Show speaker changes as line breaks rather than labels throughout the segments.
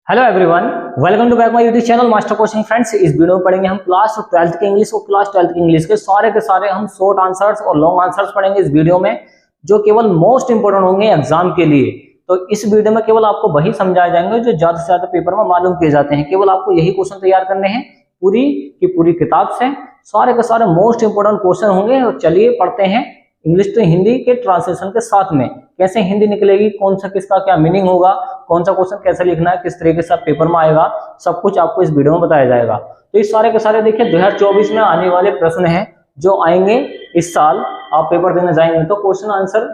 Hello everyone, welcome to back my YouTube channel master coaching. Friends, इस video में पढ़ेंगे हम क्लास 12th के इंग्लिश और क्लास 12th के इंग्लिश के सारे हम शॉर्ट आंसर्स और लॉन्ग आंसर्स पढ़ेंगे इस वीडियो में, जो केवल मोस्ट इंपोर्टेंट होंगे एग्जाम के लिए। तो इस वीडियो में केवल आपको वही समझाए जाएंगे जो ज्यादा से ज्यादा पेपर में मालूम किए जाते हैं। केवल आपको यही क्वेश्चन तैयार करने हैं पूरी की पूरी किताब से। सारे के सारे मोस्ट इंपोर्टेंट क्वेश्चन होंगे। और चलिए पढ़ते हैं इंग्लिश टू हिंदी के ट्रांसलेशन के साथ में कैसे हिंदी निकलेगी, कौन सा किसका क्या मीनिंग होगा, कौन सा क्वेश्चन कैसे लिखना है, किस तरीके से पेपर में आएगा, सब कुछ आपको इस वीडियो में बताया जाएगा। तो इस सारे के सारे देखिए 2024 में आने वाले प्रश्न हैं जो आएंगे इस साल। आप पेपर देने जाएंगे तो क्वेश्चन आंसर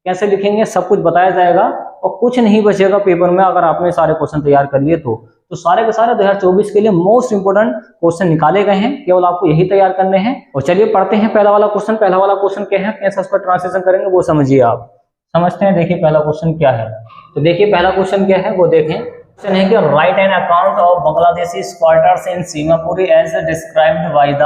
कैसे लिखेंगे सब कुछ बताया जाएगा और कुछ नहीं बचेगा पेपर में अगर आपने सारे क्वेश्चन तैयार कर लिए तो सारे के सारे 2024 के लिए मोस्ट इंपोर्टेंट क्वेश्चन निकाले गए हैं। केवल आपको यही तैयार करने हैं। और चलिए पढ़ते हैं पहला वाला क्वेश्चन क्या है, कैसे उसका ट्रांसलेशन करेंगे वो समझिए। आप समझते हैं, देखिए पहला क्वेश्चन क्या है। तो देखिए पहला क्वेश्चन क्या है वो देखें। क्वेश्चन है कि write an account of Bangladeshi squatters in Seemapuri as described by the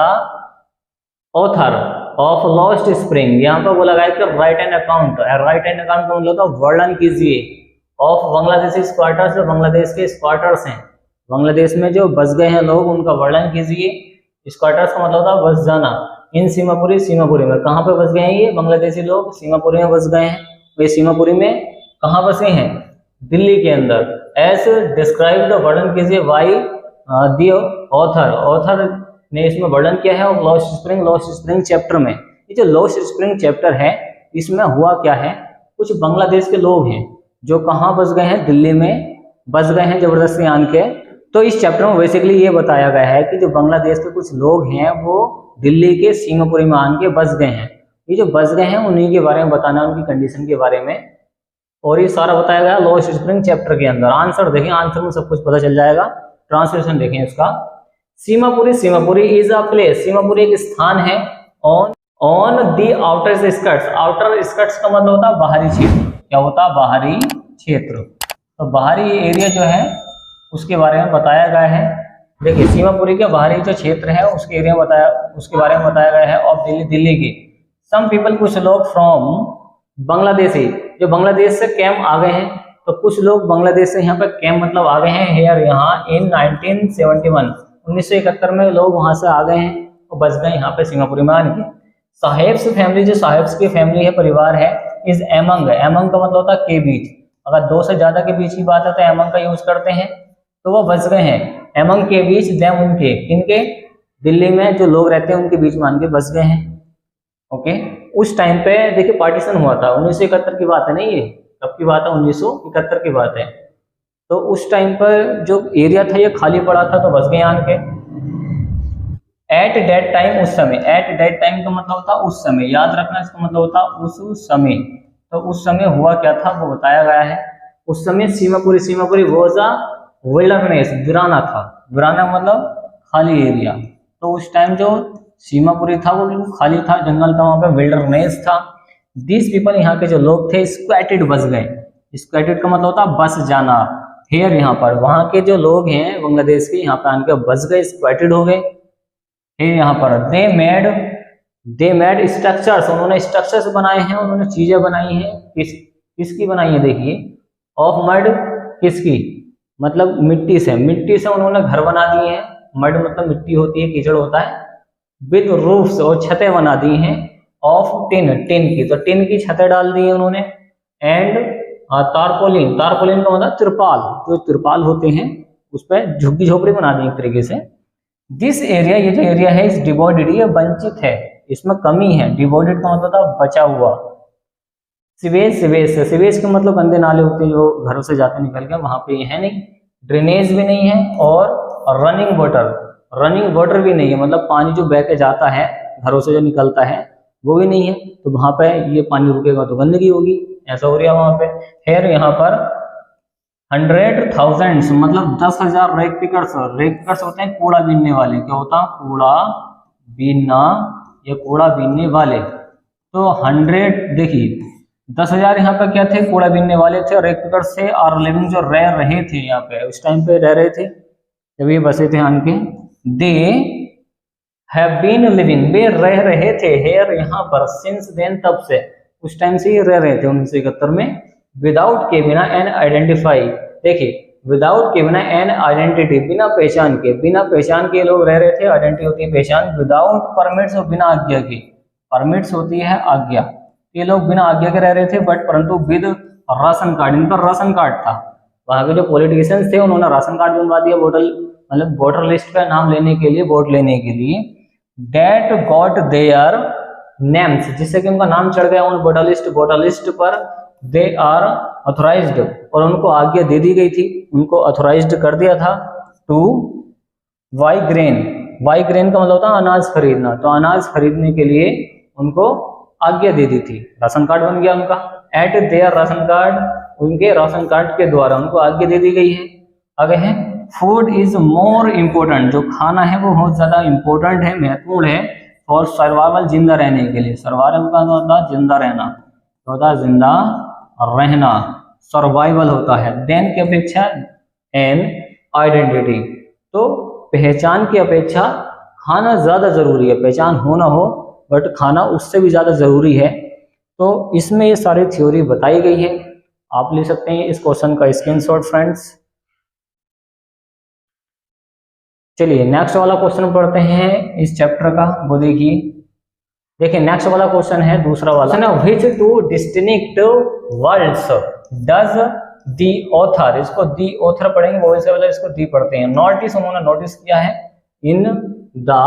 author of Lost Spring. यहाँ पर बोला गया कि राइट एन अकाउंट का मतलब था वर्णन कीजिए ऑफ बांग्लादेशी स्क्वाटर्स, जो बांग्लादेश के स्क्वाटर्स हैं, बांग्लादेश में जो बस गए हैं लोग, उनका वर्णन कीजिए। स्क्वाटर्स का मतलब था बस जाना। इन सीमापुरी में कहाँ पे बस गए हैं ये बांग्लादेशी लोग? सीमापुरी में बस गए हैं। वे सीमापुरी में कहाँ बसे हैं? दिल्ली के अंदर। एज डिस्क्राइब्ड वर्णन कीजिए बाय द ऑथर ने इसमें वर्णन किया है। और लॉस्ट स्प्रिंग चैप्टर में, ये जो लॉस्ट स्प्रिंग चैप्टर है इसमें हुआ क्या है, कुछ बांग्लादेश के लोग हैं जो कहाँ बस गए हैं, दिल्ली में बस गए हैं जबरदस्ती आन के। तो इस चैप्टर में बेसिकली ये बताया गया है कि जो बांग्लादेश के कुछ लोग हैं वो दिल्ली के सीमापुरी में आन के बस गए हैं। ये जो बस गए हैं उन्हीं के बारे में बताना, उनकी कंडीशन के बारे में, और ये सारा बताया गया लॉस्ट स्प्रिंग चैप्टर के अंदर। आंसर देखें, आंसर में सब कुछ पता चल जाएगा। ट्रांसलेशन देखें इसका। Seemapuri is a place, Seemapuri एक स्थान है on the outer skirts. Outer skirts का मतलब होता है बाहरी क्षेत्र। क्या होता है? बाहरी क्षेत्र। तो बाहरी एरिया जो है उसके बारे में बताया गया है। देखिए सीमापुरी के बाहरी जो क्षेत्र है उसके एरिया बताया, उसके बारे में बताया गया है। और दिल्ली के सम पीपल, कुछ लोग फ्रॉम बांग्लादेशी, जो बांग्लादेश से कैंप आ गए हैं। तो कुछ लोग बांग्लादेश से यहाँ पर कैंप मतलब आ गए हैं हेयर, यहाँ इन 1971 में लोग वहां से आ गए हैं और बस गए यहाँ पे सीमापुरी में आने के। साहेब्स फैमिली, जो साहेब्स की फैमिली है, परिवार है, इज एमंग का मतलब होता है के बीच। अगर दो से ज्यादा के बीच की बात है तो एमंग का यूज करते हैं। तो वो बस गए हैं एमंग के बीच, देम उनके, किनके? दिल्ली में जो लोग रहते हैं उनके बीच मान के बस गए हैं। ओके, उस टाइम पे देखिए पार्टीशन हुआ था, 1971 की बात है नहीं, ये कब की बात है? 1971 की बात है। तो उस टाइम पर जो एरिया था ये खाली पड़ा था, तो बस गए आन के। एट डेट टाइम, उस समय। एट डेट टाइम का मतलब होता उस समय, याद रखना इसका मतलब होता उस समय। तो उस समय हुआ क्या था वो बताया गया है। उस समय सीमापुरी वाज अ विल्डरनेस, वीराना था। वीराना मतलब खाली एरिया। तो उस टाइम जो सीमापुरी था वो बिल्कुल खाली था, जंगल था, वहां पे विल्डरनेस था। दिस पीपल, यहाँ के जो लोग थे, स्क्वैटेड बस गए। स्क्वैटेड का मतलब होता बस जाना। हेयर यहाँ पर वहां के जो लोग हैं बांग्लादेश के, यहाँ पे आके बस गए, स्क्वैटेड हो गए। यहाँ पर दे मेड स्ट्रक्चर्स, उन्होंने स्ट्रक्चर्स बनाए हैं, उन्होंने चीजें बनाई हैं। किसकी बनाई है? देखिए ऑफ मड, किसकी? मतलब मिट्टी से उन्होंने घर बना दिए हैं। मड मतलब मिट्टी होती है, कीचड़ होता है। विद रूफ्स, और छतें बना दी हैं। ऑफ टिन की, तो टिन की छतें डाल दी है उन्होंने। एंड तारपोलिन का मतलब तिरपाल, जो तिरपाल होते हैं उस पर झुग्गी झोपड़ी बना दी एक तरीके से। दिस एरिया, ये जो एरिया है, इस डिवोटेड, ये वंचित है, इसमें कमी है। डिवोटेड का मतलब था बचा हुआ। सीवेज का मतलब गंदे नाले होते हैं जो घरों से जाते निकल के, वहां पे ये है नहीं। ड्रेनेज भी नहीं है और रनिंग वाटर भी नहीं है, मतलब पानी जो बह के जाता है घरों से जो निकलता है वो भी नहीं है। तो वहां पे ये पानी रुकेगा तो गंदगी होगी, ऐसा हो रहा है वहां पे। खैर यहाँ पर 100,000 मतलब 10,000 रेक पिकर्स होते हैं कूड़ा बीनने वाले। क्या होता है? कूड़ा बीनना या कूड़ा बीनने वाले। तो 100, देखिए 10,000 यहाँ पे क्या थे? कूड़ा बीनने वाले थे। रेक पिकर्स थे और लिविंग जो रह रहे थे यहाँ पे, उस टाइम पे रह रहे थे जब ये बसे थे आन के। दे हैव बीन लिविंग, वे रह रहे थे हेयर यहाँ पर, सिंस देन, तब से, उस टाइम से ये रह रहे थे 1971 में। विदाउट के, बिना, एंड आइडेंटिफाई। देखिए विदाउट के, बिना एन आइडेंटिटी, बिना पहचान के, बिना पहचान के लोग रह रहे थे। आइडेंटिटी होती है पहचान। विदाउट परमिट्स, और बिना आज्ञा के, परमिट्स होती है आज्ञा। ये लोग बिना आज्ञा के रह रहे थे, बट परंतु विद राशन कार्ड, इनका राशन कार्ड था। वहाँ के जो पॉलिटिशियंस थे उन्होंने राशन कार्ड बनवा दिया, वोटर लिस्ट का नाम लेने के लिए, वोट लेने के लिए। डेट गॉट देयर नेम्स, जिससे कि उनका नाम चढ़ गया उन वोटर लिस्ट पर। दे आर ऑथोराइज्ड, और उनको आज्ञा दे दी गई थी, उनको ऑथोराइज्ड कर दिया था। Two by grain, by grain का मतलब होता है अनाज खरीदना, तो अनाज खरीदने के लिए उनको आज्ञा दे दी थी। राशन कार्ड बन गया उनका। एट देयर राशन कार्ड, उनके राशन कार्ड के द्वारा उनको आज्ञा दे दी गई है। आगे है फूड इज मोर इम्पोर्टेंट, जो खाना है वो बहुत ज्यादा इम्पोर्टेंट है, महत्वपूर्ण है फॉर सर्वाइवल, जिंदा रहने के लिए। सर्वाइवल का होता है जिंदा रहना, तो होता है जिंदा रहना, सर्वाइवल होता है। देन की अपेक्षा एन आइडेंटिटी, तो पहचान की अपेक्षा खाना ज्यादा जरूरी है। पहचान हो ना हो, बट खाना उससे भी ज्यादा जरूरी है। तो इसमें ये सारी थ्योरी बताई गई है। आप ले सकते हैं इस क्वेश्चन का स्क्रीनशॉट फ्रेंड्स। चलिए नेक्स्ट वाला क्वेश्चन पढ़ते हैं इस चैप्टर का, वो देखिए नेक्स्ट वाला क्वेश्चन है दूसरा वाला ना, which two distinct words does the author, इसको दी ऑथर पढ़ेंगे, वो से वाला इसको दी पढ़ते हैं। नोटिस, उन्होंने नोटिस किया है इन द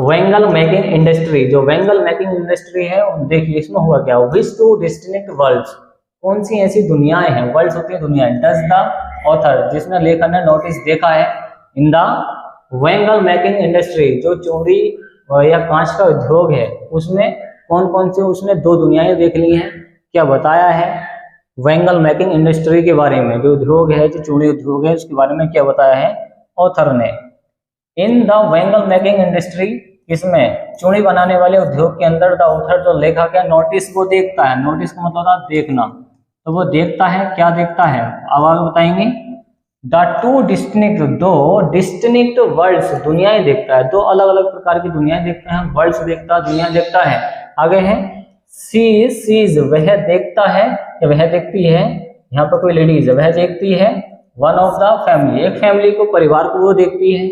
वेंगल मेकिंग इंडस्ट्री, जो वेंगल मेकिंग इंडस्ट्री है, देखिए इसमें हुआ क्या, व्हिच टू डिस्टिंक्ट वर्ड्स, कौन सी ऐसी दुनियाएं हैं, वर्ड्स होती है दुनिया, डज द ऑथर, जिसने लेखक ने नोटिस देखा है, इन द वेंगल मेकिंग इंडस्ट्री, जो चूड़ी या कांच का उद्योग है, उसमें कौन कौन से, उसने दो दुनियाएं देख ली हैं। क्या बताया है वेंगल मेकिंग इंडस्ट्री के बारे में, जो उद्योग है, जो चूड़ी उद्योग है, उसके बारे में क्या बताया है ऑथर ने। इन द वेंगल मेकिंग इंडस्ट्री, इसमें चूड़ी बनाने वाले उद्योग के अंदर द ऑथर, जो लेखक है, नोटिस वो देखता है। नोटिस का मतलब होता है देखना, तो वो देखता है, क्या देखता है अब आगे बताएंगे। द टू डिस्टिंक्ट, दो डिस्टिंक्ट वर्ल्ड्स, दुनियाएं देखता है, दो अलग अलग प्रकार की दुनियाएं देखते हैं, वर्ल्ड्स देखता है, दुनिया देखता है। आगे है सी सीज, वह देखता है या वह देखती है, यहाँ पर कोई लेडीज है, वह देखती है वन ऑफ द फैमिली, एक फैमिली को, परिवार को वो देखती है।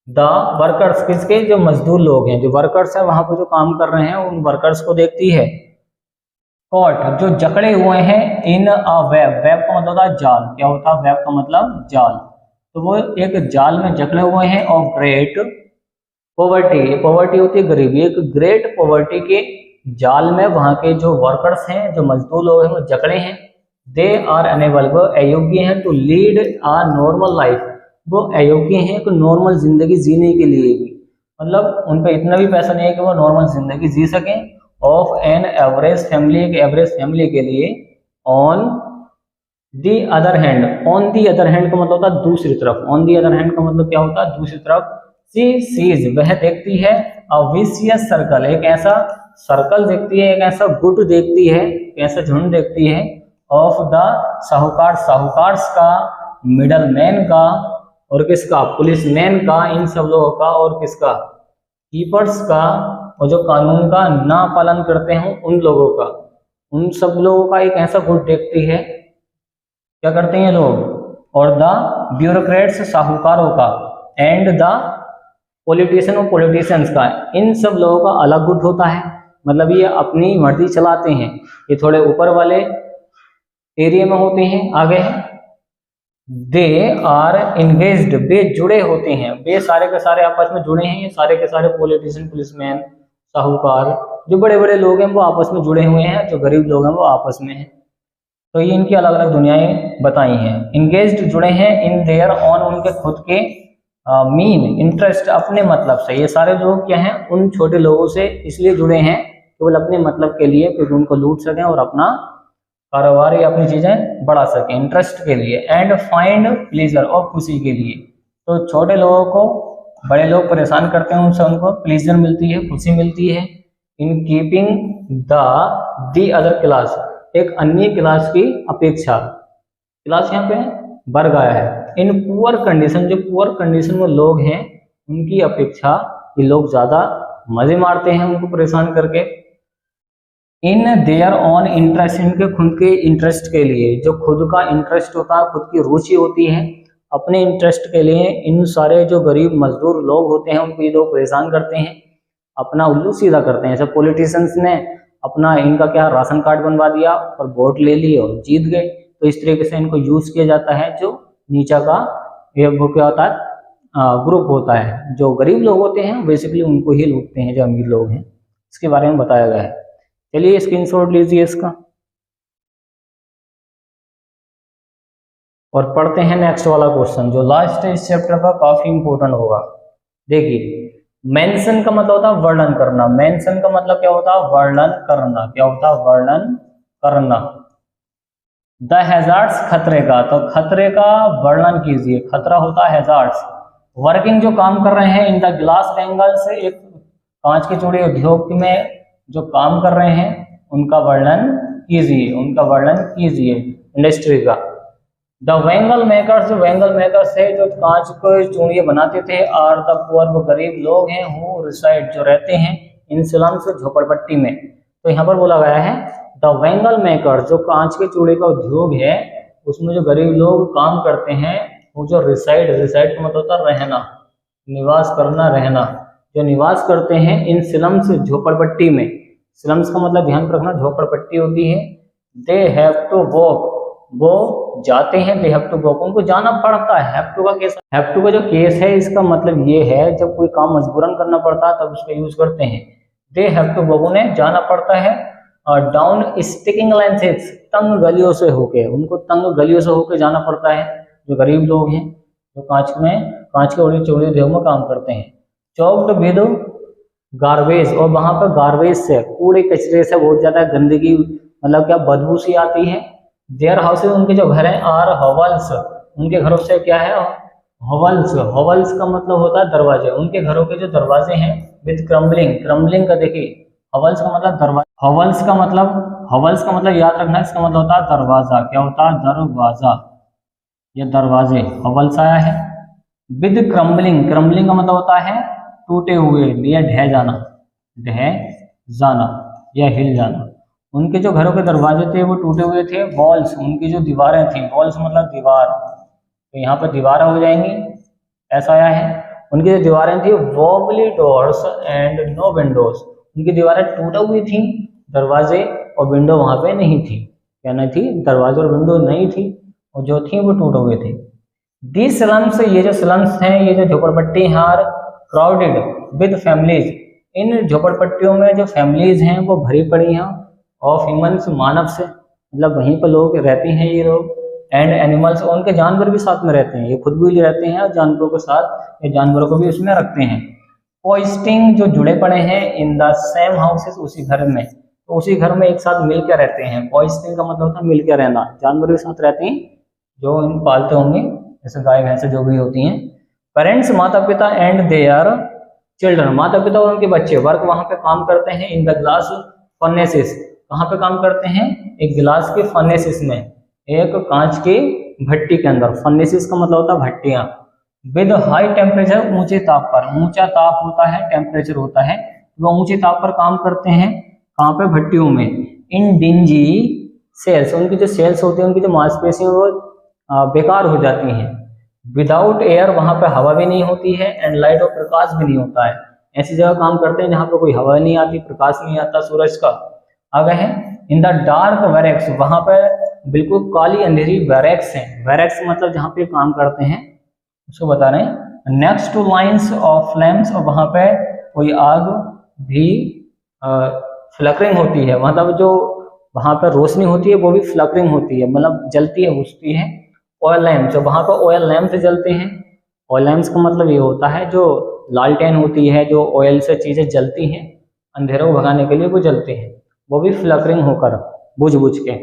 द वर्कर्स, किसके, जो मजदूर लोग हैं, जो वर्कर्स है वहां पर जो काम कर रहे हैं, उन वर्कर्स को देखती है। कॉट, जो जकड़े हुए हैं, इन अ वेब, वेब का मतलब होता है जाल, क्या होता है वेब का मतलब जाल, तो वो एक जाल में जकड़े हुए हैं। और ग्रेट पॉवर्टी, पॉवर्टी होती है गरीबी, एक ग्रेट पॉवर्टी के जाल में वहां के जो वर्कर्स हैं, जो मजदूर लोग हैं, वो जकड़े हैं। दे आर अनेबल, वो अयोग्य हैं, to lead a normal life, वो अयोग्य हैं एक नॉर्मल जिंदगी जीने के लिए भी, मतलब उन पर इतना भी पैसा नहीं है कि वो नॉर्मल जिंदगी जी सकें। ऑफ एन एवरेज फैमिली, एक एवरेज फैमिली के लिए। On the other hand, on the other hand का मतलब होता है दूसरी तरफ, ऑन दी अदर हैंड का मतलब क्या होता है दूसरी तरफ। सी सीज, वह देखती है अ विशियस सर्कल, एक ऐसा सर्कल देखती है, एक ऐसा गुट देखती है, एक ऐसा झुंड देखती है। ऑफ द साहूकार, साहूकार्स का, मिडल मैन का, और किसका, पुलिसमैन का, इन सब लोगों का, और किसका, कीपर्स का, और जो कानून का ना पालन करते हैं उन लोगों का, उन सब लोगों का एक ऐसा गुट देखती है। क्या करते हैं लोग। और द ब्यूरोक्रेट्स, साहूकारों का, एंड द पॉलिटिशियन और पॉलिटिशियंस का, इन सब लोगों का अलग गुट होता है, मतलब ये अपनी मर्जी चलाते हैं, ये थोड़े ऊपर वाले एरिया में होते हैं। आगे है दे आर इंगेज्ड, वे जुड़े होते हैं, वे सारे के सारे आपस में जुड़े हैं, ये सारे के सारे पॉलिटिशियन, पुलिसमैन, साहूकार, जो बड़े बड़े लोग हैं वो आपस में जुड़े हुए हैं, जो गरीब लोग हैं वो आपस में हैं। तो ये इनकी अलग अलग दुनियाएं बताई हैं। इंगेज्ड, जुड़े हैं, इन देयर ऑन, उनके खुद के, मीन इंटरेस्ट, अपने मतलब से। ये सारे लोग क्या हैं, उन छोटे लोगों से इसलिए जुड़े हैं केवल अपने मतलब के लिए, क्योंकि उनको लूट सकें और अपना कारोबार या अपनी चीजें बढ़ा सकें, इंटरेस्ट के लिए। एंड फाइंड प्लीजर, और खुशी के लिए। तो छोटे लोगों को बड़े लोग परेशान करते हैं, उनसे उनको प्लीजर मिलती है, खुशी मिलती है। In keeping the other class, एक अन्य क्लास की अपेक्षा, क्लास यहाँ पे वर्ग आया है। इन पुअर कंडीशन, जो पुअर कंडीशन में लोग हैं उनकी अपेक्षा ये लोग ज्यादा मजे मारते हैं उनको परेशान करके। इन देयर ऑन इंटरेस्ट, इनके खुद के इंटरेस्ट के लिए, जो खुद का इंटरेस्ट होता है, खुद की रुचि होती है, अपने इंटरेस्ट के लिए इन सारे जो गरीब मजदूर लोग होते हैं उनको ये लोग परेशान करते हैं, अपना उल्लू सीधा करते हैं। जैसे पॉलिटिशियंस ने अपना इनका क्या राशन कार्ड बनवा दिया और वोट ले लिए और जीत गए, तो इस तरीके से इनको यूज किया जाता है। जो नीचा का ये वो क्या होता है ग्रुप होता है, जो गरीब लोग होते हैं बेसिकली उनको ही लूटते हैं जो अमीर लोग हैं, इसके बारे में बताया गया है। चलिए स्क्रीनशॉट लीजिए इसका और पढ़ते हैं नेक्स्ट वाला क्वेश्चन जो लास्ट इस चैप्टर का काफी इंपॉर्टेंट होगा। देखिए मेंशन का मतलब होता है वर्णन करना, मेंशन का मतलब क्या होता है वर्णन करना, क्या होता है वर्णन करना। द हैजार्ड्स खतरे का, तो खतरे का वर्णन कीजिए, खतरा होता है हैजार्ड्स। वर्किंग जो काम कर रहे हैं इन द ग्लास बेंगल्स, एक कांच के चूड़ी उद्योग में जो काम कर रहे हैं उनका वर्णन कीजिए, उनका वर्णन कीजिए इंडस्ट्री का। द वेंगल मेकर्स, जो वेंगल मेकर्स है जो कांच को चूड़ियां बनाते थे, आर द पुअर, वो गरीब लोग हैं, हु रिसाइड, जो रहते हैं इन स्लम्स, झोपड़पट्टी में। तो यहाँ पर बोला गया है द वेंगल मेकर्स, जो कांच के चूड़े का उद्योग है उसमें जो गरीब लोग काम करते हैं वो जो रिसाइड, रिसाइड का मतलब होता है रहना, निवास करना, रहना, जो निवास करते हैं इन स्लम्स, झोपड़पट्टी में। स्लम्स का मतलब ध्यान रखना झोपड़पट्टी होती है। दे हैव टू वॉक, वो जाते हैं, दे हैव टू वॉक, उनको जाना पड़ता है। हैव टू का केस, हैव टू का जो केस है इसका मतलब ये है जब कोई काम मजबूरन करना पड़ता है तब उसका यूज करते हैं। दे हैव टू वॉक, उन्हें जाना पड़ता है। और डाउन स्टिकिंग लेंसेज, तंग गलियों से होके, उनको तंग गलियों से होके जाना पड़ता है जो गरीब लोग हैं जो कांच के चौड़ी उद्योग में काम करते हैं। चौक्ड विद गार्बेज, और वहां पर गार्बेज से, कूड़े कचरे से बहुत ज्यादा गंदगी, मतलब क्या बदबू सी आती है। देयर हाउसेज, उनके जो घर हैं, आर हवल्स, उनके घरों से क्या है हवल्स, हवल्स का मतलब होता है दरवाजे, उनके घरों के जो दरवाजे हैं विद क्रम्बलिंग, क्रम्बलिंग का देखिए हवल्स का मतलब दरवाजा, हवल्स का मतलब याद रखना, इसका मतलब होता है दरवाजा, क्या होता है दरवाजा, ये दरवाजे, हवल्स आया है। विद क्रम्बलिंग, क्रम्बलिंग का मतलब होता है टूटे हुए या ढह जाना, ढह जाना या हिल जाना। उनके जो घरों के दरवाजे थे वो टूटे हुए थे। वॉल्स, उनकी जो दीवारें थी, वॉल्स मतलब दीवार, तो यहाँ पर दीवारें हो जाएंगी, ऐसा आया है। उनकी जो दीवारें थी wobbly doors and no windows, उनकी दीवारें टूटी हुई थी, दरवाजे और विंडो वहां पे नहीं थी, क्या नहीं थी, दरवाजे और विंडो नहीं थी, और जो थी वो टूटे हुए थे। दी स्लम्स, ये जो स्लम्स हैं, ये जो झोपड़पट्टी हैं, आर क्राउडेड विद फैमिलीज, इन झोपड़पट्टियों में जो फैमिलीज हैं वो भरी पड़ी हैं ऑफ ह्यूमन्स, मानव से, मतलब वहीं पर लोग रहते हैं ये लोग। एंड एनिमल्स, और उनके जानवर भी साथ में रहते हैं, ये खुद भी रहते हैं और जानवरों के साथ, ये जानवरों को भी उसमें रखते हैं। कोइस्टिंग, जो जुड़े पड़े हैं इन द सेम हाउसेस, उसी घर में, तो उसी घर में एक साथ मिलकर रहते हैं। कोइस्टिंग का मतलब होता है मिलकर रहना, जानवर के साथ रहते हैं जो इन पालते होंगे, जैसे गाय भैंसे जो भी होती हैं। पेरेंट्स, माता पिता, एंड देयर चिल्ड्रन, माता पिता और उनके बच्चे, वर्क वहां पे काम करते हैं इन द ग्लास फर्नेसेस, कहाँ पे काम करते हैं, एक गिलास के फर्नेसिस में, एक कांच की भट्टी के अंदर। फर्नेसिस का मतलब होता है भट्टियां। विद हाई टेम्परेचर, ऊंचे ताप पर, ऊंचा ताप होता है, टेम्परेचर होता है, वो ऊंचे ताप पर काम करते हैं, कहाँ पे, भट्टियों में। इन डिंजी सेल्स, उनकी जो सेल्स होती है, उनकी जो मांसपेशियां वो बेकार हो जाती हैं। विदाउट एयर, वहां पे हवा भी नहीं होती है, एंड लाइट, और प्रकाश भी नहीं होता है। ऐसी जगह काम करते हैं जहाँ पे कोई हवा नहीं आती, प्रकाश नहीं आता सूरज का। आगे है इन द डार्क बैरेक्स, वहां पर बिल्कुल काली अंधेरी बैरेक्स है। बैरेक्स मतलब जहाँ पे काम करते हैं उसको बता रहे हैं। Next two lines of flames, और वहां पे कोई आग भी फ्लकरिंग होती है, मतलब जो वहां पर रोशनी होती है वो भी फ्लकरिंग होती है, मतलब जलती है, बुझती है। ऑयल लैम्प, जो वहां पर ऑयल लैम्प जलते हैं, ऑयल लैम्प्स का मतलब ये होता है जो लालटेन होती है, जो ऑयल से चीजें जलती हैं अंधेरों को भगाने के लिए वो जलते हैं, वो भी फ्लकरिंग होकर बुझ बुझ के।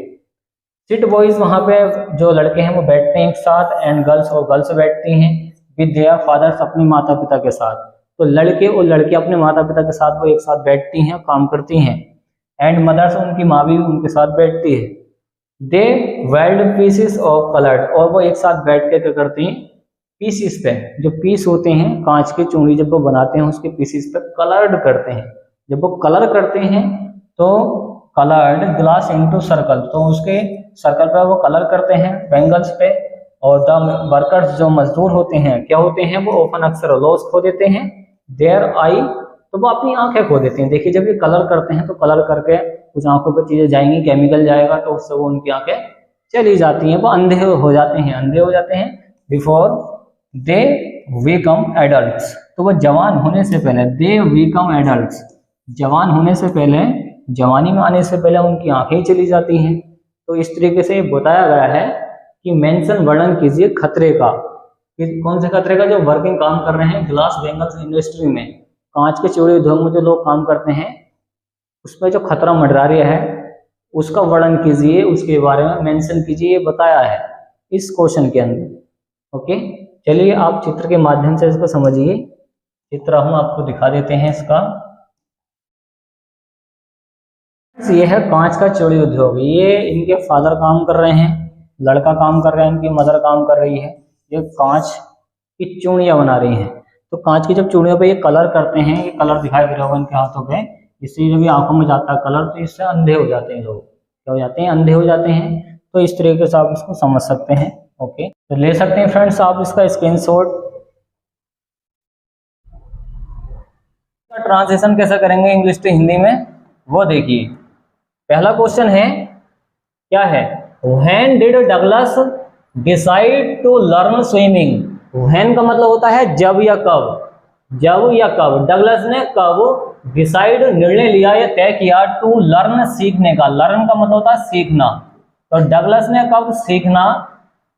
सिट बॉयज, वहां पे जो लड़के हैं वो बैठते हैं एक साथ, एंड गर्ल्स, और गर्ल्स बैठती हैं विद देयर फादर्स, अपने माता पिता के साथ। तो लड़के और लड़के अपने माता पिता के साथ वो एक साथ बैठती हैं, काम करती हैं। एंड मदर्स, उनकी माँ भी उनके साथ बैठती है। दे वेल्ड पीसेस ऑफ कलर्ड, और वो एक साथ बैठ के क्या करती हैं, पीसीस पे, जो पीस होते हैं कांच की चूड़ी जब वो बनाते हैं उसके पीसीस पे कलर्ड करते हैं। जब वो कलर करते हैं तो कलर्ड ग्लास इनटू सर्कल, तो उसके सर्कल पे वो कलर करते हैं, बैंगल्स पे, और द वर्कर्स जो मजदूर होते हैं क्या होते हैं, वो ओपन अक्सर लॉस खो देते हैं, देयर आई तो वो अपनी आंखें खो देते हैं। देखिए जब ये कलर करते हैं तो कलर करके कुछ आंखों पर चीजें जाएंगी, केमिकल जाएगा तो उससे वो उनकी आंखें चली जाती हैं, वो अंधे हो जाते हैं, अंधे हो जाते हैं। बिफोर दे बिकम एडल्ट्स, तो वो जवान होने से पहले, दे बिकम एडल्ट्स, जवान होने से पहले, जवानी में आने से पहले उनकी आंखें चली जाती हैं। तो इस तरीके से बताया गया है कि मेंशन वर्णन कीजिए खतरे का, कि कौन से खतरे का, जो वर्किंग काम कर रहे हैं ग्लास बेंगल्स इंडस्ट्री में, कांच के चूड़ी उद्योग में जो लोग काम करते हैं उसमें जो खतरा मंडरा रहा है उसका वर्णन कीजिए, उसके बारे में मेंशन कीजिए, ये बताया है इस क्वेश्चन के अंदर। ओके, चलिए आप चित्र के माध्यम से इसको समझिए। चित्र हम आपको दिखा देते हैं इसका। ये है कांच का चूड़ी उद्योग, ये इनके फादर काम कर रहे हैं, लड़का काम कर रहा है, इनकी मदर काम कर रही है, ये कांच की चूड़ियां बना रही हैं। तो कांच की जब चूड़ियों पे ये कलर करते हैं, ये कलर दिखाई दे रहा होगा इनके हाथों पे, इससे जब ये आंखों में जाता है कलर तो इससे अंधे हो जाते हैं लोग, क्या हो जाते हैं, अंधे हो जाते हैं। तो इस तरीके से आप इसको समझ सकते हैं। ओके, तो ले सकते हैं फ्रेंड्स आप इसका स्क्रीनशॉट। ट्रांसलेशन कैसे करेंगे इंग्लिश टू हिंदी में वो देखिए। पहला क्वेश्चन है, क्या है, when did Douglas decide to learn swimming. When का मतलब होता है जब या कब, जब या कब, डगलस ने कब डिसाइड निर्णय लिया या तय किया, टू लर्न सीखने का, लर्न का मतलब होता है सीखना, तो डगलस ने कब सीखना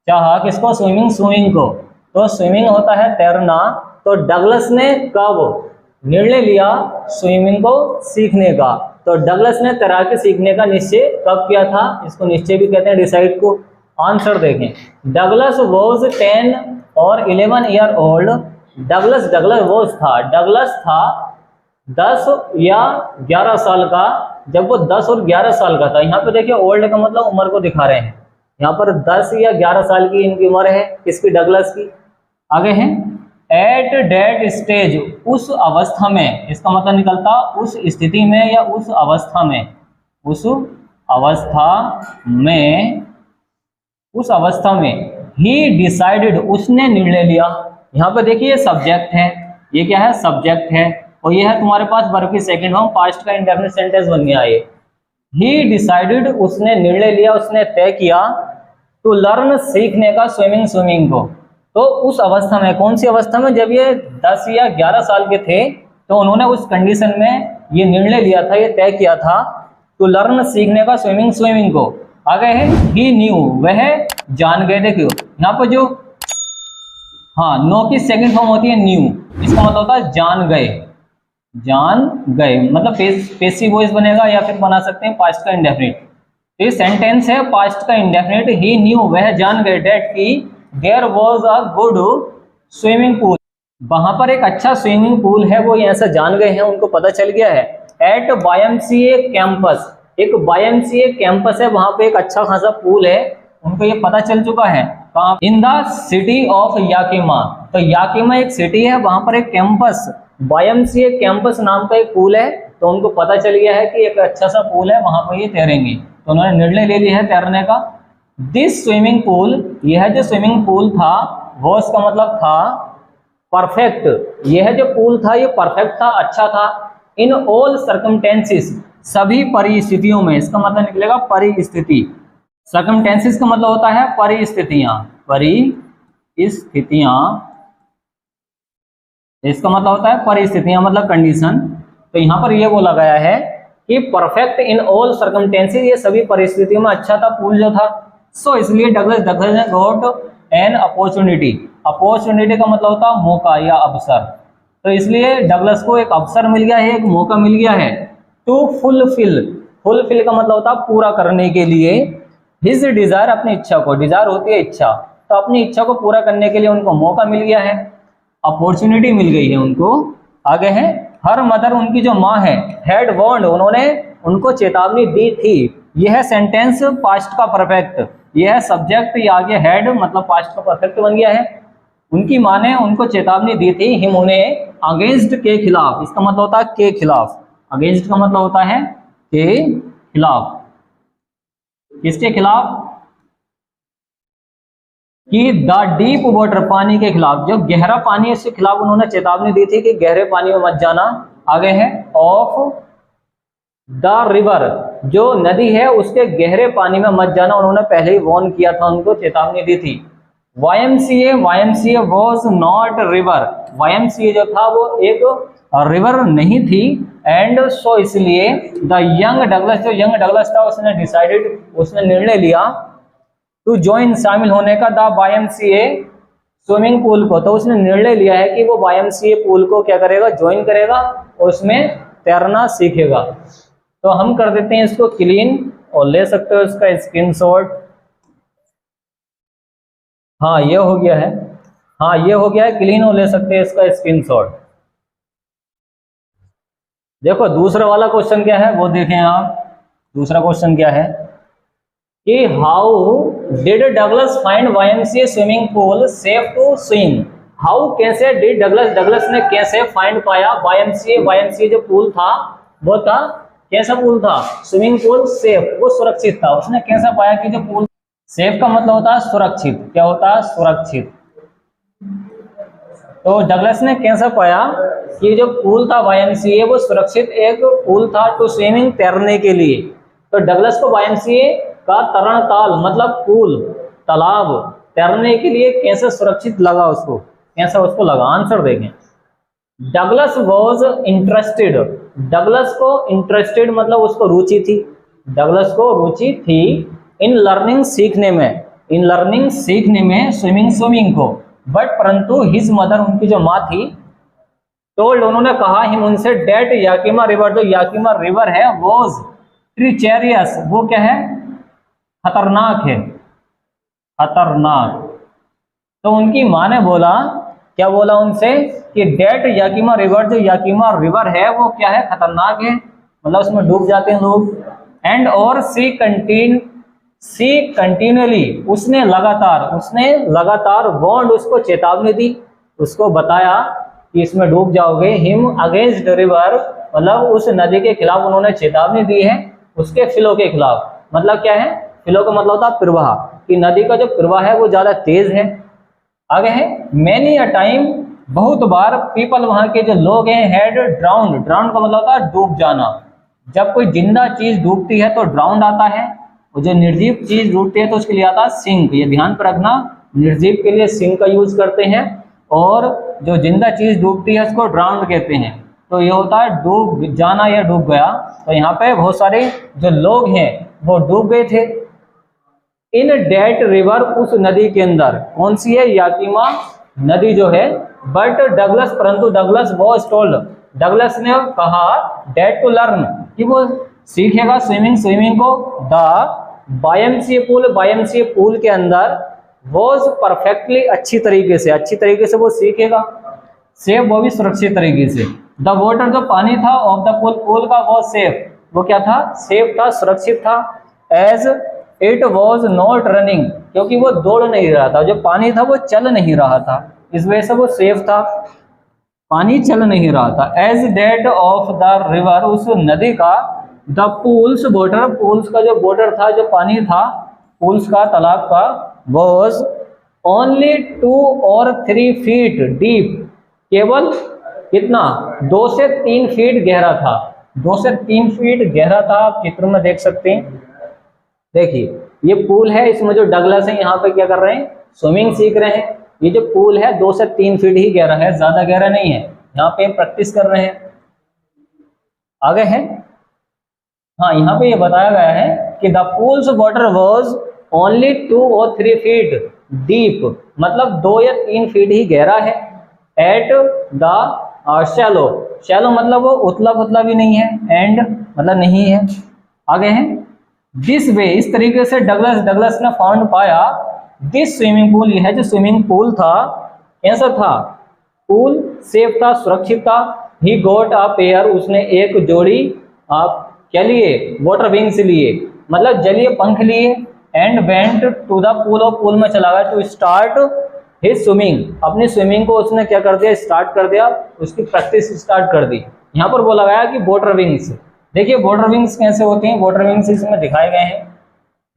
चाहा किसको, स्विमिंग, स्विमिंग को, तो स्विमिंग होता है तैरना, तो डगलस ने कब निर्णय लिया स्विमिंग को सीखने का, तो डगलस ने तैराकी सीखने का निश्चय कब किया था, इसको निश्चय भी कहते हैं, डिसाइड को। आंसर देखें, डगलस वॉज 10 और 11 ईयर ओल्ड, डगलस वॉज था, डगलस था 10 या 11 साल का, जब वो 10 और 11 साल का था। यहाँ पे देखिए ओल्ड का मतलब उम्र को दिखा रहे हैं, यहाँ पर 10 या 11 साल की इनकी उम्र है, किसकी, डगलस की। आगे है, एट डेट स्टेज, उस अवस्था में, इसका मतलब निकलता उस स्थिति में या उस अवस्था में, उस अवस्था में, उस अवस्था में, ही डिसाइडेड, उसने निर्णय लिया। यहाँ पे देखिए सब्जेक्ट है, ये क्या है, सब्जेक्ट है, और ये है तुम्हारे पास वर्ब की सेकंड फॉर्म, पास्ट का इंडेफिनिट सेंटेंस बन गया ये। ही डिसाइडेड, उसने निर्णय लिया, उसने तय किया, टू लर्न, सीखने का, स्विमिंग, स्विमिंग को। तो उस अवस्था में, कौन सी अवस्था में, जब ये 10 या 11 साल के थे तो उन्होंने उस कंडीशन में ये निर्णय लिया था, ये तय किया था, टू लर्न, सीखने का, स्विमिंग, स्विमिंग को। आगे है, ही न्यू, वह जान गए। देखियो यहाँ पर जो नो की सेकंड फॉर्म होती है न्यू, इसका मतलब होता है जान गए, जान गए, मतलब पेसिव वॉइस बनेगा या फिर बना सकते हैं पास्ट का इंडेफिनिट। तो ये सेंटेंस है पास्ट का इंडेफिनिट, ही न्यू, वह जान गए, डेट की there was a good swimming pool, वहां पर एक अच्छा स्विमिंग पूल है, वो यहाँ से जान गए हैं, उनको पता चल गया है। एट YMCA कैंपस, एक YMCA कैंपस है, वहां पे एक अच्छा खासा पूल है, उनको ये पता चल चुका है। कहाँ, in the city of Yakima, तो याकिमा एक सिटी है, वहां पर एक कैंपस, YMCA कैंपस नाम का एक पूल है, तो उनको पता चल गया है कि एक अच्छा सा पूल है, वहां पर ये तैरेंगे, तो उन्होंने निर्णय ले लिया है तैरने का। दिस स्विमिंग पूल, यह जो स्विमिंग पूल था, वो इसका मतलब था परफेक्ट, यह जो पूल था ये परफेक्ट था, अच्छा था। इन ऑल सर्कमटेंसेस, सभी परिस्थितियों में, इसका मतलब निकलेगा परिस्थिति। सर्कमटेंसेस का मतलब होता है परिस्थितियां, परिस्थितियां, इसका मतलब होता है परिस्थितियां मतलब कंडीशन। तो यहाँ पर ये बोला गया है कि परफेक्ट इन ऑल सर्कमटेंसेस, ये सभी परिस्थितियों में अच्छा था पूल जो था। सो इसलिए डगलस ने गॉट एन अपॉर्चुनिटी, अपॉर्चुनिटी का मतलब होता है मौका या अवसर, तो इसलिए डगलस को एक अवसर मिल गया है, एक मौका मिल गया है, टू फुलफिल, फुलफिल का मतलब होता है पूरा करने के लिए, हिज डिजायर, अपनी इच्छा को, डिजायर होती है इच्छा, तो अपनी इच्छा को पूरा करने के लिए उनको मौका मिल गया है, अपॉर्चुनिटी मिल गई है उनको। आगे है, हर मदर, उनकी जो माँ है, हैड वार्न्ड, उन्होंने उनको चेतावनी दी थी। यह है सेंटेंस पास्ट का परफेक्ट, यह है सब्जेक्ट, ये आगे हैड मतलब पास्ट का परफेक्ट बन गया है। उनकी माँ ने उनको चेतावनी दी थी, हिम उन्हें, अगेंस्ट के खिलाफ, इसका मतलब होता है के खिलाफ, अगेंस्ट का मतलब होता है के खिलाफ, किसके खिलाफ, कि द डीप वाटर, पानी के खिलाफ, जो गहरा पानी है इसके खिलाफ उन्होंने चेतावनी दी थी कि गहरे पानी में मत जाना। आगे है ऑफ द रिवर, जो नदी है उसके गहरे पानी में मत जाना, उन्होंने पहले ही वार्न किया था, उनको चेतावनी दी थी। YMCA was not river, YMCA जो था वो एक रिवर नहीं थी। एंड सो इसलिए द यंग डगलस, जो यंग डगलस था उसने डिसाइडेड, उसने निर्णय लिया टू ज्वाइन, शामिल होने का द YMCA स्विमिंग पूल को। तो उसने निर्णय लिया है कि वो YMCA पूल को क्या करेगा, ज्वाइन करेगा और उसमें तैरना सीखेगा। तो हम कर देते हैं इसको क्लीन और ले सकते हो इसका स्क्रीनशॉट। हाँ ये हो गया है, हाँ ये हो गया है क्लीन और ले सकते हैं इसका स्क्रीनशॉट। देखो दूसरा वाला क्वेश्चन क्या है वो देखें आप। दूसरा क्वेश्चन क्या है कि how did Douglas find YMCA swimming pool safe to swim. How, कैसे, डिड डगलस, डगलस ने कैसे फाइंड पाया YMCA जो पूल था वो था कैसा पूल था, स्विमिंग पूल सेफ, वो सुरक्षित था। उसने कैसा पाया कि जो पूल, सेफ का मतलब होता है सुरक्षित, क्या होता है, सुरक्षित। तो डगलस ने कैसा पाया कि जो पूल था YMCA वो सुरक्षित एक पूल था टू स्विमिंग, तैरने के लिए। तो डगलस को YMCA का तरण ताल मतलब पूल, तालाब, तैरने के लिए कैसे सुरक्षित लगा उसको, कैसा उसको लगा। आंसर देखें, डगलस वॉज इंटरेस्टेड, डगलस को इंटरेस्टेड मतलब उसको रुचि थी, डगलस को रुचि थी इन लर्निंग, सीखने में, इन लर्निंग सीखने में, स्विमिंग को। बट परंतु हिज मदर, उनकी जो माँ थी, टोल्ड, उन्होंने कहा हिम उनसे, डेट याकिमा रिवर, जो याकिमा रिवर है वॉज ट्रीचेरियस, वो क्या है, खतरनाक है, खतरनाक। तो उनकी माँ ने बोला, क्या बोला उनसे कि डेट याकिमा रिवर, जो याकिमा रिवर है वो क्या है, खतरनाक है, मतलब उसमें डूब जाते हैं लोग। एंड और सी कंटिन्यूअली, उसने लगातार वार्नड, उसको चेतावनी दी, उसको बताया कि इसमें डूब जाओगे। हिम अगेंस्ट रिवर, मतलब उस नदी के खिलाफ उन्होंने चेतावनी दी है, उसके फ्लो के खिलाफ। मतलब क्या है, फ्लो का मतलब होता है प्रवाह, कि नदी का जो प्रवाह है वो ज्यादा तेज है। आगे है मैनी अ टाइम, बहुत बार, पीपल, वहां के जो लोग हैं, हैड ड्राउंड, ड्राउंड का मतलब होता है डूब जाना। जब कोई जिंदा चीज डूबती है तो ड्राउंड आता है, और जो निर्जीव चीज डूबती है तो उसके लिए आता है सिंक। ये ध्यान पर रखना, निर्जीव के लिए सिंक का यूज करते हैं और जो जिंदा चीज डूबती है उसको ड्राउंड कहते हैं। तो ये होता है डूब जाना या डूब गया। तो यहाँ पे बहुत सारे जो लोग हैं वो डूब गए थे इन डेट रिवर, उस नदी के अंदर। कौन सी है, याकिमा नदी जो है। बट डगलस, परंतु डगलस वॉज टोल्ड, डगलस ने कहा डेट टू लर्न, कि वो सीखेगा स्विमिंग को। द YMCA पूल के अंदर वॉज परफेक्टली, अच्छी तरीके से वो सीखेगा, सेफ, वो भी सुरक्षित तरीके से। द वाटर, जो पानी था, ऑफ द पूल का, वो सेफ, वो क्या था, सेफ था, सुरक्षित था। As it was not running, क्योंकि वो दौड़ नहीं रहा था, जो पानी था वो चल नहीं रहा था, इस वजह से वो सेफ था, पानी चल नहीं रहा था। As that of the river, उस नदी का, द पूल्स वाटर, पूल्स का जो वाटर था, जो पानी था पूल्स का, तालाब का, वॉज ओनली 2 और 3 फीट डीप, केवल कितना, 2 से 3 फीट गहरा था, 2 से 3 फीट गहरा था। आप चित्र में देख सकते हैं। देखिए ये पूल है, इसमें जो डगलस है यहाँ पे क्या कर रहे हैं, स्विमिंग सीख रहे हैं। ये जो पूल है 2 से 3 फीट ही गहरा है, ज्यादा गहरा नहीं है, यहाँ पे प्रैक्टिस कर रहे हैं। आगे है, हाँ यहाँ पे ये बताया गया है कि the pools water was only 2 और 3 फीट डीप, मतलब 2 या 3 फीट ही गहरा है। एट द शैलो, शैलो मतलब वो उतला पुतला भी नहीं है, एंड मतलब नहीं है। आगे है दिस वे, इस तरीके से डगलस ने फाउंड पाया दिस स्विमिंग पूल, यह जो स्विमिंग पूल था कैसा था, पूल सेफ था, सुरक्षित था। ही गॉट अ पेयर, उसने एक जोड़ी आप क्या लिए, वाटर विंग्स लिए, मतलब जलीय पंख लिए। And went to the pool, और पूल में चला गया टू स्टार्ट हिज स्विमिंग, अपनी स्विमिंग को उसने क्या कर दिया, स्टार्ट कर दिया, उसकी प्रैक्टिस स्टार्ट कर दी। यहाँ पर बोला गया कि वाटर विंग्स, देखिए वाटर विंग्स कैसे होते हैं, वाटर विंग्स इसमें दिखाए गए हैं।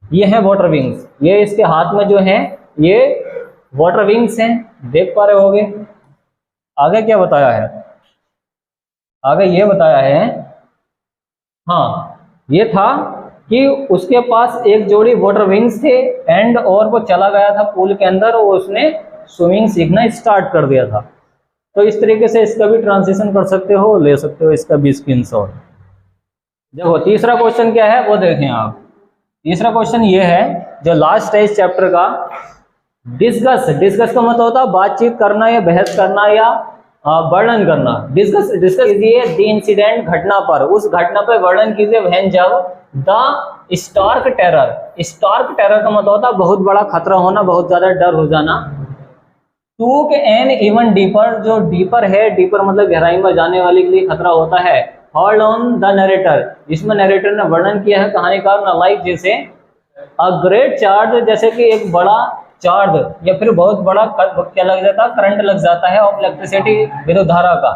ये है वाटर विंग्स, ये इसके हाथ में जो है ये वाटर विंग्स हैं, देख पा रहे होगे। आगे क्या बताया है, आगे ये बताया है, हाँ ये था कि उसके पास एक जोड़ी वाटर विंग्स थे एंड और वो चला गया था पूल के अंदर और उसने स्विमिंग सीखना स्टार्ट कर दिया था। तो इस तरीके से इसका भी ट्रांसलेशन कर सकते हो, ले सकते हो इसका भी स्क्रीनशॉट। देखो तीसरा क्वेश्चन क्या है वो देखें आप। तीसरा क्वेश्चन ये है जो लास्ट है इस चैप्टर का, डिस्कस। डिस्कस का मतलब होता है बातचीत करना या बहस करना या वर्णन करना। डिस्कस कीजिए द इंसिडेंट, घटना पर, उस घटना पर वर्णन कीजिए वह जब the stark terror. Stark terror का मतलब होता है बहुत बड़ा खतरा होना, बहुत ज्यादा डर हो जाना। टूक एन इवन डीपर, जो डीपर है, डीपर मतलब गहराई में जाने वाले के लिए खतरा होता है। हॉल्ड ऑन द नरेटर, जिसमें नरेटर ने वर्णन किया है कहानीकार ने, लाइक जैसे अ ग्रेट चार्ज, जैसे कि एक बड़ा चार्ज या फिर बहुत बड़ा क्या लग जाता है, करंट लग जाता है ऑफ इलेक्ट्रिसिटी, विद्युत धारा का।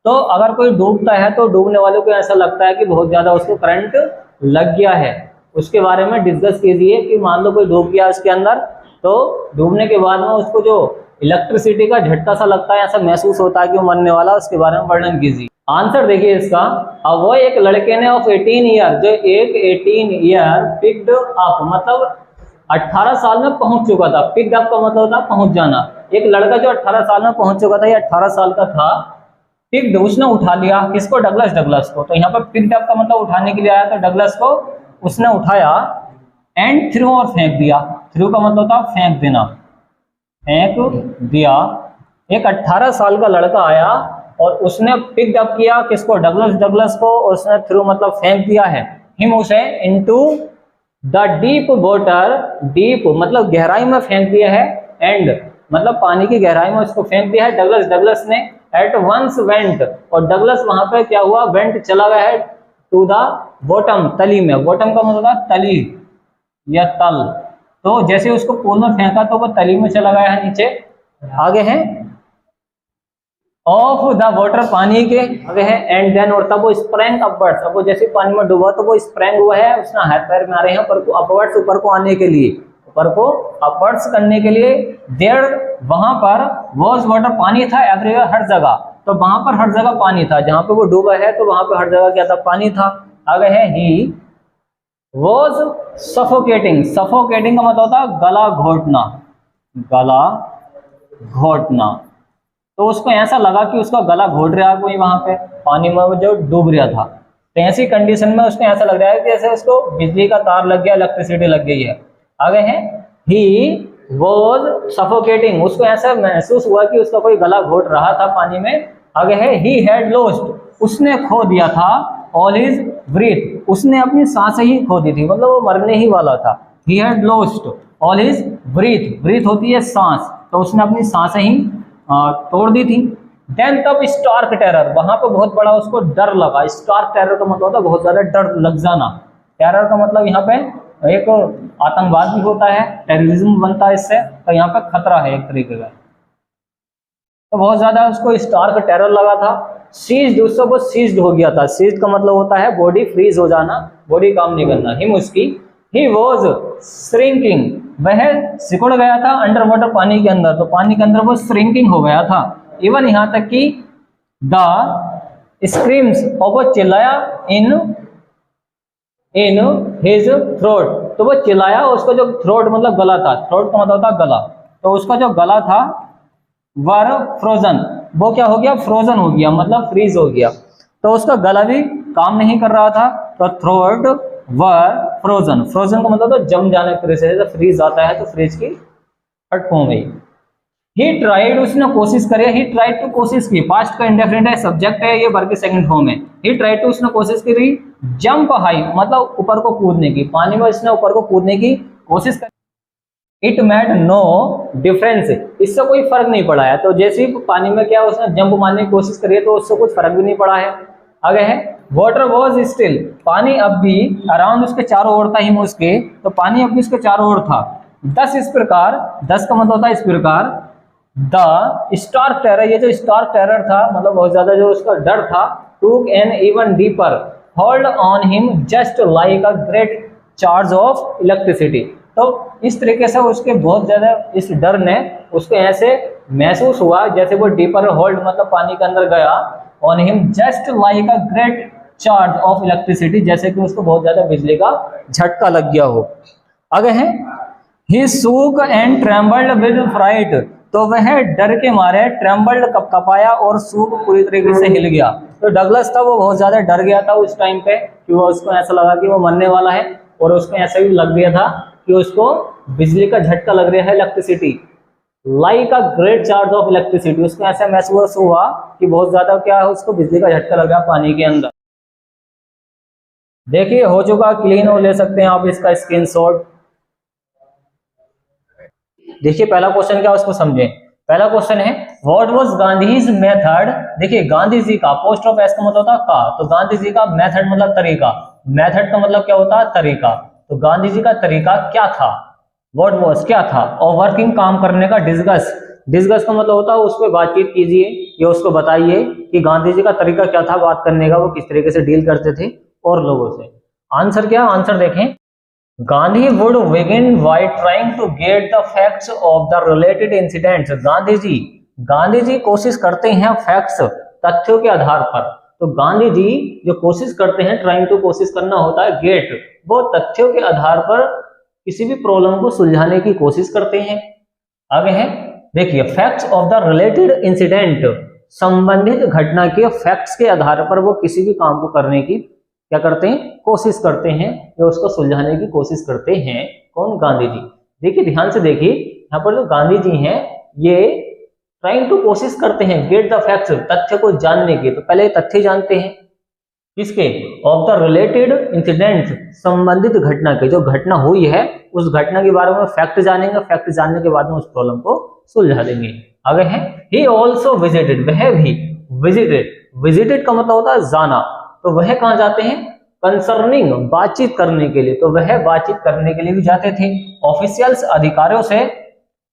तो अगर कोई डूबता है तो डूबने वाले को ऐसा लगता है कि बहुत ज्यादा उसको करंट लग गया है, उसके बारे में डिस्कस कीजिए कि मान लो कोई डूब गया उसके अंदर, तो डूबने के बाद में उसको जो इलेक्ट्रिसिटी का झटका सा लगता है, ऐसा महसूस होता है कि वो मरने वाला, उसके बारे में वर्णन कीजिए। आंसर देखिए इसका, अब वो एक लड़के ने ऑफ 18 ईयर, जो एक 18 ईयर पिक्ड अप, मतलब 18 साल में पहुंच चुका था। पिक्ड अप का मतलब होता है पहुंच जाना। एक लड़का जो 18 साल में पहुंच चुका था या 18 साल का था, पिक्ड उसने उठा लिया, किसको, डगलस को। तो यहाँ पर पिक्ड अप का मतलब उठाने के लिए आया, तो डगलस को उसने उठाया एंड थ्रू, और फेंक दिया। थ्रू का मतलब होता है फेंक देना, फेंक दिया। एक 18 साल का लड़का आया और उसने पिक्ड अप किया किसको, डगलस को, उसने थ्रू मतलब फेंक दिया है, हिम उसे, into the deep water, deep मतलब गहराई में फेंक दिया है, एंड मतलब पानी की गहराई में उसको फेंक दिया है डगलस ने। एट वंस वेंट, और डगलस वहां पे क्या हुआ, वेंट चला गया है, टू द बॉटम, तली में। बॉटम का मतलब होता है तली या तल। तो जैसे उसको पूल में फेंका तो वो तली में चला गया है, नीचे। आगे है ऑफ द वाटर, पानी के आगे है, एंड देन, और तब वो स्प्रैंग अपवर्ड्स, अब वो जैसे पानी में डूबा तो वो स्प्रैंग हुआ है, उसने हाथ पैर मारे हैं ऊपर को, अपवर्ड्स ऊपर को आने के लिए, ऊपर को अपवर्ड्स करने के लिए। देयर, वहां पर, वॉज वाटर, पानी था, एवरीवेयर, हर जगह। तो वहां पर हर जगह पानी था, जहां पे वो डूबा है तो वहां पे हर जगह क्या था, पानी था। आगे है ही वॉज सफोकेटिंग। सफोकेटिंग का मतलब होता है गला घोटना, गला घोटना। तो उसको ऐसा लगा कि उसका गला घोट रहा है कोई वहां पे पानी में, वो जो डूब रहा था। तो ऐसी कंडीशन में उसको ऐसा लग रहा है कि जैसे उसको बिजली का तार लग गया, इलेक्ट्रिसिटी लग गई है। आगे है ही वॉज सफोकेटिंग, उसको ऐसा महसूस हुआ कि उसका कोई गला घोट रहा था पानी में। आगे है ही हैड लॉस्ट, उसने खो दिया था ऑल हिज ब्रीथ, उसने अपनी सांसें ही खो दी थी, मतलब वो मरने ही वाला था। He had lost all his breath, breath होती है सांस, तो उसने अपनी सांसें ही तोड़ दी थी। देन तब स्टार्क टेरर, वहां पर बहुत बड़ा उसको डर लगा। स्टार्क टेरर का मतलब होता है बहुत ज्यादा डर लग जाना। टेरर का मतलब यहाँ पे एक आतंकवाद भी होता है, टेररिज्म बनता है इससे, तो यहाँ पे खतरा है एक तरीके का। तो बहुत ज्यादा उसको स्टार्क टेरर लगा था। सीज्ड, उससे वो सीज्ड हो गया था। सीज्ड का मतलब होता है बॉडी फ्रीज हो जाना, बॉडी काम नहीं करना। हिम उसकी, ही वॉज श्रिंकिंग, वह सिकुड़ गया था, अंडर वाटर, पानी के अंदर। तो पानी के अंदर वो श्रिंकिंग हो गया था। इवन यहाँ तक कि द स्क्रीम्स, और वो चिल्लाया इन हिज थ्रोट, तो वो चिल्लाया, उसका जो थ्रोट मतलब गला था, थ्रोट का मतलब होता गला, तो उसका जो गला था वर फ्रोजन, वो क्या हो गया, फ्रोजन हो गया, मतलब फ्रीज हो गया। तो उसका गला भी काम नहीं कर रहा था, तो थ्रोट वर फ्रोजन, फ्रोजन का मतलब तो जम जाने की से, जब फ्रीज आता है तो फ्रीज की हट हो गई। ही ट्राइड, उसने कोशिश करी, ही ट्राइड टू, कोशिश की, पास्ट का इंडेफिनिट है, सब्जेक्ट है, ये वर्ब की सेकंड फॉर्म है। ही ट्राइड टू, उसने कोशिश करी, जंप हाई मतलब ऊपर को कूदने की, पानी में इसने ऊपर को कूदने की कोशिश करी। इट मेड नो डिफरेंस, इससे कोई फर्क नहीं पड़ा है। तो जैसे ही पानी में क्या उसने जंप मारने की कोशिश करी है तो उससे कुछ फर्क भी नहीं पड़ा है। आगे है वाटर वॉज स्टिल, पानी अब भी अराउंड उसके चारों ओर था, हिम उसके, तो पानी अब भी उसके चारों ओर था। दस, इस प्रकार, दस का मतलब होता है इस प्रकार। द स्टार्क टेरर, ये जो स्टार्क टेरर था मतलब बहुत ज्यादा जो उसका डर था, took an even deeper hold on him just like a great charge of electricity, तो इस तरीके से उसके बहुत ज्यादा इस डर ने उसको ऐसे महसूस हुआ जैसे वो डीपर होल्ड मतलब पानी के अंदर गया, on him just like a great charge of electricity, जैसे कि उसको बहुत ज्यादा बिजली का झटका लग गया हो। आगे है ही सूक एंड ट्रेम्बल्ड विद फ्राइट, तो वह डर के मारे ट्रेम्बल्ड कपकपाया और सूक पूरी तरीके से हिल गया। तो डगलस था वो बहुत ज्यादा डर गया था उस टाइम पे कि वो उसको ऐसा लगा कि वो मरने वाला है, और उसको ऐसा भी लग गया था कि उसको बिजली का झटका लग रहा है, electricity like a great charge of electricity, उसको ऐसा महसूस हुआ कि बहुत ज्यादा क्या है उसको बिजली का झटका लग रहा है पानी के अंदर। देखिए हो चुका क्लीन, और ले सकते हैं आप इसका स्क्रीनशॉट। देखिए पहला क्वेश्चन क्या उसको समझें। पहला क्वेश्चन है व्हाट वाज गांधीज मेथड। देखिए गांधी जी का, पोस्ट ऑफ एस का मतलब होता है का, तो गांधी जी का मेथड मतलब तरीका, मेथड का मतलब क्या होता है तरीका, तो गांधी जी का तरीका क्या था, व्हाट वाज क्या था, और वर्किंग काम करने का डिस्कस, डिस्कस का मतलब होता है उस पर बातचीत कीजिए या उसको बताइए कि गांधी जी का तरीका क्या था बात करने का, वो किस तरीके से डील करते थे और लोगों से। आंसर क्या, आंसर देखें Gandhi would begin by trying to get the facts of the related incidents. Gandhi ji कोशिश करते हैं फैक्ट्स तथ्यों के आधार पर, तो गांधी जी जो कोशिश करते हैं, ट्राइंग टू कोशिश करना होता है, गेट वो तथ्यों के आधार पर किसी भी प्रॉब्लम को सुलझाने की कोशिश करते हैं। आगे है देखिए facts of the related incident, संबंधित घटना के फैक्ट्स के आधार पर वो किसी भी काम को करने की क्या करते हैं, कोशिश करते हैं या उसको सुलझाने की कोशिश करते हैं। कौन, गांधी जी। देखिए ध्यान से देखिए यहाँ पर जो गांधी जी हैं ये ट्राइंग टू कोशिश करते हैं गेट द फैक्ट्स, तथ्य को जानने की, तो पहले तथ्य जानते हैं किसके, ऑफ द रिलेटेड इंसिडेंट, संबंधित घटना के, जो घटना हुई है उस घटना के बारे में फैक्ट जानेंगे, फैक्ट जानने के बाद में उस प्रॉब्लम को सुलझा देंगे। आगे है ही ऑल्सो विजिटेड, वह भी विजिटेड, विजिटेड का मतलब होता है जाना, तो वह कहाँ जाते हैं, कंसर्निंग बातचीत करने के लिए, तो वह बातचीत करने के लिए भी जाते थे ऑफिशियल्स अधिकारियों से।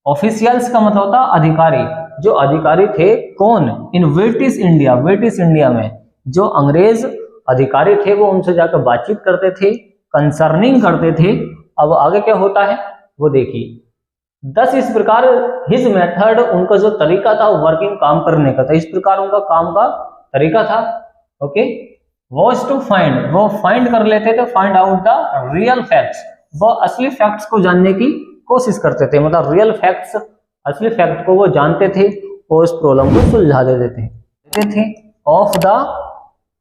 ऑफिशियल्स का मतलब होता है अधिकारी, जो अधिकारी थे कौन, in British India, British India में जो अंग्रेज अधिकारी थे वो उनसे जाकर बातचीत करते थे, कंसर्निंग करते थे। अब आगे क्या होता है वो देखिए, 10 इस प्रकार हिज मेथड, उनका जो तरीका था वर्किंग काम करने का था, इस प्रकार उनका काम का तरीका था। ओके, वॉज टू फाइंड, वो फाइंड कर लेते थे, find out the real facts, वो असली फैक्ट्स को जानने की कोशिश करते थे, मतलब रियल फैक्ट्स, असली फैक्ट को वो जानते थे और उस प्रॉब्लम को सुलझा देते थे। ऑफ द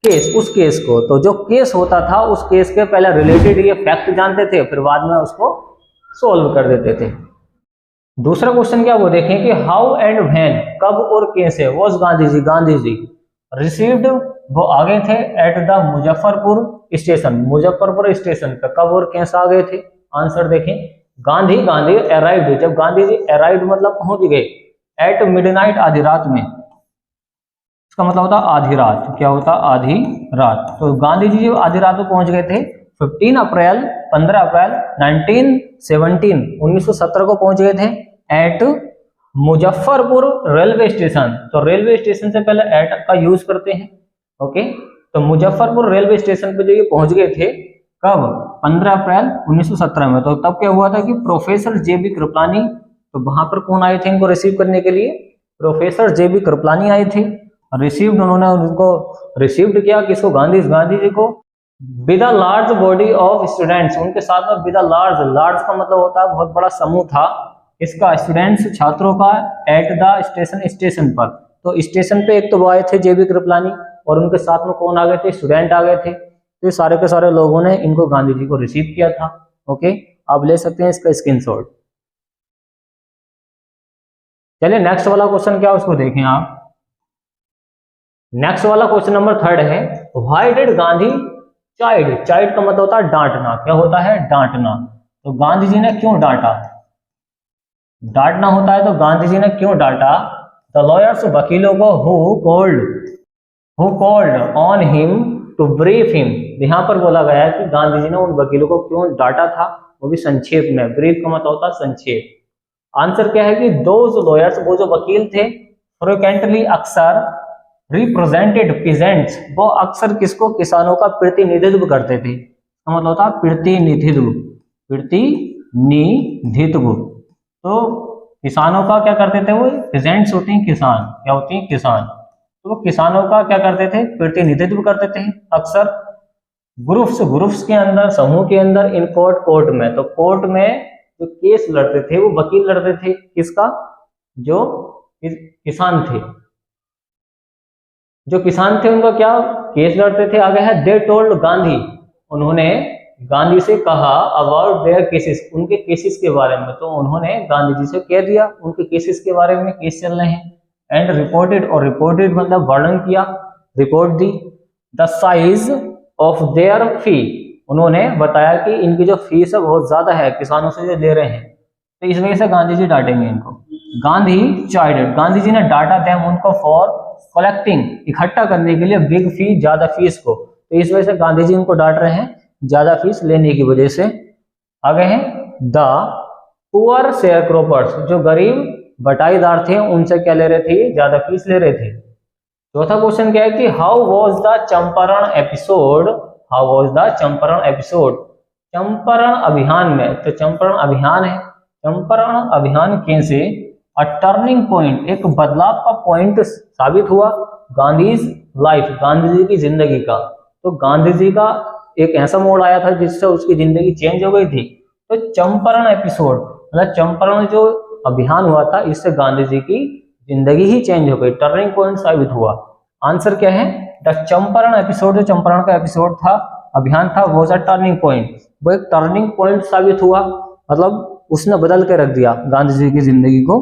केस, उस केस को, तो जो केस होता था उस केस के पहले रिलेटेड ये फैक्ट जानते थे, फिर बाद में उसको सोल्व कर देते थे। दूसरा क्वेश्चन क्या वो देखें कि हाउ एंड व्हेन, कब और कैसे, वॉज गांधी जी रिसीव्ड, वो आ गए थे at the Muzaffarpur station, Muzaffarpur station पे कब और कैसे आ गए थे। आंसर देखें गांधी अराइव्ड, जब गांधी जी अराइव्ड मतलब पहुंच गए, एट मिडनाइट आधी रात में, इसका मतलब होता आधी रात, क्या होता आधी रात, तो गांधी जी जो आधी रात में पहुंच गए थे 15 अप्रैल 1917 को पहुंच गए थे एट मुजफ्फरपुर रेलवे स्टेशन, तो रेलवे स्टेशन से पहले एट का यूज करते हैं। ओके, तो मुजफ्फरपुर रेलवे स्टेशन पे जो ये पहुंच गए थे कब, 15 अप्रैल 1917 में, तो तब क्या हुआ था कि प्रोफेसर जेबी कृपलानी, तो वहां पर कौन आए थे इनको रिसीव करने के लिए, प्रोफेसर जेबी कृपलानी आए थे, रिसीव्ड, उन्होंने उनको रिसीव्ड किया, किसको, गांधी जी को, with a large body of students, उनके साथ में विद अ लार्ज, लार्ज का मतलब होता है बहुत बड़ा समूह था, इसका स्टूडेंट्स छात्रों का, एट द स्टेशन, स्टेशन पर, तो स्टेशन पे एक तो वो आए थे जेबी कृपलानी और उनके साथ में कौन आ गए थे, स्टूडेंट आ गए थे, तो ये सारे के सारे लोगों ने इनको गांधी जी को रिसीव किया था। ओके, आप ले सकते हैं इसका स्क्रीनशॉट। चलिए नेक्स्ट वाला क्वेश्चन क्या उसको देखें आप। नेक्स्ट वाला क्वेश्चन नंबर 3 है why did Gandhi child, child का मतलब होता है डांटना, क्या होता है डांटना, तो गांधी जी ने क्यों डांटा, डांटना होता है तो गांधी जी ने क्यों डांटा, द लॉयर्स, वकीलों को, who called on him to brief him, यहाँ पर बोला गया है कि गांधी जी ने उन वकीलों को क्यों डांटा था, वो भी संक्षेप में, ब्रीफ का मतलब होता है संक्षेप। आंसर क्या है कि दोज लॉयर्स, वो जो वकील थे, फ्रिक्वेंटली अक्सर, रिप्रेजेंटेड पीजेंट्स, वो अक्सर किसको, किसानों का प्रतिनिधित्व करते थे, तो मतलब होता है प्रतिनिधित्व, प्रतिनिधित्व। तो किसानों का क्या करते थे, वो प्रेजेंट्स होते हैं किसान, क्या होते हैं किसान, तो वो किसानों का क्या करते थे, प्रतिनिधित्व करते थे अक्सर ग्रुप्स के अंदर, समूह के अंदर, इन कोर्ट में। तो कोर्ट में जो केस लड़ते थे वो वकील लड़ते थे, किसका, जो किसान थे, जो किसान थे उनका क्या केस लड़ते थे। आगे है दे टोल्ड गांधी, उन्होंने गांधी से कहा अबाउट देयर केसेस, उनके केसेस के बारे में। तो उन्होंने गांधी जी से कह दिया उनके केसेस के बारे में, केस चल रहे हैं। एंड रिपोर्टेड, और रिपोर्टेड मतलब वर्णन किया, रिपोर्ट दी। The size of their fee, उन्होंने बताया कि इनकी जो फीस है बहुत ज्यादा है किसानों से जो ले रहे हैं, तो इस वजह से गांधी जी डांटेंगे इनको। गांधी चाइल्ड, गांधी जी ने डांटा देम उनको फॉर कलेक्टिंग, इकट्ठा करने के लिए बिग फी, ज्यादा फीस को। तो इस वजह से गांधी जी उनको डांट रहे हैं ज्यादा फीस लेने की वजह से। आगे है द पुअर शेयर क्रॉपर्स, जो गरीब बटाईदार थे उनसे क्या ले रहे थे, ज्यादा फीस ले रहे थे। चौथा क्वेश्चन क्या है कि how was the Champaran episode, how was the Champaran episode, Champaran अभियान में। तो चंपारण अभियान है, चंपारण अभियान कैसे अ टर्निंग पॉइंट, एक बदलाव का पॉइंट साबित हुआ गांधीज लाइफ, गांधी जी की जिंदगी का। तो गांधी जी का एक ऐसा मोड़ आया था जिससे उसकी जिंदगी चेंज हो गई थी। तो चंपारण एपिसोड मतलब चंपारण जो अभियान हुआ था, इससे गांधी जी की जिंदगी ही चेंज हो गई, टर्निंग पॉइंट साबित हुआ। आंसर क्या है, द चंपारण एपिसोड, जो चंपारण का एपिसोड था, अभियान था, वो था टर्निंग पॉइंट, वो एक टर्निंग पॉइंट साबित हुआ, मतलब उसने बदल के रख दिया गांधी जी की जिंदगी को।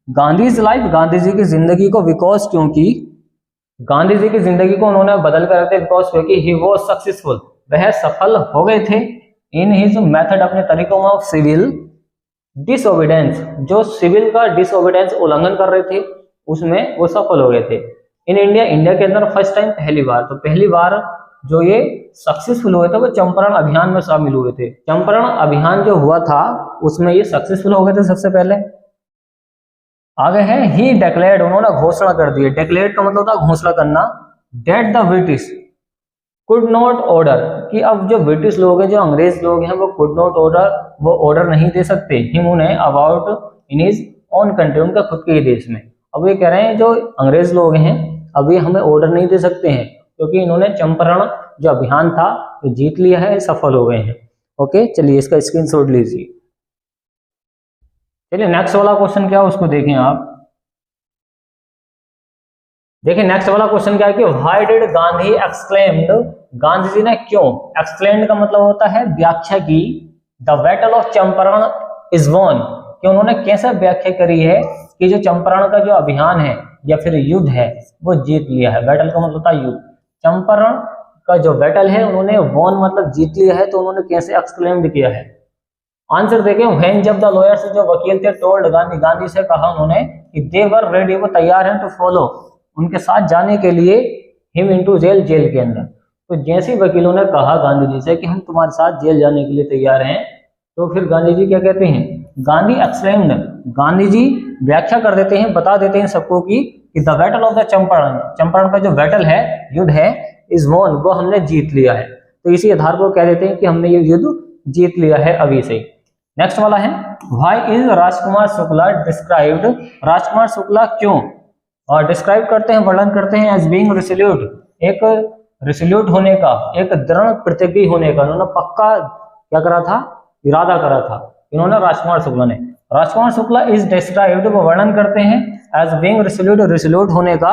गांधीज लाइफ, गांधी जी की जिंदगी को, बिकॉज, क्योंकि गांधी जी की जिंदगी को उन्होंने बदल कर रख दिया, बिकॉज क्योंकि ही वॉज सक्सेसफुल, वह सफल हो गए थे इन हिज मेथड, अपने तरीकों में, ऑफ सिविल डिसओबीडेंस, जो सिविल का डिसओबीडेंस उल्लंघन कर रहे थे उसमें वो सफल हो गए थे। इन इंडिया, इंडिया के अंदर फर्स्ट टाइम, पहली बार, तो पहली बार जो ये सक्सेसफुल हुए थे वो चंपारण अभियान में शामिल हुए थे। चंपारण अभियान जो हुआ था उसमें ये सक्सेसफुल हो गए थे सबसे पहले। आगे है ही डिक्लेयर्ड, उन्होंने घोषणा कर दी। डिक्लेयर्ड का मतलब था घोषणा करना। That the British could not order, कि अब जो ब्रिटिश लोग हैं, जो अंग्रेज लोग हैं, वो कुड नॉट ऑर्डर, वो ऑर्डर नहीं दे सकते हिम उन्हें about in his own country, उनका खुद के देश में। अब ये कह रहे हैं जो अंग्रेज लोग हैं अब ये हमें ऑर्डर नहीं दे सकते हैं क्योंकि इन्होंने चंपारण जो अभियान था वो जीत लिया है, सफल हो गए हैं। ओके, चलिए इसका स्क्रीनशॉट लीजिए। चलिए नेक्स्ट वाला क्वेश्चन क्या है उसको देखें आप। देखिए नेक्स्ट वाला क्वेश्चन क्या है कि why did Gandhi exclaimed, Gandhi ji ने क्यों, एक्सक्लेम्ड का मतलब होता है व्याख्या की, the battle of Champaran is won, कि उन्होंने कैसे व्याख्या करी है कि जो चंपारण का जो अभियान है या फिर युद्ध है वो जीत लिया है। बैटल का मतलब होता है युद्ध, चंपारण का जो बैटल है उन्होंने वॉन मतलब जीत लिया है, तो उन्होंने कैसे एक्सक्लेम्ड किया है। आंसर देखें, व्हेन जब द लॉयर्स, जो वकील थे, टोल्ड गांधी, गांधी से कहा उन्होंने कि दे वर रेडी, वो तैयार हैं टू फॉलो, उनके साथ जाने के लिए, हिम इनटू जेल, जेल के अंदर। तो जैसे ही वकीलों ने कहा गांधी जी से कि हम तुम्हारे साथ जेल जाने के लिए तैयार हैं, तो फिर गांधी जी क्या कहते हैं, गांधी एक्सप्लेन्ड, गांधी जी व्याख्या कर देते हैं, बता देते हैं सबको कि the battle of the Champaran, Champaran का जो बैटल है, युद्ध है, इज वॉन, वो हमने जीत लिया है। तो इसी आधार पर कह देते हैं कि हमने ये युद्ध जीत लिया है अभी से। नेक्स्ट वाला है why is Rajkumar Shukla described, Rajkumar Shukla क्यों और डिस्क्राइब करते हैं, वर्णन करते हैं एज बीइंग रिसोल्यूट, एक रिसोल्यूट होने का, एक दृढ़ प्रतिज्ञी होने का, उन्होंने पक्का क्या करा था, इरादा करा था इन्होंने, राजकुमार शुक्ला ने। राजकुमार शुक्ला इज डिस्क्राइब्ड, वो वर्णन करते हैं एज बीइंग रिसोल्यूट, रिसोल्यूट होने का।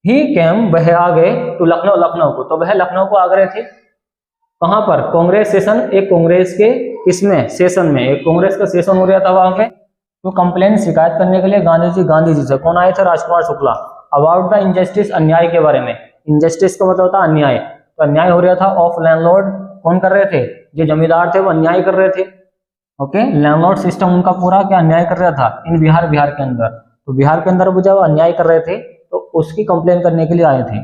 ही केम, वह आ गए टू लखनऊ, लखनऊ को, तो वह लखनऊ को आ गए थे। कहां पर, कांग्रेस सेशन, एक कांग्रेस के किसमें सेशन में, एक कांग्रेस का सेशन हो रहा था वहां पे, तो कंप्लेन शिकायत करने के लिए गांधी जी से कौन आए थे, Rajkumar Shukla, about the injustice, अन्याय के बारे में। इनजस्टिस का मतलब होता है अन्याय, तो अन्याय हो रहा था ऑफ लैंडलॉर्ड, कौन कर रहे थे, जो जमींदार थे वो अन्याय कर रहे थे। ओके, लैंडलॉर्ड सिस्टम उनका पूरा क्या अन्याय कर रहा था इन बिहार, बिहार के अंदर, तो बिहार के अंदर वो जब अन्याय कर रहे थे तो उसकी कंप्लेन करने के लिए आए थे।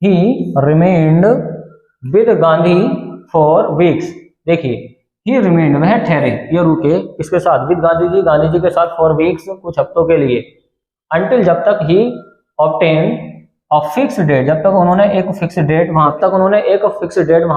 ही remained with Gandhi for weeks, देखिए ही रिमेन्ड, वह ठहरे, ये रुके, किसके साथ, विद गांधी जी, गांधी जी के साथ, फॉर वीक्स, कुछ हफ्तों के लिए, अंटिल, जब तक, ही ऑब्टेन फिक्स डेट, जब तक उन्होंने एक फिक्स डेट वहां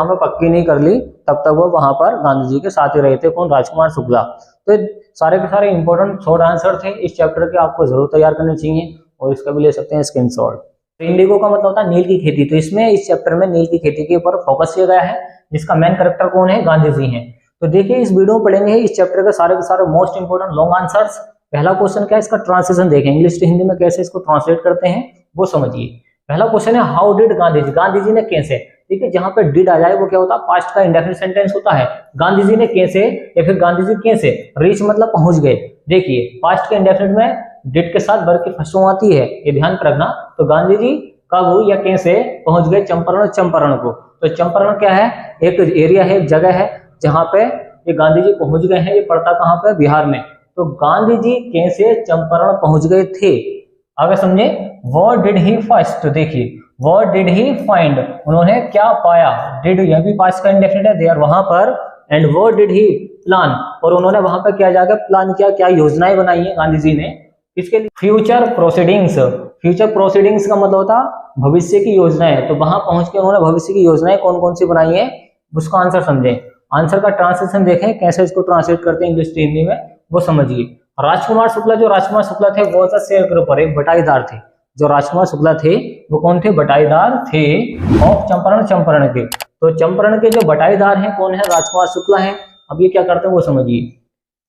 पर पक्की नहीं कर ली तब तक वो वहां पर गांधी जी के साथ ही रहे थे। कौन? राजकुमार शुक्ला। तो सारे के सारे इंपॉर्टेंट शॉर्ट आंसर थे इस चैप्टर के, आपको जरूर तैयार करने चाहिए और इसका भी ले सकते हैं स्क्रीनशॉट। इंडिगो का मतलब होता है नील की खेती, तो इसमें इस चैप्टर में नील की खेती के ऊपर फोकस किया गया है, जिसका मेन कैरेक्टर कौन है? गांधी जी हैं। तो देखिए इस वीडियो में पढ़ेंगे इस चैप्टर के सारे मोस्ट इंपोर्टेंट लॉन्ग आंसर्स। पहला क्वेश्चन क्या है? इसका ट्रांसलेशन देखें, इंग्लिश टू हिंदी में कैसे इसको ट्रांसलेट करते हैं वो समझिए। पहला क्वेश्चन है हाउ डिड गांधी जी, गांधी जी ने कैसे। ठीक है, जहां पे डिड आ जाए वो क्या होता है? पास्ट का इंडेफिनिट सेंटेंस होता है। गांधी जी ने कैसे या फिर गांधी जी कैसे, रीच मतलब पहुंच गए। देखिए पास्ट के इंडेफिनिट में डिड के साथ वर्ब की फर्स्ट फॉर्म आती है, ये ध्यान पर रखना। तो गांधी जी कब या कैसे पहुंच गए चंपारण को। तो चंपारण क्या है? एक एरिया है, एक जगह है जहां पे ये गांधी जी पहुंच गए हैं। ये पड़ता कहां पे? बिहार में। तो गांधी जी कैसे चंपारण पहुंच गए थे, आगे समझे। व्हाट डिड ही फर्स्ट, देखिए व्हाट डिड ही फाइंड, उन्होंने क्या पाया। डिड यह भी पास्ट का इंडेफिनिट है, देयर वहां पर। And what did he plan, और उन्होंने वहां पर क्या जाकर प्लान किया, क्या योजनाएं बनाई है गांधी जी ने इसके लिए। फ्यूचर प्रोसीडिंग्स, फ्यूचर प्रोसीडिंग्स का मतलब होता भविष्य की योजनाएं। तो वहां पहुंच के उन्होंने भविष्य की योजनाएं कौन कौन सी बनाई है उसका आंसर समझें। आंसर का ट्रांसलेशन देखें कैसे इसको ट्रांसलेट करते हैं इंग्लिश टू हिंदी में वो समझिए। राजकुमार शुक्ला, जो राजकुमार शुक्ला थे वो शेयर ग्रुपर, एक बटाईदार थे। जो राजकुमार शुक्ला थे वो कौन थे? बटाईदार थे ऑफ चंपारण के। तो चंपारण के जो बटाईदार हैं कौन है? राजकुमार शुक्ला हैं। अब ये क्या करते हैं वो समझिए।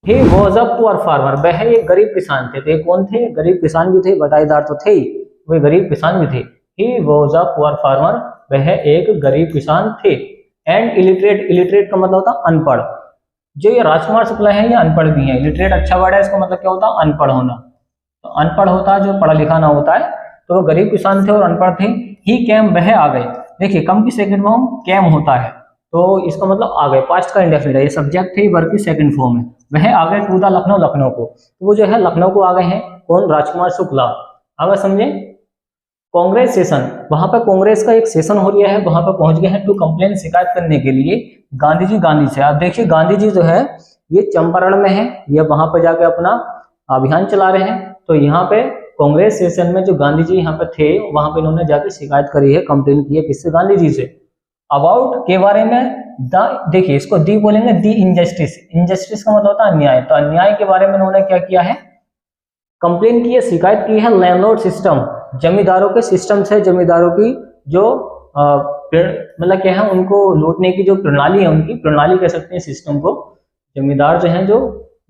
He was a poor farmer, वह एक गरीब किसान थे। तो ये कौन थे? गरीब किसान भी थे, बटाईदार तो थे ही, वे गरीब किसान भी थे। He was a poor farmer, वह एक गरीब किसान थे। एंड इलिटरेट, इलिटरेट का मतलब होता है अनपढ़। जो ये राजकुमार शुक्ला है ये अनपढ़ भी है। इलिटरेट अच्छा वर्ड है, इसका मतलब क्या होता है? अनपढ़ होना। तो अनपढ़ होता है जो पढ़ा लिखा ना होता है। तो वो गरीब किसान थे और अनपढ़ थे। ही कैम, वह आ गए। देखिए कम की सेकंड फॉर्म कैम होता है, तो इसका मतलब आ गए, पास्ट का इंडेफिनिट है। ये सब्जेक्ट थे, वर्ब की सेकंड फॉर्म है। वह आ गए टू द लखनऊ, लखनऊ को। तो वो जो है लखनऊ को आ गए हैं। कौन? राजकुमार शुक्ला। आगे समझे। कांग्रेस सेशन, वहां पर कांग्रेस का एक सेशन हो रहा है, वहां पर पहुंच गए हैं टू कंप्लेन, शिकायत करने के लिए गांधी से। आप देखिए गांधी जी जो है ये चंपारण में है, ये वहां पर जाके अपना अभियान चला रहे हैं। तो यहाँ पे कांग्रेस सेशन में जो गांधी जी यहाँ पे थे वहां पे इन्होंने जाके शिकायत करी है, कंप्लेन की है। किससे? गांधी जी से। अबाउट के बारे में, देखिए इसको दी बोलेंगे, दी इनजस्टिस। इनजस्टिस का मतलब होता है अन्याय। तो अन्याय के बारे में इन्होंने क्या किया है? कंप्लेन की है, शिकायत की है लैंडलॉर्ड सिस्टम, जमींदारों के सिस्टम से। जमींदारों की जो मतलब क्या है, उनको लूटने की जो प्रणाली है, उनकी प्रणाली कह सकते हैं सिस्टम को। जमींदार जो हैं, जो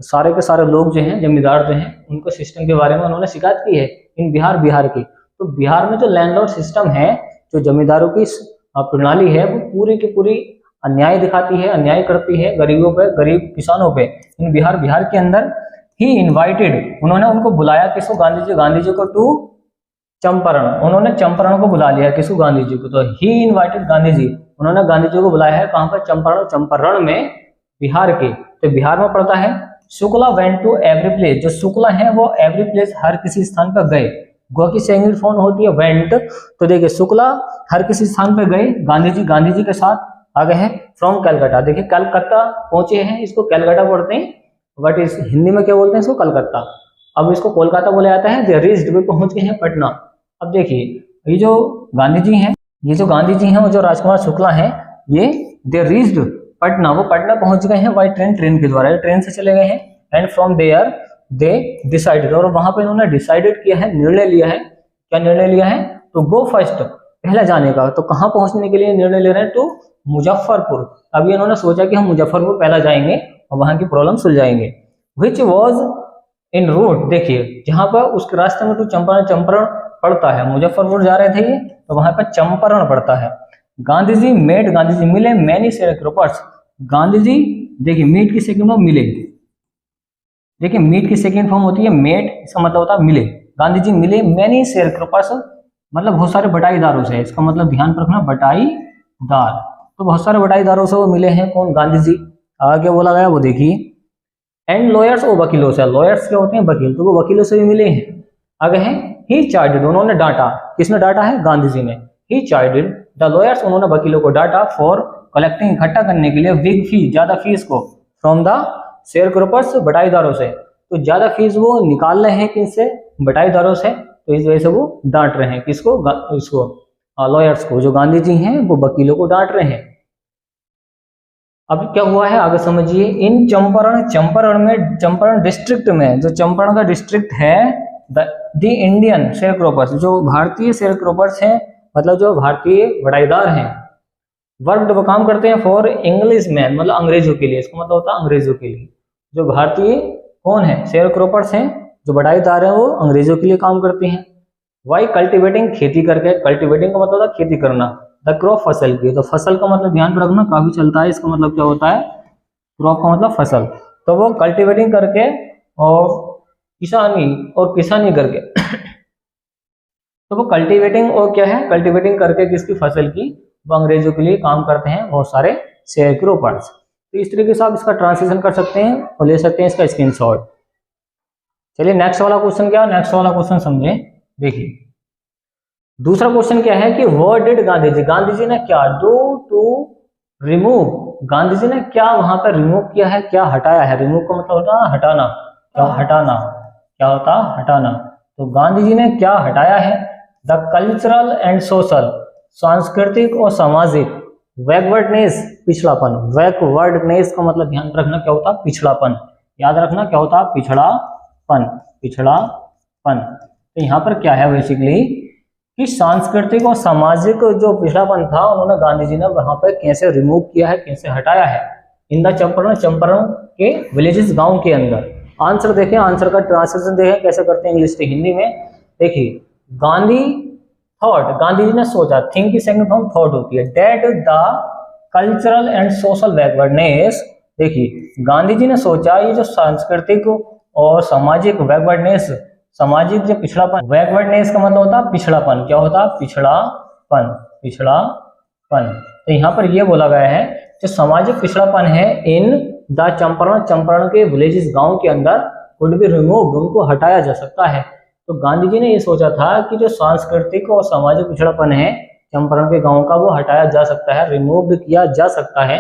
सारे के सारे लोग जो हैं जमींदार जो हैं, उनको सिस्टम के बारे में उन्होंने शिकायत की है इन बिहार की। तो बिहार में जो लैंडलॉर्ड सिस्टम है, जो जमींदारों की प्रणाली है, वो पूरी की पूरी अन्याय दिखाती है, अन्याय करती है गरीबों पे, गरीब किसानों पे। इन बिहार के अंदर ही इनवाइटेड, उन्होंने उनको बुलाया किसको? गांधी जी को टू चंपारण। उन्होंने चंपारण को बुला लिया, किसको? गांधी जी को। तो ही इनवाइटेड गांधी जी, उन्होंने गांधी जी को बुलाया है कहां पर? चंपारण में, बिहार के। तो बिहार में पड़ता है। Shukla went to every place, जो शुक्ला है वो एवरी प्लेस, हर किसी स्थान पर गए। गो की सेकंड फॉर्म होती है वेंट। तो देखिए शुक्ला हर किसी स्थान पर गए, गांधी जी के साथ आ गए हैं। फ्रॉम कलकत्ता, देखिए कलकत्ता पहुंचे हैं, इसको कलकत्ता पढ़ते हैं, बट इस हिंदी में क्या बोलते हैं इसको? कलकत्ता। अब इसको कोलकाता बोला जाता है। दे रीच्ड, वे पहुंच गए हैं पटना। अब देखिए ये जो गांधी जी हैं, और जो राजकुमार शुक्ला हैं, ये दे रीच्ड पटना, वो पटना पहुंच गए हैं बाय ट्रेन, ट्रेन के द्वारा, ट्रेन से चले गए हैं। And from there they decided, और वहां पे इन्होंने डिसाइडेड किया है, निर्णय लिया है। क्या निर्णय लिया है? तो गो फर्स्ट, पहले जाने का। तो कहां पहुंचने के लिए निर्णय ले रहे हैं? तो मुजफ्फरपुर। अभी इन्होंने सोचा कि हम मुजफ्फरपुर पहला जाएंगे और वहां की प्रॉब्लम सुलझाएंगे। विच वॉज इन रूट, देखिए जहां पर उसके रास्ते में तो चंपारण पड़ता है, मुजफ्फरपुर जा रहे थे ये, तो वहां पर चंपारण पड़ता है। गांधी जी मिले मैनी शेयरक्रोपर्स। गांधी जी, देखिए मीट की सेकंड फॉर्म मिले। देखिए मीट की सेकंड फॉर्म होती है मेट, इसका मतलब होता है मिले। गांधी जी मिले मैनी शेयरक्रोपर्स, मतलब बहुत सारे बटाईदारों से। इसका मतलब ध्यान रखना, बटाईदार। तो बहुत सारे बटाईदारों से वो मिले हैं। कौन? गांधी जी। आगे बोला गया वो देखिए। एंड लॉयर्स, और वकीलों से। लॉयर्स क्या होते हैं? वकील। तो वो वकीलों से भी मिले हैं। आगे है ही चार्टेड, उन्होंने डांटा। किसने डांटा है? गांधी जी ने। ही चार्टेड द लॉयर्स, उन्होंने वकीलों को डांटा फॉर कलेक्टिंग, इकट्ठा करने के लिए, बिग फी, ज्यादा फीस को, फ्रॉम द शेयरक्रोपर्स, बटाईदारों से। तो ज्यादा फीस वो निकाल रहे हैं किनसे? बटाईदारों से। तो इस वजह से वो डांट रहे हैं किसको, इसको लॉयर्स को, जो गांधी जी हैं वो वकीलों को डांट रहे हैं। अब क्या हुआ है आगे समझिए। इन चंपारण डिस्ट्रिक्ट में, जो चंपारण का डिस्ट्रिक्ट है, द इंडियन शेयरक्रॉपर्स, जो भारतीय शेयरक्रॉपर्स हैं, मतलब जो भारतीय बटाईदार हैं, वर्कड वो काम करते हैं फॉर इंग्लिश मैन, मतलब अंग्रेजों के लिए, इसका मतलब होता है अंग्रेजों के लिए। जो भारतीय कौन है, शेयरक्रॉपर्स हैं, जो बटाईदार हैं, वो अंग्रेजों के लिए काम करते हैं। वाई कल्टिवेटिंग, खेती करके, कल्टिवेटिंग का मतलब होता है खेती करना, द क्रॉप फसल की, तो फसल का मतलब ध्यान रखना काफी चलता है, इसका मतलब क्या होता है, क्रॉप का मतलब फसल, तो वो कल्टिवेटिंग करके और किसानी करके तो वो कल्टिवेटिंग और क्या है, कल्टिवेटिंग करके किसकी, फसल की, वो अंग्रेजों के लिए काम करते हैं बहुत सारे शेयरक्रॉपर्स। तो इस तरीके से आप इसका ट्रांसलेशन कर सकते हैं और ले सकते हैं इसका स्क्रीनशॉट। चलिए नेक्स्ट वाला क्वेश्चन क्या, नेक्स्ट वाला क्वेश्चन समझे। देखिए दूसरा क्वेश्चन क्या है कि व्हाट डिड गांधी जी ने क्या do to remove, Gandhi ji ने क्या वहां पर रिमूव किया है, क्या हटाया है। रिमूव का मतलब होता है हटाना, क्या हटाना, क्या होता हटाना। तो गांधी जी ने क्या हटाया है, द कल्चरल एंड सोशल, सांस्कृतिक और सामाजिक, बैकवर्डनेस, पिछड़ापन। बैकवर्डनेस का मतलब ध्यान रखना क्या होता है, पिछड़ापन, याद रखना क्या होता है, पिछड़ापन, पिछड़ापन। तो यहाँ पर क्या है बेसिकली कि सांस्कृतिक और सामाजिक जो पिछड़ापन था, उन्होंने गांधी जी ने वहां पर कैसे रिमूव किया है, कैसे हटाया है, इन द चंपारण के विलेजेस, गांव के अंदर। आंसर देखें, आंसर का ट्रांसलेशन देखें कैसे करते हैं इंग्लिश से हिंदी में। देखिए गांधी थॉट, गांधी जी ने सोचा, थिंक की सेकंड फॉर्म थॉट होती है, that the cultural and social backwardness. देखिए गांधी जी ने सोचा ये जो सांस्कृतिक और सामाजिक बैकवर्डनेस, सामाजिक जो पिछड़ापन, बैकवर्डनेस का मतलब होता है पिछड़ापन, क्या होता है, पिछड़ापन, पिछड़ापन। तो यहाँ पर यह बोला गया है जो सामाजिक पिछड़ापन है इन द चंपारण के विलेजेस, गांव के अंदर, कुड बी रिमूव्ड, उनको हटाया जा सकता है। तो गांधी जी ने ये सोचा था कि जो सांस्कृतिक और सामाजिक पिछड़ापन है चंपारण के गांव का, वो हटाया जा सकता है, रिमूव किया जा सकता है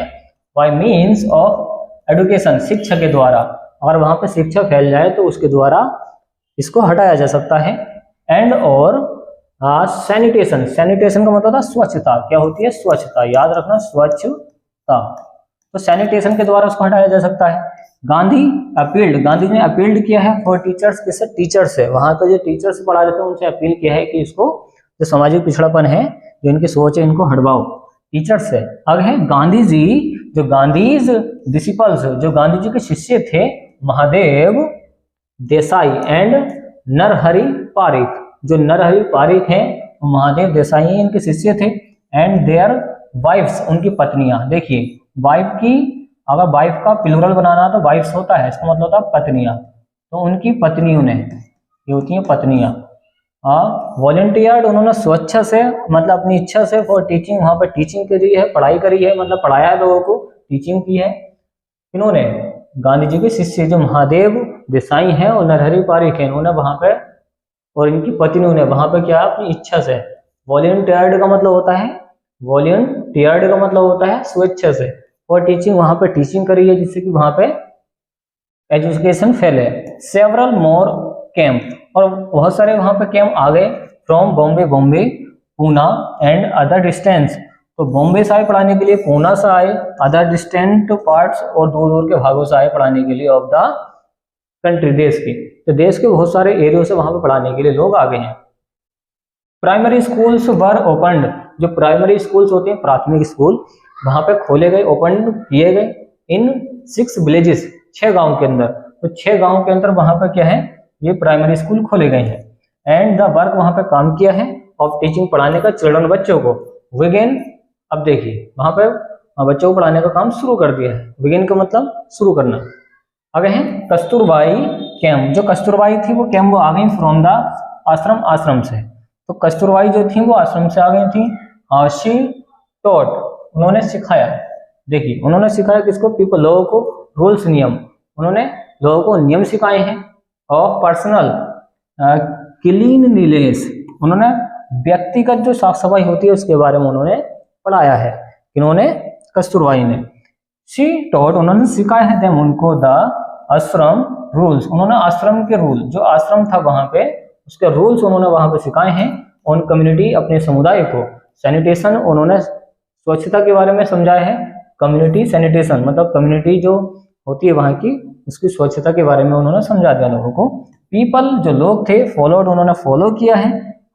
बाय मीन्स ऑफ एडुकेशन, शिक्षा के द्वारा। अगर वहां पर शिक्षा फैल जाए तो उसके द्वारा इसको हटाया जा सकता है। एंड और सैनिटेशन, सैनिटेशन का मतलब होता है स्वच्छता, क्या होती है, स्वच्छता, याद रखना स्वच्छता। तो सैनिटेशन के द्वारा उसको हटाया जा सकता है। गांधी जी ने अपील्ड किया है फॉर टीचर्स, किससे, टीचर से, वहां पर जो टीचर्स पढ़ा रहे थे उनसे अपील किया है कि इसको जो सामाजिक पिछड़ापन है, जो इनकी सोच है, इनको हटवाओ टीचर्स से। अब है गांधी जी, जो गांधीज डिसिपल्स, जो गांधी जी के शिष्य थे, महादेव देसाई एंड नरहरि पारिक, जो नरहरि पारिक हैं महादेव देसाई इनके शिष्य थे। एंड देयर वाइफ्स, उनकी पत्नियां। देखिए वाइफ की, अगर वाइफ का प्लूरल बनाना तो वाइफ्स होता है, इसका मतलब होता है पत्नियां, तो उनकी पत्नियों ने, ये होती हैं पत्नियां, वॉलंटियर्ड, उन्होंने स्वेच्छा से, मतलब अपनी इच्छा से, फॉर टीचिंग, वहां पर टीचिंग करी है, पढ़ाई करी है, मतलब पढ़ाया है लोगों को, टीचिंग की है। इन्होंने गांधी जी के शिष्य जो महादेव देसाई हैं और नरहरि पारिक हैं, उन्होंने वहां पे, और इनकी पत्नियों ने वहां पे क्या, अपनी इच्छा से, वॉलंटियर्ड का मतलब होता है, वॉलंटियर्ड का मतलब होता है स्वेच्छा से, और टीचिंग, वहां पे टीचिंग करी है, जिससे कि वहां पे एजुकेशन फैले। सेवरल मोर कैंप, और बहुत सारे वहां पे कैंप आ गए, from Bombay, Poona and other distance, तो बॉम्बे से आए पढ़ाने के लिए, पूना से आए, अदर डिस्टेंट पार्ट्स, और दूर दूर के भागों से आए पढ़ाने के लिए ऑफ द कंट्री, देश के, तो देश के बहुत सारे एरियो से वहां पे पढ़ाने के लिए लोग आ गए हैं। प्राइमरी स्कूल्स वर ओपन्ड, जो प्राइमरी स्कूल्स होते हैं, प्राथमिक स्कूल, वहां पे खोले गए, ओपन किए गए, इन 6 विलेजेस, 6 गांव के अंदर, तो 6 गांव के अंदर वहां पर क्या है, ये प्राइमरी स्कूल खोले गए हैं। एंड द वर्क, वहां पे काम किया है, ऑफ टीचिंग, पढ़ाने का, चिल्ड्रन, बच्चों को, विगेन, अब देखिए वहां पे बच्चों को पढ़ाने का काम शुरू कर दिया है, विगेन का मतलब शुरू करना। आगे है कस्तूरबाई कैंप, जो कस्तूरबाई थी वो कैंप, वो आ गई फ्रॉम द आश्रम से, तो कस्तूरबाई जो थी वो आश्रम से आ गई थी। शी टॉट, उन्होंने सिखाया, देखिए उन्होंने सिखाया किसको, पीपल, लोगों को, रूल्स, नियम, उन्होंने लोगों को नियम सिखाए हैं। ऑफ पर्सनल क्लीनलीनेस, उन्होंने व्यक्तिगत जो साफ सफाई होती है उसके बारे में उन्होंने पढ़ाया है, इन्होंने, कस्तूरबाई ने। शी टॉट, उन्होंने सिखाया है उनको, द आश्रम रूल्स, उन्होंने आश्रम के रूल, जो आश्रम था वहां पे उसके रूल्स उन्होंने वहां पे सिखाए हैं। ऑन कम्युनिटी, अपने समुदाय को। सैनिटेशन, उन्होंने स्वच्छता के बारे में समझाया है। कम्युनिटी सैनिटेशन मतलब कम्युनिटी जो होती है वहां की, उसकी स्वच्छता के बारे में उन्होंने समझा दिया लोगों को। पीपल, जो लोग थे, फॉलोड, उन्होंने फॉलो किया है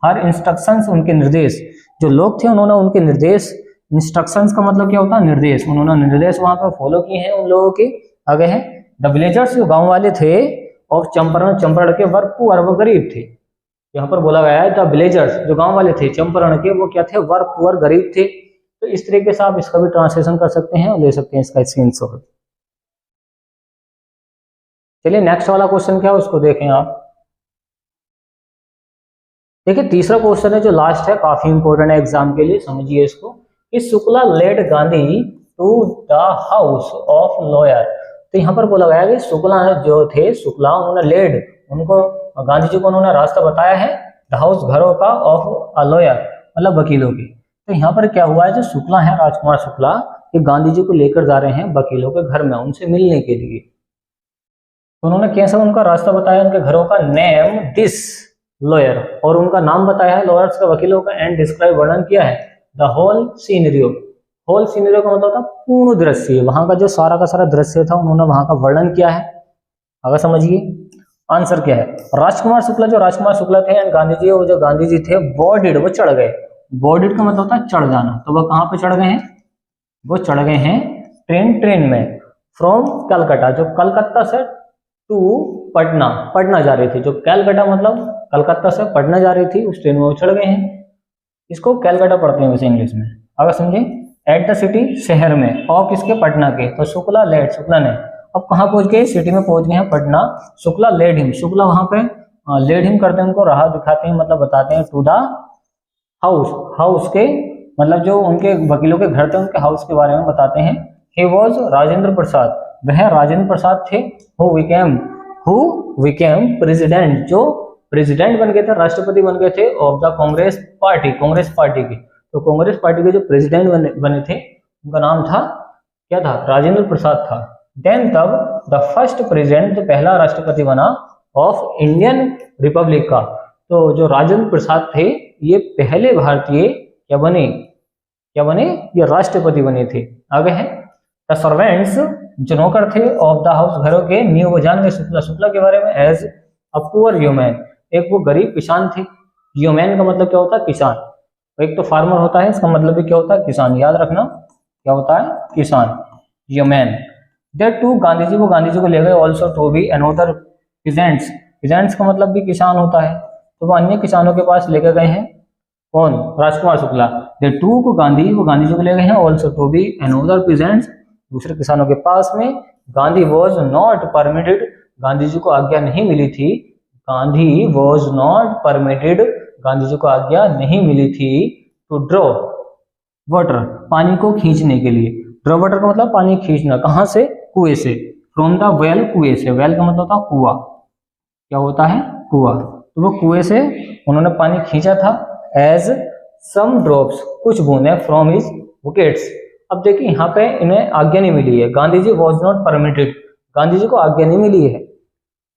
हर इंस्ट्रक्शंस, उनके निर्देश। जो लोग थे उन्होंने उनके निर्देश, इंस्ट्रक्शंस का मतलब क्या होता है, निर्देश, उन्होंने निर्देश वहां पर फॉलो किए हैं उन लोगों के। आगे है द विलेजर्स, जो गांव वाले थे, ऑफ चंपारण, चंपारण के वर पुअर, वो गरीब थे। यहाँ पर बोला गया है द विलेजर्स, जो गांव वाले थे चंपारण के, वो क्या थे, वर पुअर, गरीब थे। तो इस तरीके से आप इसका भी ट्रांसलेशन कर सकते हैं और ले सकते हैं इसका स्क्रीनशॉट। चलिए नेक्स्ट वाला क्वेश्चन क्या है उसको देखें आप। देखिए तीसरा क्वेश्चन है जो लास्ट है, काफी इंपॉर्टेंट है एग्जाम के लिए, समझिए इसको। कि Shukla led Gandhi to the house of lawyer. तो यहाँ पर बोला गया कि शुक्ला जो थे, शुक्ला, उन्होंने लेड, उनको, गांधी जी को उन्होंने रास्ता बताया है द हाउस, घरों का, ऑफ अ लॉयर मतलब वकीलों की। तो यहाँ पर क्या हुआ है, जो शुक्ला है, राजकुमार शुक्ला, ये गांधी जी को लेकर जा रहे हैं वकीलों के घर में उनसे मिलने के लिए। तो उन्होंने कैसे उनका रास्ता बताया, उनके घरों का, नेम दिस लॉयर, और उनका नाम बताया है लॉयर्स का, वकीलों का, एंड डिस्क्राइब, वर्णन किया है the whole scenario. Whole scenario का मतलब था पूर्ण दृश्य, वहां का जो सारा का सारा दृश्य था उन्होंने वहां का वर्णन किया है। अगर समझिए आंसर क्या है, राजकुमार शुक्ला, जो राजकुमार शुक्ला थे एंड गांधी जी, वो जो गांधी जी थे, बोर्डेड, वो चढ़ गए। बोर्डेड का मतलब होता है चढ़ जाना, तो वो कहाँ पे चढ़ गए हैं, वो चढ़ गए हैं ट्रेन में, फ्रॉम कलकत्ता, जो कलकत्ता से टू पटना, पटना जा रही थी, जो कलकत्ता मतलब कलकत्ता से पटना जा रही थी, उस ट्रेन में वो चढ़ गए हैं। इसको कलकत्ता पढ़ते हैं वैसे इंग्लिश में, अगर समझे। एट द सिटी, शहर में, ऑफ किसके, पटना के। तो शुक्ला लेड, शुक्ला ने, अब कहाँ पहुंच गए, सिटी में पहुंच गए हैं, पटना। शुक्ला लेड हिम, शुक्ला वहां पे लेड हिम करते हैं, उनको राह दिखाते हैं, मतलब बताते हैं, टू द हाउस, हाउस के मतलब जो उनके वकीलों के घर थे उनके हाउस के बारे में बताते हैं। ही वॉज राजेंद्र प्रसाद, वह राजेंद्र प्रसाद थे। हु विकेम प्रेसिडेंट, जो प्रेसिडेंट बन गए थे, राष्ट्रपति बन गए थे, of the Congress party, Congress party के। तो कांग्रेस पार्टी के जो प्रेसिडेंट बने थे उनका नाम था, क्या था, राजेंद्र प्रसाद था। देन तब द फर्स्ट प्रेसिडेंट, जो पहला राष्ट्रपति बना ऑफ इंडियन रिपब्लिक का, तो जो राजेंद्र प्रसाद थे ये पहले भारतीय क्या बने, ये राष्ट्रपति बने थे। आगे है द सर्वेंट्स, जो नौकर थे, ऑफ द हाउस, घरों के, न्यू, वो जान गए शुक्ला, शुक्ला के बारे में, एज अ पुअर ह्यूमन, एक वो गरीब किसान थे। ह्यूमन का मतलब क्या होता है, किसान। एक तो फार्मर होता है, इसका मतलब भी क्या होता है, किसान, याद रखना क्या होता है, किसान, human. There to, Gandhi ji, वो गांधी जी को ले गए, also to be another peasants, peasants का मतलब भी किसान होता है, तो वो अन्य किसानों के पास लेकर गए हैं, कौन, राजकुमार शुक्ला। देयर टू को गांधी, वो गांधी जी को ले गए हैं, also to be another peasants, दूसरे किसानों के पास में। Gandhi was not permitted, Gandhi ji को आज्ञा नहीं मिली थी, Gandhi was not permitted, Gandhi ji को आज्ञा नहीं मिली थी, टू ड्रॉ वाटर, पानी को खींचने के लिए। ड्रॉ वाटर का मतलब पानी खींचना, कहाँ से, कुएं से, फ्रॉम द वेल, कुएं से, वेल का मतलब होता है कुआं, क्या होता है, कुआं, तो वो कुएं से उन्होंने पानी खींचा था, एज सम ड्रॉप्स, कुछ बूंदें, फ्रॉम हिज बुकेट्स। अब देखिए यहाँ पे इन्हें आज्ञा नहीं मिली है, Gandhi ji was not permitted, Gandhi ji को आज्ञा नहीं मिली है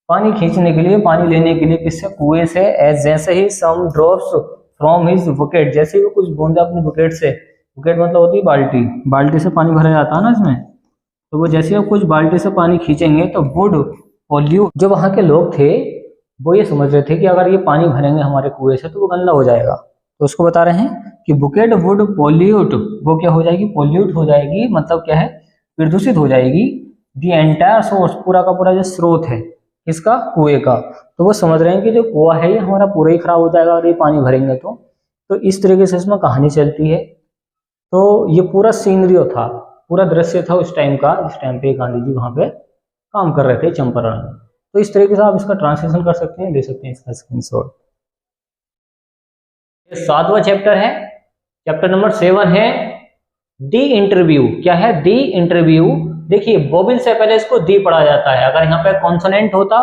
पानी खींचने के लिए, पानी लेने के लिए, किससे, कुएं से, एज जैसे ही, सम ड्रॉप्स फ्रॉम हिज बुकेट, जैसे ही वो कुछ बूंदे अपने बुकेट से, बुकेट मतलब होती है बाल्टी, बाल्टी से पानी भरा जाता है ना इसमें, तो वो जैसे ही कुछ बाल्टी से पानी खींचेंगे तो वुड पोल्यूट, जो वहां के लोग थे वो ये समझ रहे थे कि अगर ये पानी भरेंगे हमारे कुएं से तो वो गंदा हो जाएगा, तो उसको बता रहे हैं कि बुकेट वुड पोल्यूट, वो क्या हो जाएगी, पोल्यूट हो जाएगी, मतलब क्या है, प्रदूषित हो जाएगी, दी एंटायर सोर्स, पूरा का पूरा जो स्रोत है इसका, कुएं का। तो वो समझ रहे हैं कि जो कुआं है ये हमारा पूरा ही खराब हो जाएगा अगर ये पानी भरेंगे तो इस तरीके से इसमें कहानी चलती है। तो ये पूरा सीनरियो था, पूरा दृश्य था उस टाइम का, जिस टाइम पे गांधी जी वहां पे काम कर रहे थे चंपारण में। तो इस तरीके से आप इसका ट्रांसलेशन कर सकते हैं, ले सकते हैं इसका स्क्रीनशॉट। ये 7वां चैप्टर है, चैप्टर नंबर 7 है दी इंटरव्यू। क्या है, दी इंटरव्यू। देखिए वोवेल से पहले इसको दी पढ़ा जाता है, अगर यहाँ पे कॉन्सोनेंट होता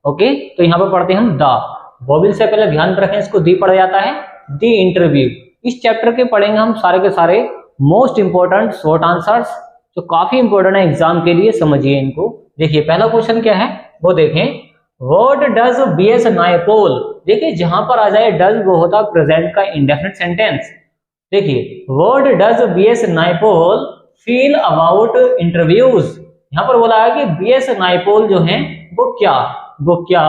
ओके तो यहाँ पे पढ़ते हैं हम दा, वोवेल से पहले ध्यान रखें इसको दी पढ़ा जाता है, दी इंटरव्यू। इस चैप्टर के पढ़ेंगे हम सारे के सारे मोस्ट इंपोर्टेंट शॉर्ट आंसर्स जो काफी इंपोर्टेंट है एग्जाम के लिए, समझिए इनको। देखिए पहला क्वेश्चन क्या है वो देखें, व्हाट डज बीएस नायपोल, देखिए जहां पर आ जाए डज वो होता है प्रेजेंट का इंडेफिनिट सेंटेंस। देखिए what does BS Naipaul feel about interviews, यहाँ पर बोला है कि बीएस नायपोल जो है वो क्या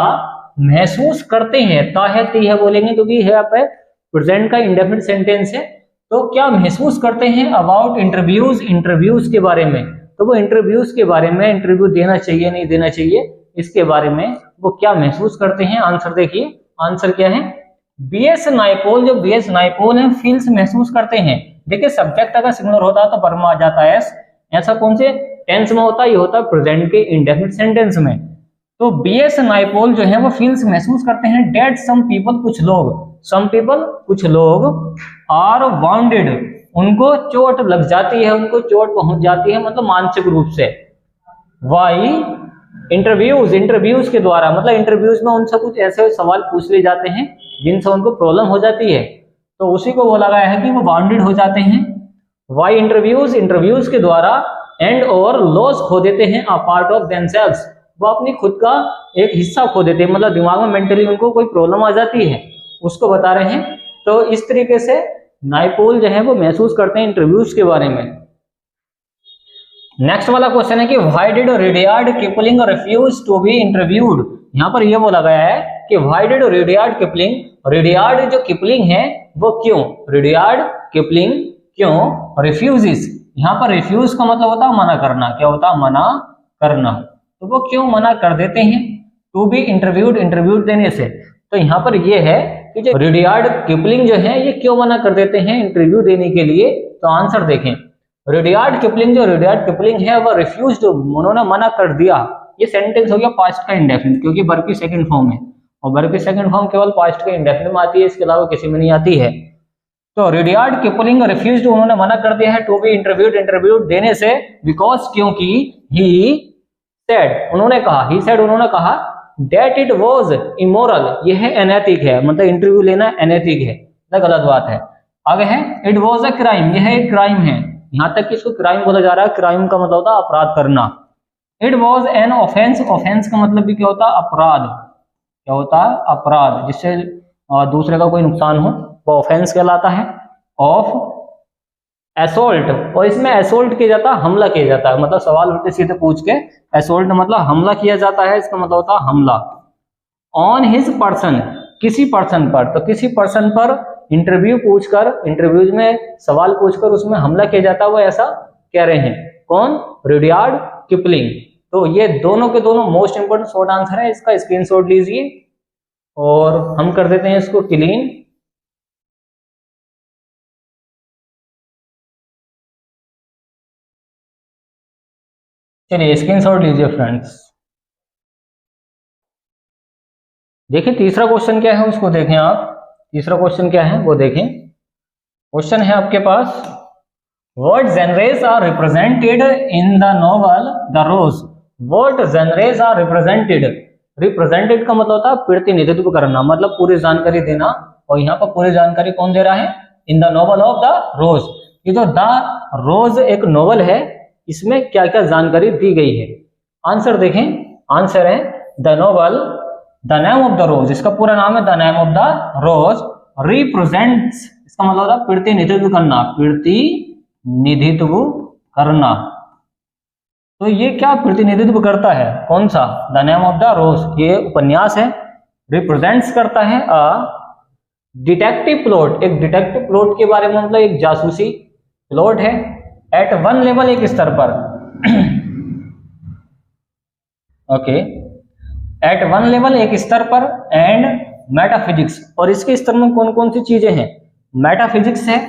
महसूस करते हैं, ता है ती है बोलेंगे क्योंकि है आप प्रेजेंट का इंडेफिनिट सेंटेंस है, तो क्या महसूस करते हैं अबाउट इंटरव्यूज के बारे में, तो वो इंटरव्यूज के बारे में, इंटरव्यू देना चाहिए नहीं देना चाहिए इसके बारे में वो क्या महसूस करते हैं। आंसर देखिए, आंसर क्या है, बीएस नायपोल, जो बीएस नायपोल है फील्स महसूस करते हैं। देखिए सब्जेक्ट अगर सिंगुलर होता है तो वर्ब में आ जाता है एस, ऐसा कौन से टेंस में होता है, ये होता है प्रेजेंट के इंडेफिनिट सेंटेंस में। तो बीएस नायपोल जो है वो फील्स महसूस करते हैं डेट सम पीपल, कुछ लोग आर वाउंडेड, उनको चोट लग जाती है, उनको चोट पहुंच जाती है, मतलब मानसिक रूप से। वाई इंटरव्यूज के द्वारा, मतलब इंटरव्यूज में उनसे कुछ ऐसे सवाल पूछ लिए जाते हैं जिनसे उनको प्रॉब्लम हो जाती है, तो उसी को बोला गया है कि वो बाउंडेड हो जाते हैं। वाई इंटरव्यूज के द्वारा एंड और लॉस खो देते हैं अ पार्ट ऑफ देमसेल्व्स, वो अपनी खुद का एक हिस्सा खो देते हैं, मतलब दिमाग में मेंटली उनको कोई प्रॉब्लम आ जाती है उसको बता रहे हैं। तो इस तरीके से नायपोल जो है वो महसूस करते हैं इंटरव्यूज के बारे में। नेक्स्ट वाला क्वेश्चन है कि why did Rudyard Kipling refuse to be interviewed, यहाँ पर यह बोला गया है कि why did Rudyard Kipling, Rudyard जो किपलिंग है वो रुडयार्ड किपलिंग क्यों रिफ्यूजेस, यहाँ पर रिफ्यूज का मतलब होता है मना करना, क्या होता है मना करना, तो वो क्यों मना कर देते हैं टू बी इंटरव्यूड देने से। तो यहाँ पर ये है कि जो रुडयार्ड किपलिंग जो है ये क्यों मना कर देते हैं इंटरव्यू देने के लिए, तो आंसर देखें, रुडयार्ड किपलिंग है वो रिफ्यूज्ड, उन्होंने मना कर दिया, ये सेंटेंस हो गया पास्ट का इंडेफिनिट क्योंकि वर्ब की सेकंड फॉर्म है और वर्ब की सेकंड फॉर्म केवल पास्ट के इंडेफिनिट में आती है, इसके अलावा किसी में नहीं आती है। तो रुडयार्ड किपलिंग रिफ्यूज्ड, उन्होंने मना कर दिया है टू बी इंटरव्यूड देने से, बिकॉज क्योंकि ही सेड उन्होंने कहा दैट इट वाज इमोरल, यह अनैतिक है, मतलब इंटरव्यू लेना अनैतिक है, तो गलत बात है। आगे है इट वाज अ क्राइम, यह एक क्राइम है, यहाँ तक कि इसको क्राइम बोला जा रहा है, क्राइम का मतलब होता है अपराध करना। It was an offence, offence का मतलब भी क्या होता है अपराध, क्या होता है अपराध, जिससे दूसरे का कोई नुकसान हो वो ऑफेंस कहलाता है। ऑफ असोल्ट, और इसमें असोल्ट किया जाता है, हमला किया जाता है, मतलब सवाल उल्टे सीधे पूछ के असोल्ट मतलब हमला किया जाता है, इसका मतलब होता है हमला। ऑन हिज पर्सन, किसी पर्सन पर, तो किसी पर्सन पर इंटरव्यू पूछकर, इंटरव्यूज में सवाल पूछकर उसमें हमला किया जाता है, वो ऐसा कह रहे हैं कौन, रुडयार्ड किपलिंग। तो ये दोनों के दोनों मोस्ट इंपोर्टेंट शॉर्ट आंसर है, इसका स्क्रीनशॉट लीजिए और हम कर देते हैं इसको क्लीन। चलिए स्क्रीनशॉट लीजिए फ्रेंड्स। देखिए तीसरा क्वेश्चन क्या है उसको देखें आप, तीसरा क्वेश्चन क्या है वो देखें। क्वेश्चन है आपके पास, what genres are represented in the novel the rose, what genres are represented का मतलब होता है प्रतिनिधित्व करना, मतलब पूरी जानकारी देना, और यहाँ पर पूरी जानकारी कौन दे रहा है, in the novel of the rose, ये जो द रोज एक नोवेल है इसमें क्या क्या जानकारी दी गई है। आंसर देखें, आंसर है the novel the name of the rose, इसका पूरा नाम है the name of the rose represents, इसका मतलब होता है प्रतिनिधित्व करना, प्रतिनिधित्व करना। तो ये क्या प्रतिनिधित्व करता है, कौन सा, the name of the rose, ये उपन्यास है, रिप्रेजेंट्स करता है अ डिटेक्टिव प्लॉट, एक डिटेक्टिव प्लॉट के बारे में, मतलब एक जासूसी प्लॉट है। एट वन लेवल, एक स्तर पर ओके, एट वन लेवल एक स्तर पर, एंड मेटाफिजिक्स, और इसके स्तर में कौन कौन सी चीजें हैं, मेटाफिजिक्स है,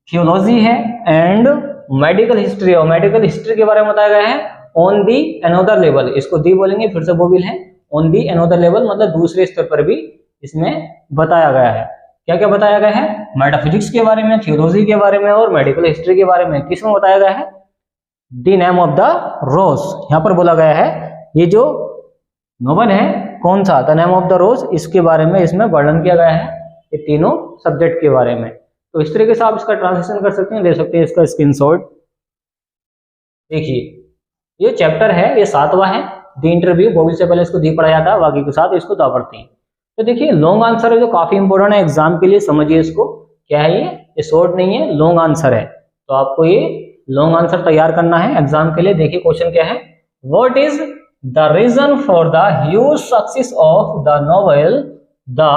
थियोलॉजी है, एंड मेडिकल हिस्ट्री, और मेडिकल हिस्ट्री के बारे में बताया गया है ऑन दी अनदर लेवल, इसको दी बोलेंगे फिर से बोबिल है, ऑन दी अनदर लेवल मतलब दूसरे स्तर पर भी इसमें बताया गया है। क्या क्या बताया गया है, मेटाफिजिक्स के बारे में, थियोलॉजी के बारे में और मेडिकल हिस्ट्री के बारे में, किसमें बताया गया है, द नेम ऑफ द रोज, यहाँ पर बोला गया है ये जो नोवेल है कौन सा, द नेम ऑफ द रोज, इसके बारे में इसमें वर्णन किया गया है, ये तीनों सब्जेक्ट के बारे में। तो इस तरीके से आप इसका ट्रांसलेशन कर सकते हैं, ले सकते हैं इसका स्क्रीनशॉट। देखिए ये चैप्टर है, ये 7वां है, दी इंटरव्यू, वोवेल से पहले इसको दी पढ़ा जाता है, बाकी के साथ इसको दा पढ़ती है। तो देखिए लॉन्ग आंसर है जो काफी इंपॉर्टेंट है एग्जाम के लिए, समझिए इसको क्या है, ये शॉर्ट नहीं है, लॉन्ग आंसर है। तो आपको ये लॉन्ग आंसर तैयार करना है एग्जाम के लिए। देखिए क्वेश्चन क्या है, what is the reason for the huge success of the novel the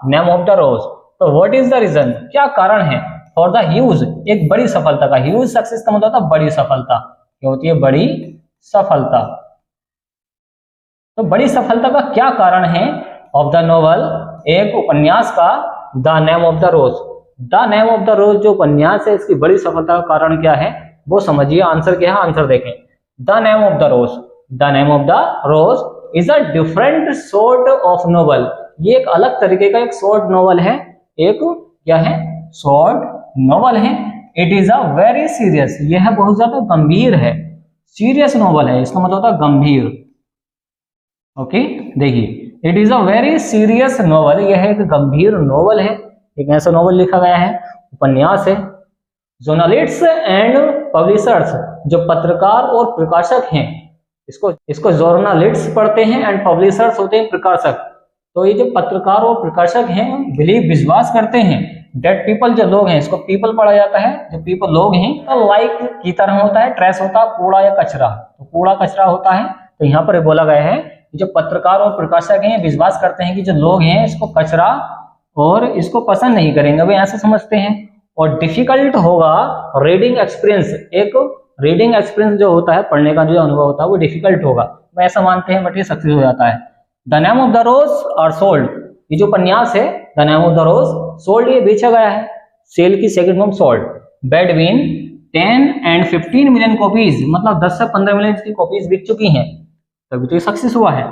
name of the rose. तो व्हाट इज द रीजन, क्या कारण है, फॉर द ह्यूज एक बड़ी सफलता का, ह्यूज सक्सेस का मतलब था बड़ी सफलता, क्या होती है बड़ी सफलता। तो बड़ी सफलता का क्या कारण है ऑफ द नोवेल, एक उपन्यास का the name of the rose. The name of the rose जो उपन्यास है इसकी बड़ी सफलता का कारण क्या है वो समझिए। आंसर क्या है, आंसर देखें। The name of the rose, the name of the Rose is a different sort of novel, ये एक अलग तरीके का एक शॉर्ट नोवेल है, एक क्या है शॉर्ट नोवेल है। It is a very serious, यह बहुत ज्यादा गंभीर है, सीरियस नोवेल है, इसका मतलब होता है गंभीर। ओके देखिए it is a very serious novel, यह एक गंभीर नोवेल है, एक ऐसा नोवेल लिखा गया है, उपन्यास है। जर्नलिस्ट्स एंड पब्लिशर्स, जो पत्रकार और प्रकाशक हैं, इसको जर्नलिस्ट्स पढ़ते हैं एंड पब्लिशर्स होते हैं प्रकाशक। तो ये जो पत्रकार और प्रकाशक हैं बिलीव विश्वास करते हैं, डेट पीपल जो लोग हैं, इसको पीपल पढ़ा जाता है, जो पीपल लोग हैं तो लाइक की तरह होता है, ट्रेस होता है कूड़ा या कचरा, तो कूड़ा कचरा होता है। तो यहाँ पर बोला गया है जो पत्रकार और प्रकाशक हैं विश्वास करते हैं कि जो लोग हैं इसको कचरा और इसको पसंद नहीं करेंगे, वे ऐसे समझते हैं। और डिफिकल्ट होगा रीडिंग एक्सपीरियंस, एक रीडिंग एक्सपीरियंस जो होता है पढ़ने का जो अनुभव होता है वो डिफिकल्ट होगा, वे ऐसा मानते हैं, बट ये सक्सेस हो जाता है। The name of the Rose are sold, ये जो उपन्यास है the name of the Rose sold, ये बेचा गया है, सेल की second form sold, between 10 and 15 million copies, मतलब 10 से 15 मिलियन की कॉपीज बिक चुकी हैं, तभी तो ये सक्सेस हुआ है।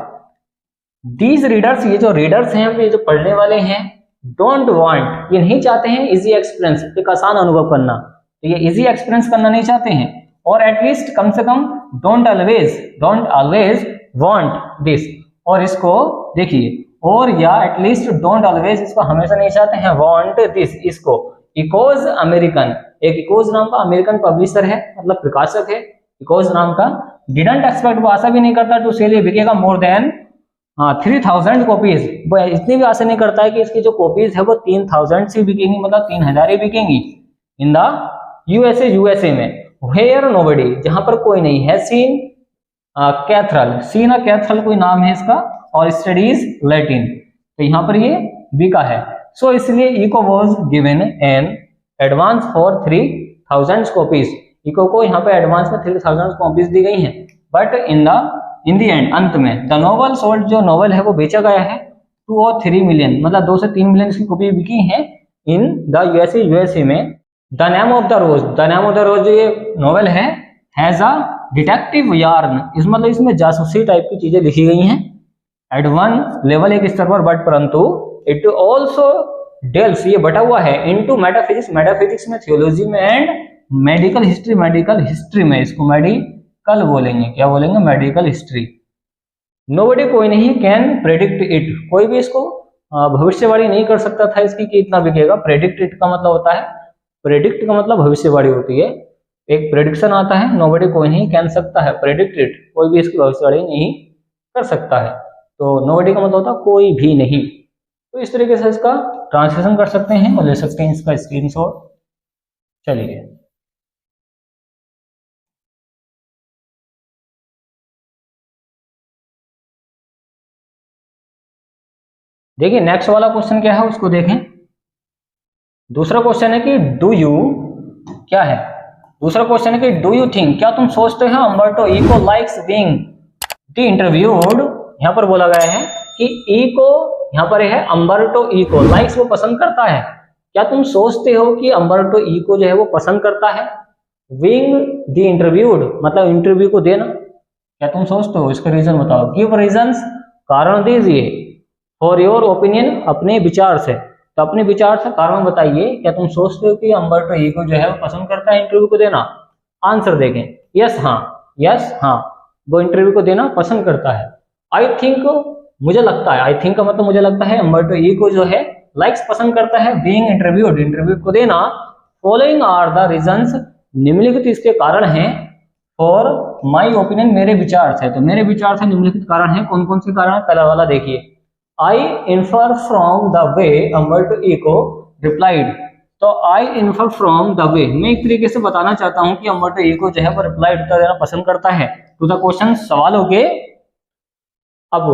दीज रीडर्स, ये जो रीडर्स हैं, ये जो पढ़ने वाले हैं, डोंट वांट, ये नहीं चाहते हैं इजी एक्सपीरियंस, एक आसान अनुभव करना, तो ये इजी एक्सपीरियंस करना नहीं चाहते हैं, और एटलीस्ट कम से कम डोंट ऑलवेज वांट दिस, और इसको देखिए, और या एटलीस्ट डोंट ऑलवेज, इसको हमेशा नहीं चाहते हैं वांट दिस, इसको। इकोज अमेरिकन, एक इकोज नाम का अमेरिकन पब्लिशर है, मतलब प्रकाशक है इकोज नाम का, डिडंट एक्सपेक्ट, वो आशा भी नहीं करता टू सेल, ये बिकेगा मोर देन 3000 कॉपीज, वो इतनी भी आशा नहीं करता है कि इसकी जो कॉपीज है वो 3000 से बिकेंगी, मतलब 3000 ही बिकेंगी। इन द यूएसए में, वेयर नोबडी, जहां पर कोई नहीं है, सीन कैथरल, सीन कैथरल कोई नाम है इसका, और स्टडीज लैटिन, तो यहाँ पर ये बिका है। सो इसलिए Eco was given an advance for 3000 copies, Eco को यहाँ पे एडवांस में 3000 कॉपीज दी गई हैं, बट इन द एंड, अंत में, द नोवेल सोल्ड, जो नोवेल है वो बेचा गया है 2 और 3 मिलियन, मतलब 2 से 3 मिलियन की कॉपी बिकी है इन द यूएसए में। The name of the rose, the name of the rose जो ये नोवेल है, हैज अ डिटेक्टिव यार्न, इस मतलब इसमें जासूसी टाइप की चीजें लिखी गई हैं एट वन लेवल, एक स्तर पर, बट परंतु इट ऑल्सो डेल्स, ये बटा हुआ है इनटू मेटाफिजिक्स, मेटाफिजिक्स में, थियोलॉजी में, and medical history, medical history में, इसको मेडिकल बोलेंगे, क्या बोलेंगे, मेडिकल हिस्ट्री। नोबडी, कोई नहीं, कैन प्रेडिक्ट इट, कोई भी इसको भविष्यवाणी नहीं कर सकता था इसकी कि इतना बिकेगा। प्रेडिक्ट इट का मतलब होता है, प्रेडिक्ट का मतलब भविष्यवाणी होती है, एक प्रेडिक्शन आता है, नोबडी कोई नहीं कैन सकता है, प्रेडिक्ट इट कोई भी इसकी भविष्यवाणी नहीं कर सकता है, तो नोबडी का मतलब होता है कोई भी नहीं। तो इस तरीके से इसका ट्रांसलेशन कर सकते हैं और ले सकते हैं इसका स्क्रीनशॉट। चलिए देखिए नेक्स्ट वाला क्वेश्चन क्या है उसको देखें। दूसरा क्वेश्चन है कि डू यू, क्या है दूसरा क्वेश्चन है कि डू यू थिंक, क्या तुम सोचते हो Umberto Eco likes being the interviewed. यहाँ पर बोला गया है कि इको, यहाँ पर है अम्बर्टो इको लाइक्स, वो पसंद करता है, क्या तुम सोचते हो कि अम्बर्टो इको जो है वो पसंद करता है बीइंग द इंटरव्यूड, मतलब इंटरव्यू को देना, क्या तुम सोचते हो, इसका रीजन बताओ। गिव रीजंस, कारण दीजिए, फॉर योर ओपिनियन, अपने विचार से, तो अपने विचार से कारण बताइए, क्या तुम सोचते हो कि अम्बर्टो इको जो है वो पसंद करता है इंटरव्यू को देना। आंसर देखें, यस हाँ, यस हाँ, वो इंटरव्यू को देना पसंद करता है। आई थिंक, मुझे लगता है, आई थिंक का मतलब मुझे लगता है, अम्बर्टो इको जो है लाइक्स पसंद करता है बीइंग इंटरव्यूड, इंटरव्यू को देना। फॉलोइंग आर द रीजंस, निम्नलिखित इसके कारण हैं फॉर माई ओपिनियन, मेरे विचार से। तो मेरे विचार से निम्नलिखित कारण है, कौन कौन से कारण है? पहला वाला देखिए, I infer from the way Umberto Eco replied. तो I infer from the way, मैं एक तरीके से बताना चाहता हूं कि अम्बर्टो इको जो है वो रिप्लाई उत्तर देना पसंद करता है टू द क्वेश्चन, सवालों के। अब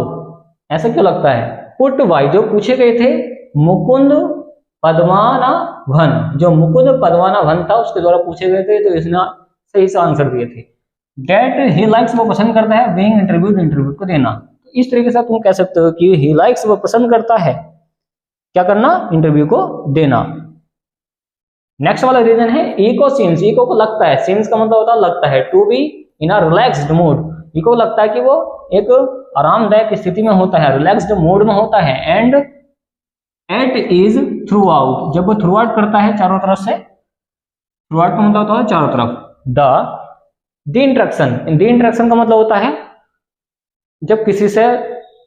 ऐसा क्यों लगता है? पुट वाई, जो पूछे गए थे मुकुंद पद्मानाभन, जो मुकुंद पद्मानाभन था उसके द्वारा पूछे गए थे, तो इसने सही से आंसर दिए थे। डेट ही लाइक्स, वो पसंद करता है बीइंग इंटरव्यूड, इंटरव्यू को देना। तो इस तरीके से तुम कह सकते हो कि ही लाइक्स, वो पसंद करता है क्या करना? इंटरव्यू को देना। नेक्स्ट वाला रीजन है इको सीम्स, इको को लगता है, सीम्स का मतलब होता है लगता है, to be in a relaxed mood. Eco लगता है कि वो एक आरामदायक स्थिति में होता है, रिलैक्स्ड मूड में होता है। And it is throughout, जब वो थ्रू आउट करता है चारों तरफ से, थ्रू आउट का मतलब होता है चारों तरफ। द इंटरेक्शन का मतलब होता है जब किसी से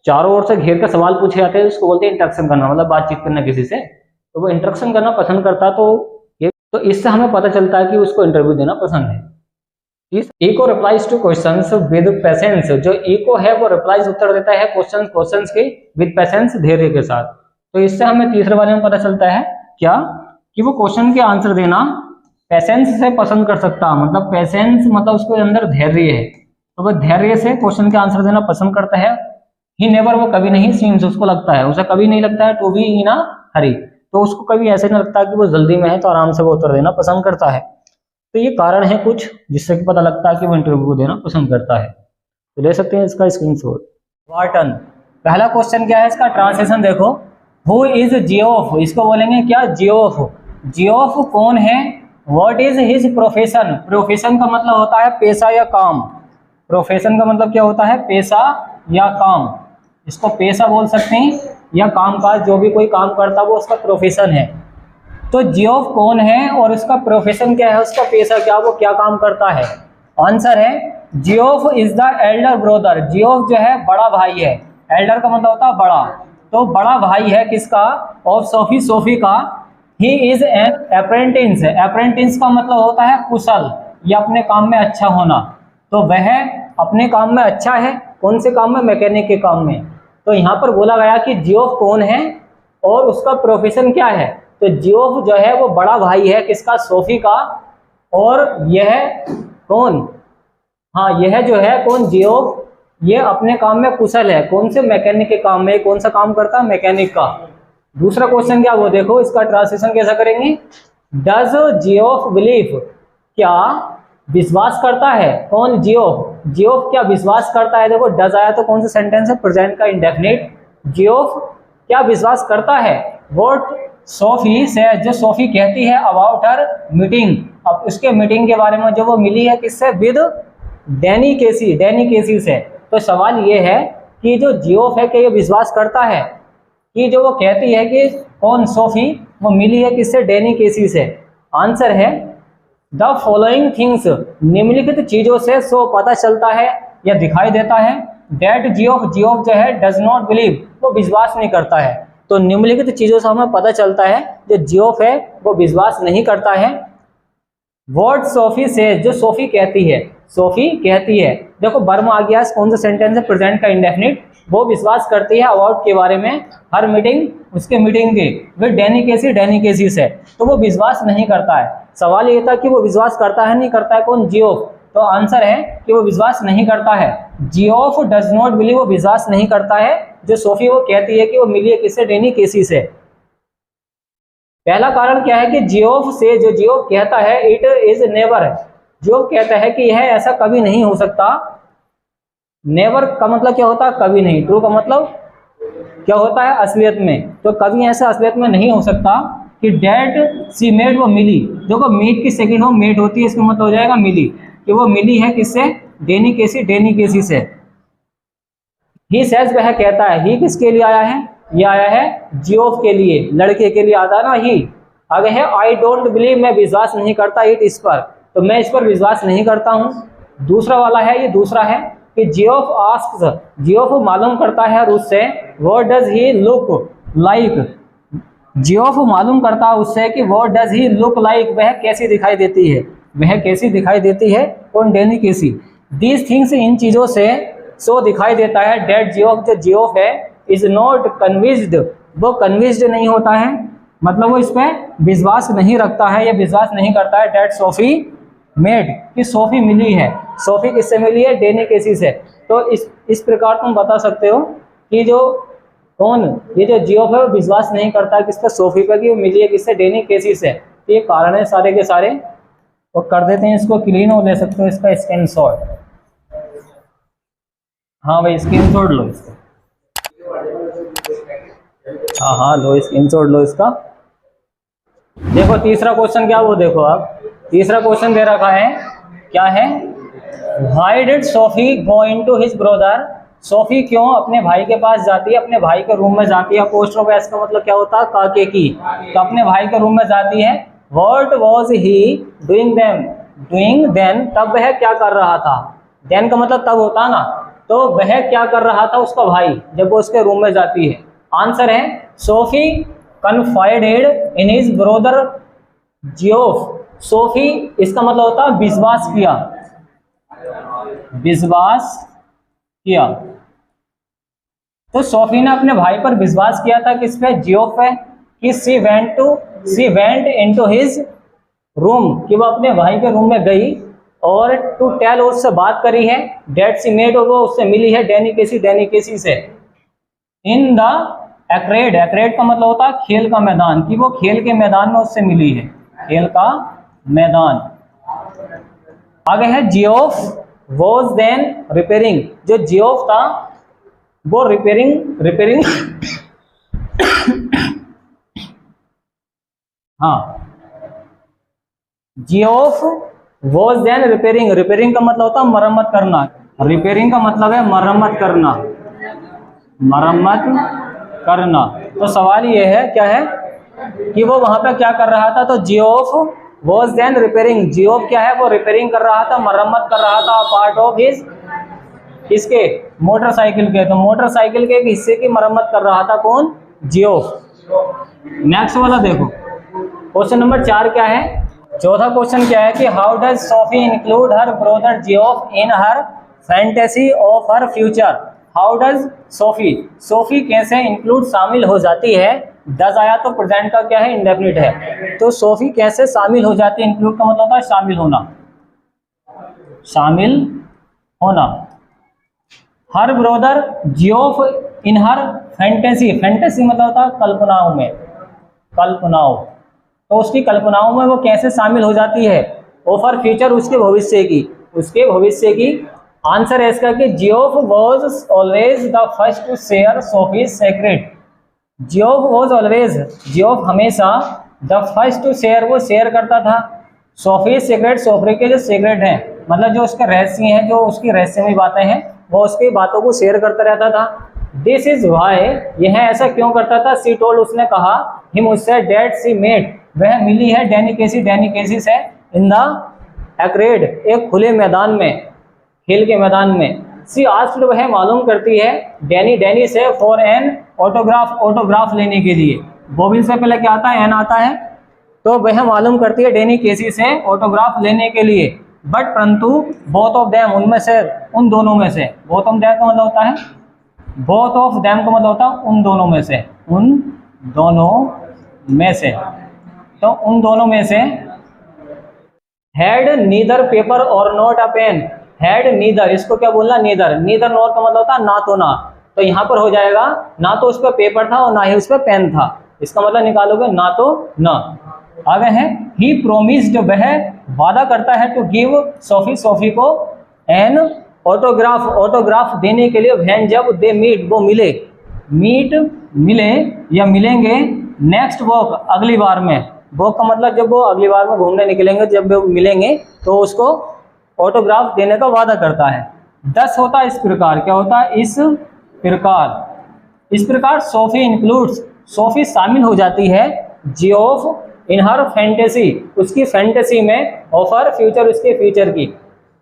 चारों ओर से घेर कर सवाल पूछे जाते हैं, उसको बोलते हैं इंटरेक्शन करना, मतलब बातचीत करना किसी से, तो वो इंटरेक्शन करना पसंद करता है। तो इससे हमें पता चलता है कि उसको इंटरव्यू देना पसंद है। इस Eco replies to questions with patience, जो इको है वो रिप्लाइज उत्तर देता है क्वेश्चंस के विद पेशेंस, धैर्य के साथ। तो इससे हमें तीसरे वाले में पता चलता है क्या, कि वो क्वेश्चन के आंसर देना पेशेंस से पसंद कर सकता, मतलब पेशेंस मतलब उसके अंदर धैर्य है, तो वो धैर्य से क्वेश्चन के आंसर देना पसंद करता है। ही नेवर, वो कभी नहीं, सीम्स, उसको लगता है, उसे कभी नहीं लगता है टू बी इन अ हरी, तो उसको कभी ऐसे नहीं लगता कि वो जल्दी में है, तो आराम से वो उत्तर देना पसंद करता है। तो ये कारण है कुछ जिससे कि पता लगता है कि वो इंटरव्यू को देना पसंद करता है। तो ले सकते हैं इसका स्क्रीनशॉट। वार्टन, पहला क्वेश्चन क्या है इसका? ट्रांसलेशन देखो, हु इज जियोफ, इसको बोलेंगे क्या? जियोफ। जियोफ कौन है? What is his profession, profession का मतलब होता है पेशा या काम, प्रोफेशन का मतलब क्या होता है? पेशा या काम, इसको पेशा बोल सकते हैं या काम काज, जो भी कोई काम करता है वो उसका प्रोफेशन है। तो जियोफ कौन है और उसका प्रोफेशन क्या है, उसका पेशा क्या, वो क्या काम करता है? आंसर है Geoff is the Elder brother, Geoff जो है बड़ा भाई है, एल्डर का मतलब होता है बड़ा, तो बड़ा भाई है किसका? ऑफ सोफी, सोफी का। He is an apprentice, apprentice का मतलब होता है कुशल या अपने काम में अच्छा होना, तो वह अपने काम में अच्छा है, कौन से काम में? मैकेनिक के काम में। तो यहाँ पर बोला गया कि जियोफ कौन है और उसका प्रोफेशन क्या है, तो जियोफ जो है वो बड़ा भाई है किसका? सोफी का। और यह कौन? हाँ, यह जो है कौन? जियोफ, ये अपने काम में कुशल है, कौन से? मैकेनिक के काम में। कौन सा काम करता है? मैकेनिक का। दूसरा क्वेश्चन क्या, वो देखो, इसका ट्रांसलेशन कैसा करेंगे? डज जियोफ बिलीव, क्या विश्वास करता है? कौन? जियोफ। जियोफ क्या विश्वास करता है? देखो डज आया तो कौन सा सेंटेंस है? प्रेजेंट का इंडेफिनिट। जियोफ क्या विश्वास करता है? व्हाट सोफी से, जो सोफी कहती है अबाउट हर मीटिंग, अब उसके मीटिंग के बारे में जो वो मिली है किससे? विद डैनी केसी, डैनी केसी से। तो सवाल ये है कि जो जियोफ है क्या ये विश्वास करता है कि जो वो कहती है कि कौन? सोफी, वो मिली है किससे? डैनी केसी से। आंसर है द फॉलोइंग थिंग्स, निम्नलिखित चीजों से सो पता चलता है या दिखाई देता है डेट जियोफ, जियोफ जो है डज नॉट बिलीव, वो विश्वास नहीं करता है। तो निम्नलिखित चीजों से हमें पता चलता है जो जियोफ है वो विश्वास नहीं करता है। व्हाट सोफी से, जो सोफी कहती है, सोफी कहती है, देखो वर्ब आ गया, कौन सा सेंटेंस है? प्रेजेंट का इंडेफिनिट। वो विश्वास करती है अबाउट के बारे में, हर मीटिंग, उसके मीटिंग के, विद डैनी केसी, डैनी केसी से, तो वो विश्वास नहीं करता है। सवाल ये था कि वो विश्वास करता है नहीं करता है? कौन? जियोफ। तो आंसर है कि वो विश्वास नहीं करता है। जियोफ डज नॉट बिलीव, वो विश्वास नहीं करता है जो सोफी वो कहती है कि वो मिली है किससे? डैनी केसी से। पहला कारण क्या है कि जियोफ से, जो जियोफ कहता है इट इज नेवर, जियोफ कहता है कि यह ऐसा कभी नहीं हो सकता। नेवर का मतलब क्या होता है? कभी नहीं। ट्रू का मतलब क्या होता है? असलियत में। तो कभी ऐसा असलियत में नहीं हो सकता कि डेट सी मेड, वो मिली, देखो मीट की सेकंड हो मेड होती है, इसका मतलब हो जाएगा मिली, कि वो मिली है किससे? डैनी केसी, डैनी केसी से। ही सेज, वह कहता है, ही किसके लिए आया है? ये आया है जियोफ के लिए, लड़के के लिए आता है ना ही। आगे है आई डोंट बिलीव, मैं विश्वास नहीं करता इट, इस पर, तो मैं इस पर विश्वास नहीं करता हूँ। दूसरा वाला है, ये दूसरा है कि जियोफ आस्क्स, जियोफ मालूम करता है उससे, what does he look like, Geoff मालूम करता है उससे कि what does he look like, वह कैसी दिखाई देती है। वह कैसी दिखाई देती है, कौन, डैनी कैसी। दीज थिंग्स, इन चीजों से, सो दिखाई देता है, डेट जियोफ, जो जियोफ है, इज नॉट कन्विंस्ड, वो कन्विंस्ड नहीं होता है, मतलब वो इस पर विश्वास नहीं रखता है या विश्वास नहीं करता है, डेट सोफी मेड, कि सोफी मिली है। सोफी किससे मिली है, डैनी कैसी से। तो इस प्रकार तुम बता सकते हो कि जो कौन, ये जो जियोफ है वो विश्वास नहीं करता है किस पे, सोफी पे, कि वो मिली है किससे, डैनी कैसी से। तो ये कारण है सारे के सारे। तो कर देते हैं इसको क्लीन, और ले सकते हो इसका स्क्रीनशॉट। हाँ भाई स्क्रीनशॉट लो इसका, हाँ लो स्क्रीनशॉट लो इसका। देखो तीसरा क्वेश्चन क्या, वो देखो आप, तीसरा क्वेश्चन दे रखा है, क्या है, why did Sophie go into his brother, Sophie क्यों अपने भाई के पास जाती है, अपने भाई के रूम में जाती है। अपोस्ट्रोफ का मतलब क्या होता है, काके की, तो अपने भाई के रूम में जाती है। What was he doing then, तब वह क्या कर रहा था, देन का मतलब तब होता ना, तो वह क्या कर रहा था उसका भाई जब वो उसके रूम में जाती है। आंसर है Sophie कन्फाइडेड in his brother Geoff, Sophie इसका मतलब होता है विश्वास किया, विश्वास किया। तो सोफी ने अपने भाई पर विश्वास किया था, किस पे, जियोफ पे, कि she went into his room, कि वो अपने भाई के रूम में गई, और टू टेल, उससे बात करी है, डेट सी मेट, और वो उससे मिली है, डैनी केसी से। इन द एक्रेड, एक्रेड का मतलब होता है खेल का मैदान, कि वो खेल के मैदान में उससे मिली है, खेल का मैदान। आगे है जियोफ वॉज देन रिपेयरिंग, जो जियोफ था वो रिपेयरिंग हाँ, Geoff was then repairing, repairing का मतलब होता है मरम्मत करना, रिपेयरिंग का मतलब है मरम्मत करना, मरम्मत करना। तो सवाल ये है, क्या है, कि वो वहां पे क्या कर रहा था, तो Geoff was then repairing, Geoff क्या है, वो रिपेयरिंग कर रहा था, मरम्मत कर रहा था, पार्ट ऑफ हिज, इसके, मोटरसाइकिल के, तो मोटरसाइकिल के एक हिस्से की मरम्मत कर रहा था, कौन, जियोफ। नेक्स्ट वाला देखो, क्वेश्चन नंबर 4 क्या है, चौथा क्वेश्चन क्या है, कि how does Sophie include her brother Geoff in her fantasy of her future. How does Sophie, Sophie कैसे इंक्लूड, शामिल हो जाती है, डज आया तो प्रेजेंट का क्या है, इंडेफिनिट है, तो सोफी कैसे शामिल हो जाती है, इंक्लूड का मतलब होता है शामिल होना, शामिल होना। हर ब्रदर जियोफ इन हर फैंटेसी, फैंटेसी मतलब होता है कल्पनाओं में, कल्पनाओं, तो उसकी कल्पनाओं में वो कैसे शामिल हो जाती है, ऑफर फ्यूचर, उसके भविष्य की, उसके भविष्य की। आंसर है इसका कि Geoff was always the first to share Sophie's secret, Geoff was always, Geoff हमेशा, द फर्स्ट टू शेयर, वो शेयर करता था, सोफीज सीक्रेट, सोफी के जो सीक्रेट हैं, मतलब जो उसके रहस्य हैं, जो उसकी रहस्यमय बातें हैं, वो उसकी बातों को शेयर करता रहता था। दिस इज वाई, यह ऐसा क्यों करता था, सी टोल्ड, उसने कहा, हिम उससे, डेट सी मेट, वह मिली है, डैनी केसी से, इन द एक्रेड, एक खुले मैदान में, खेल के मैदान में। सी आस्क्ड, वह मालूम करती है, डैनी से, फॉर एन ऑटोग्राफ, ऑटोग्राफ लेने के लिए, बॉबिन से पहले क्या आता है, एन आता है, तो वह मालूम करती है डैनी केसी से ऑटोग्राफ लेने के लिए, बट परंतु बोथ ऑफ देम, उनमें से, उन दोनों में से, बोथ ऑफ देम का मतलब होता है, बोथ ऑफ देम का मतलब होता है उन दोनों में से, उन दोनों में से, तो उन दोनों में से, हैड नीदर पेपर और not a pen, had neither, इसको क्या बोलना, नीदर, नीदर नॉट का मतलब होता है ना तो ना, तो यहाँ पर हो जाएगा ना तो उस पर पेपर था और ना ही उस पर पेन था, इसका मतलब निकालोगे ना तो ना। आगे है, ही प्रोमिस्ड, वह वादा करता है, टू गिव सोफी, सोफी को, एन ऑटोग्राफ, ऑटोग्राफ देने के लिए, व्हेन, जब, दे मीट, वो मिले, मीट मिले या मिलेंगे, नेक्स्ट वॉक, अगली बार में, वॉक का मतलब जब वो अगली बार में घूमने निकलेंगे, जब वो मिलेंगे तो उसको ऑटोग्राफ देने का वादा करता है। 10 होता है इस प्रकार, क्या होता है, इस प्रकार, इस प्रकार सोफी इंक्लूड्स, सोफी शामिल हो जाती है, जियोफ इन हर फैंटेसी, उसकी फैंटेसी में, ऑफर फ्यूचर, उसके फ्यूचर की।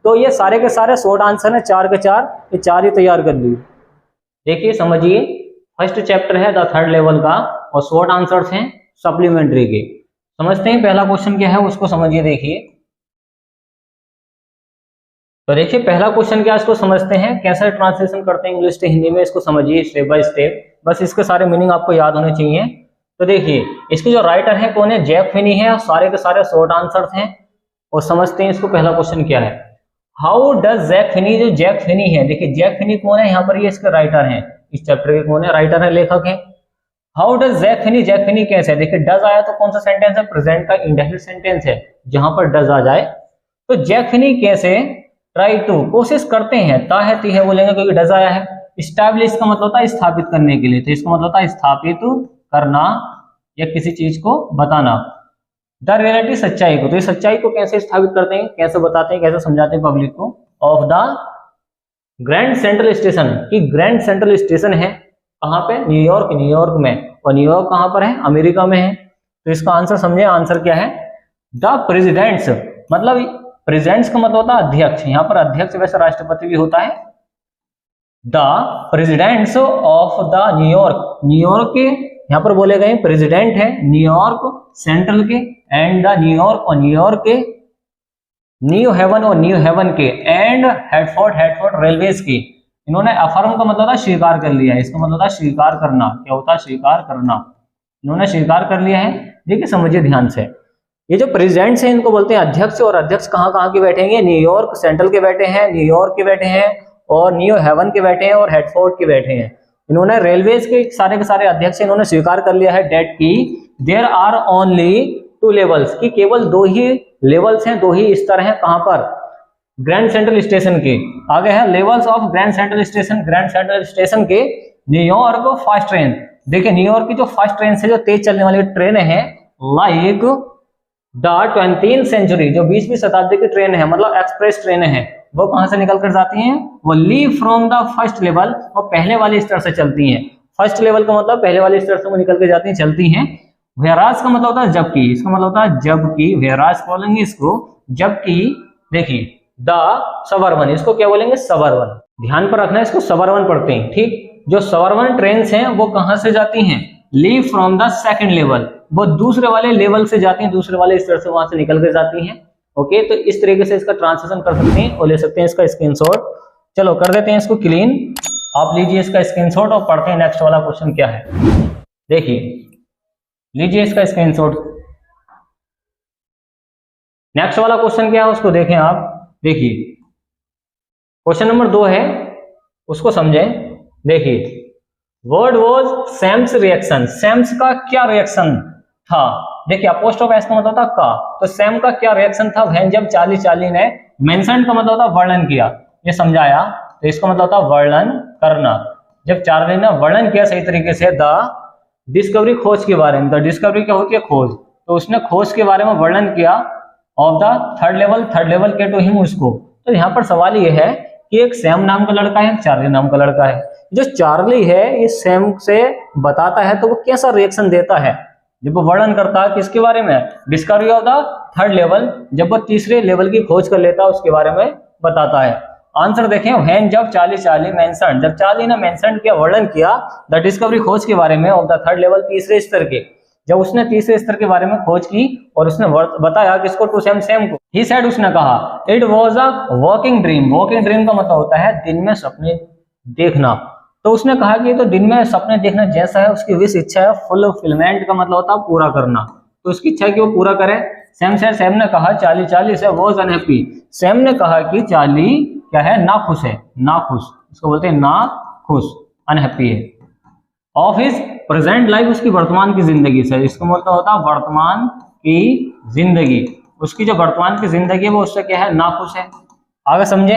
तो ये सारे के सारे शॉर्ट आंसर है, 4 के 4, ये 4 ही तैयार कर लिए। देखिए समझिए, फर्स्ट चैप्टर है द थर्ड लेवल का, और शॉर्ट आंसर्स हैं सप्लीमेंट्री के। समझते हैं पहला क्वेश्चन क्या है, उसको समझिए, देखिए। तो देखिए पहला क्वेश्चन क्या, इसको समझते हैं कैसे ट्रांसलेशन करते हैं इंग्लिश से हिंदी में, इसको समझिए स्टेप बाय स्टेप, बस इसके सारे मीनिंग आपको याद होने चाहिए। तो देखिए इसके जो राइटर है कौन है, जैक फिनी है, और सारे के सारे शॉर्ट आंसर्स हैं। और समझते हैं इसको पहला क्वेश्चन क्या है, हाउ डज जैक फिनी, जो जैक फिनी है, देखिए जैक फिनी कौन है यहाँ पर, ये इसके राइटर हैं, इस चैप्टर के कौन है, राइटर है, लेखक है। How does Jack Finney, Jack Finney कैसे है, देखिए डज आया तो कौन सा सेंटेंस है, प्रेजेंट का इंडेफिनिट सेंटेंस है, जहां पर डज आ जाए। तो जैक फिनी कैसे, ट्राई टू, कोशिश करते हैं, ता है ती है बोलेंगे क्योंकि डज आया है। स्टैब्लिश का मतलब होता है स्थापित करने के लिए, तो इसका मतलब होता है स्थापित करना या किसी चीज को बताना। द रियलिटी, सच्चाई को, तो ये सच्चाई को कैसे स्थापित करते हैं, कैसे बताते हैं, कैसे समझाते हैं पब्लिक को। Of the grand Central station, कि ग्रैंड सेंट्रल स्टेशन है कहाँ पे, न्यूयॉर्क, न्यूयॉर्क में, और न्यूयॉर्क कहाँ पर है, अमेरिका में है। तो इसका आंसर समझे, आंसर क्या है, द प्रेसिडेंट्स, मतलब प्रेसिडेंट्स का मतलब होता है अध्यक्ष, यहाँ पर अध्यक्ष वैसे राष्ट्रपति भी होता है। The presidents of the New York, New York के यहाँ पर बोले गए प्रेसिडेंट है न्यूयॉर्क सेंट्रल के, एंड द न्यूयॉर्क, और न्यूयॉर्क के, न्यू हेवन और न्यू हेवन के, एंड हेडफोर्ड, हेडफोर्ड रेलवेज की। इन्होंने अफर्म का मतलब था स्वीकार कर लिया है, इसका मतलब था स्वीकार करना, क्या होता है, स्वीकार करना, इन्होंने स्वीकार कर लिया है। देखिए समझिए ध्यान से, ये जो प्रेसिडेंट्स हैं इनको बोलते हैं अध्यक्ष, और अध्यक्ष कहाँ कहाँ के बैठेंगे, न्यूयॉर्क सेंट्रल के बैठे हैं, न्यूयॉर्क के बैठे हैं, और न्यू हेवन के बैठे हैं, और हेडफोर्ड के बैठे हैं। इन्होंने रेलवेज के सारे अध्यक्ष इन्होंने स्वीकार कर लिया है डेट की देयर आर ओनली 2 लेवल्स, की केवल 2 ही लेवल्स हैं, 2 ही स्तर हैं, कहां पर, ग्रैंड सेंट्रल स्टेशन के। आगे है levels of grand Central Station, Grand Central station के न्यूयॉर्क फास्ट ट्रेन, देखिए न्यूयॉर्क की जो फास्ट ट्रेन से जो तेज चलने वाली ट्रेन है, लाइक द 20th सेंचुरी, जो 20वीं शताब्दी की ट्रेन है, मतलब एक्सप्रेस ट्रेन है, वो कहां से निकल कर जाती हैं, वो leave from the first level, वो पहले वाले स्तर से चलती हैं। फर्स्ट लेवल का मतलब पहले वाले स्तर से वो निकल के जाती हैं, चलती हैं। व्हेराज का मतलब होता है जबकि, इसका मतलब होता है जबकि, व्हेराज बोलेंगे इसको जबकि। देखिए द सबअर्बन, इसको क्या बोलेंगे, सबअर्बन, ध्यान पर रखना, इसको सबअर्बन पढ़ते हैं, ठीक। जो सबअर्बन ट्रेन हैं वो कहां से जाती हैं, leave from the second level, वो दूसरे वाले लेवल से जाती हैं, दूसरे वाले स्तर से वहां से निकल के जाती हैं। ओके, तो इस तरीके से इसका ट्रांसलेशन कर सकते हैं और ले सकते हैं इसका स्क्रीनशॉट। चलो कर देते हैं इसको क्लीन, आप लीजिए इसका स्क्रीनशॉट और पढ़ते हैं नेक्स्ट वाला क्वेश्चन क्या है। देखिए लीजिए इसका स्क्रीनशॉट, नेक्स्ट वाला क्वेश्चन क्या है उसको देखें आप। देखिए क्वेश्चन नंबर 2 है, उसको समझें। देखिए what was Sam's reaction, Sam's का क्या रिएक्शन था, देखिए अपोस्ट्रोफ एस का मतलब था का, तो सैम का क्या रिएक्शन था व्हेन, जब चार्ली ने मेंशन का मतलब था वर्णन किया, ये समझाया, तो इसका मतलब था वर्णन करना। जब चार्ली ने वर्णन किया सही तरीके से द डिस्कवरी, खोज के बारे में, द डिस्कवरी क्या होती है, खोज, तो उसने खोज के बारे में वर्णन किया ऑफ द थर्ड लेवल के टू हिम, उसको। तो यहाँ पर सवाल ये है कि एक सैम नाम का लड़का है, चार्ली नाम का लड़का है, जो चार्ली है इस सैम से बताता है तो वो कैसा रिएक्शन देता है जब वो वर्णन करता है किसके बारे में, discovery of the third level, जब वो तीसरे लेवल की खोज कर लेता है उसके बारे में बताता है। आंसर देखें, व्हेन, जब चार्ली मेंशन, जब चार्ली ने मेंशन किया, वर्णन किया द डिस्कवरी, खोज के बारे में, ऑफ द थर्ड लेवल, तीसरे स्तर के, जब उसने तीसरे स्तर के बारे में खोज की और उसने बताया किसको, टू सैम को, ही सेड, उसने कहा it was a walking dream, walking dream का मतलब होता है दिन में सपने देखना, तो उसने कहा कि तो दिन में सपने देखना जैसा है उसकी विश, इच्छा है, फुलफिलमेंट का मतलब होता है पूरा करना, तो उसकी इच्छा है कि वो पूरा करे। सैम ने कहा चार्ली से वाज अनहैप्पी, सैम ने कहा कि चार्ली क्या है, ना खुश है, ना खुश, इसको बोलते हैं ना खुश, अनहैप्पी है, ऑफ हिज प्रेजेंट लाइफ, उसकी वर्तमान की जिंदगी से, इसका मतलब होता है वर्तमान की जिंदगी, उसकी जो वर्तमान की जिंदगी है वो उससे क्या है, ना खुश है। आगे समझे,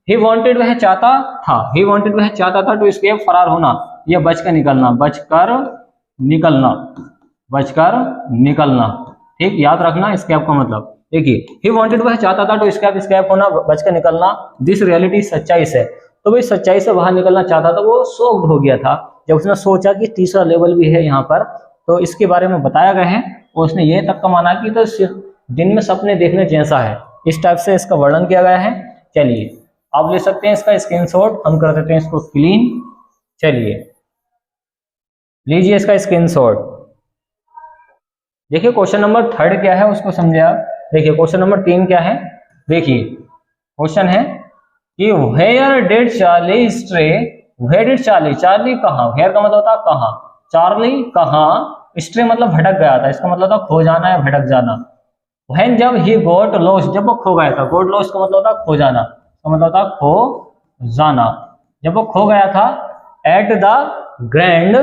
ही वांटेड, वह चाहता था, ही वांटेड, वह चाहता था, टू एस्केप, फरार होना, यह बचकर निकलना, बचकर निकलना, बचकर निकलना, ठीक, याद रखना एस्केप का मतलब। देखिए ही वांटेड, वह चाहता था, टू एस्केप, एस्केप होना, बचकर निकलना, दिस रियलिटी, सच्चाई से, तो भाई सच्चाई से बाहर निकलना चाहता था, वो शॉक्ड हो गया था जब उसने सोचा कि तीसरा लेवल भी है यहाँ पर, तो इसके बारे में बताया गया है, और उसने ये तक का माना कि तो सिर्फ दिन में सपने देखने जैसा है, इस टाइप से इसका वर्णन किया गया है। चलिए आप ले सकते हैं इसका स्क्रीनशॉट, हम कर देते हैं इसको क्लीन। चलिए लीजिए इसका स्क्रीनशॉट। देखिए क्वेश्चन नंबर 3 क्या है उसको समझे आप। देखिए क्वेश्चन नंबर 3 क्या है, देखिए क्वेश्चन है कि where did Charlie stray, where did Charlie, Charlie कहाँ, वेयर का मतलब होता है कहाँ, चार्ली कहाँ, स्ट्रे मतलब भटक गया था, इसका मतलब था खो जाना या भटक जाना। व्हेन जब ही गोट लॉस्ट, जब वो खो गया था, गोट लॉस्ट का मतलब होता है खो जाना, का मतलब होता है खो जाना, जब वो खो गया था at the grand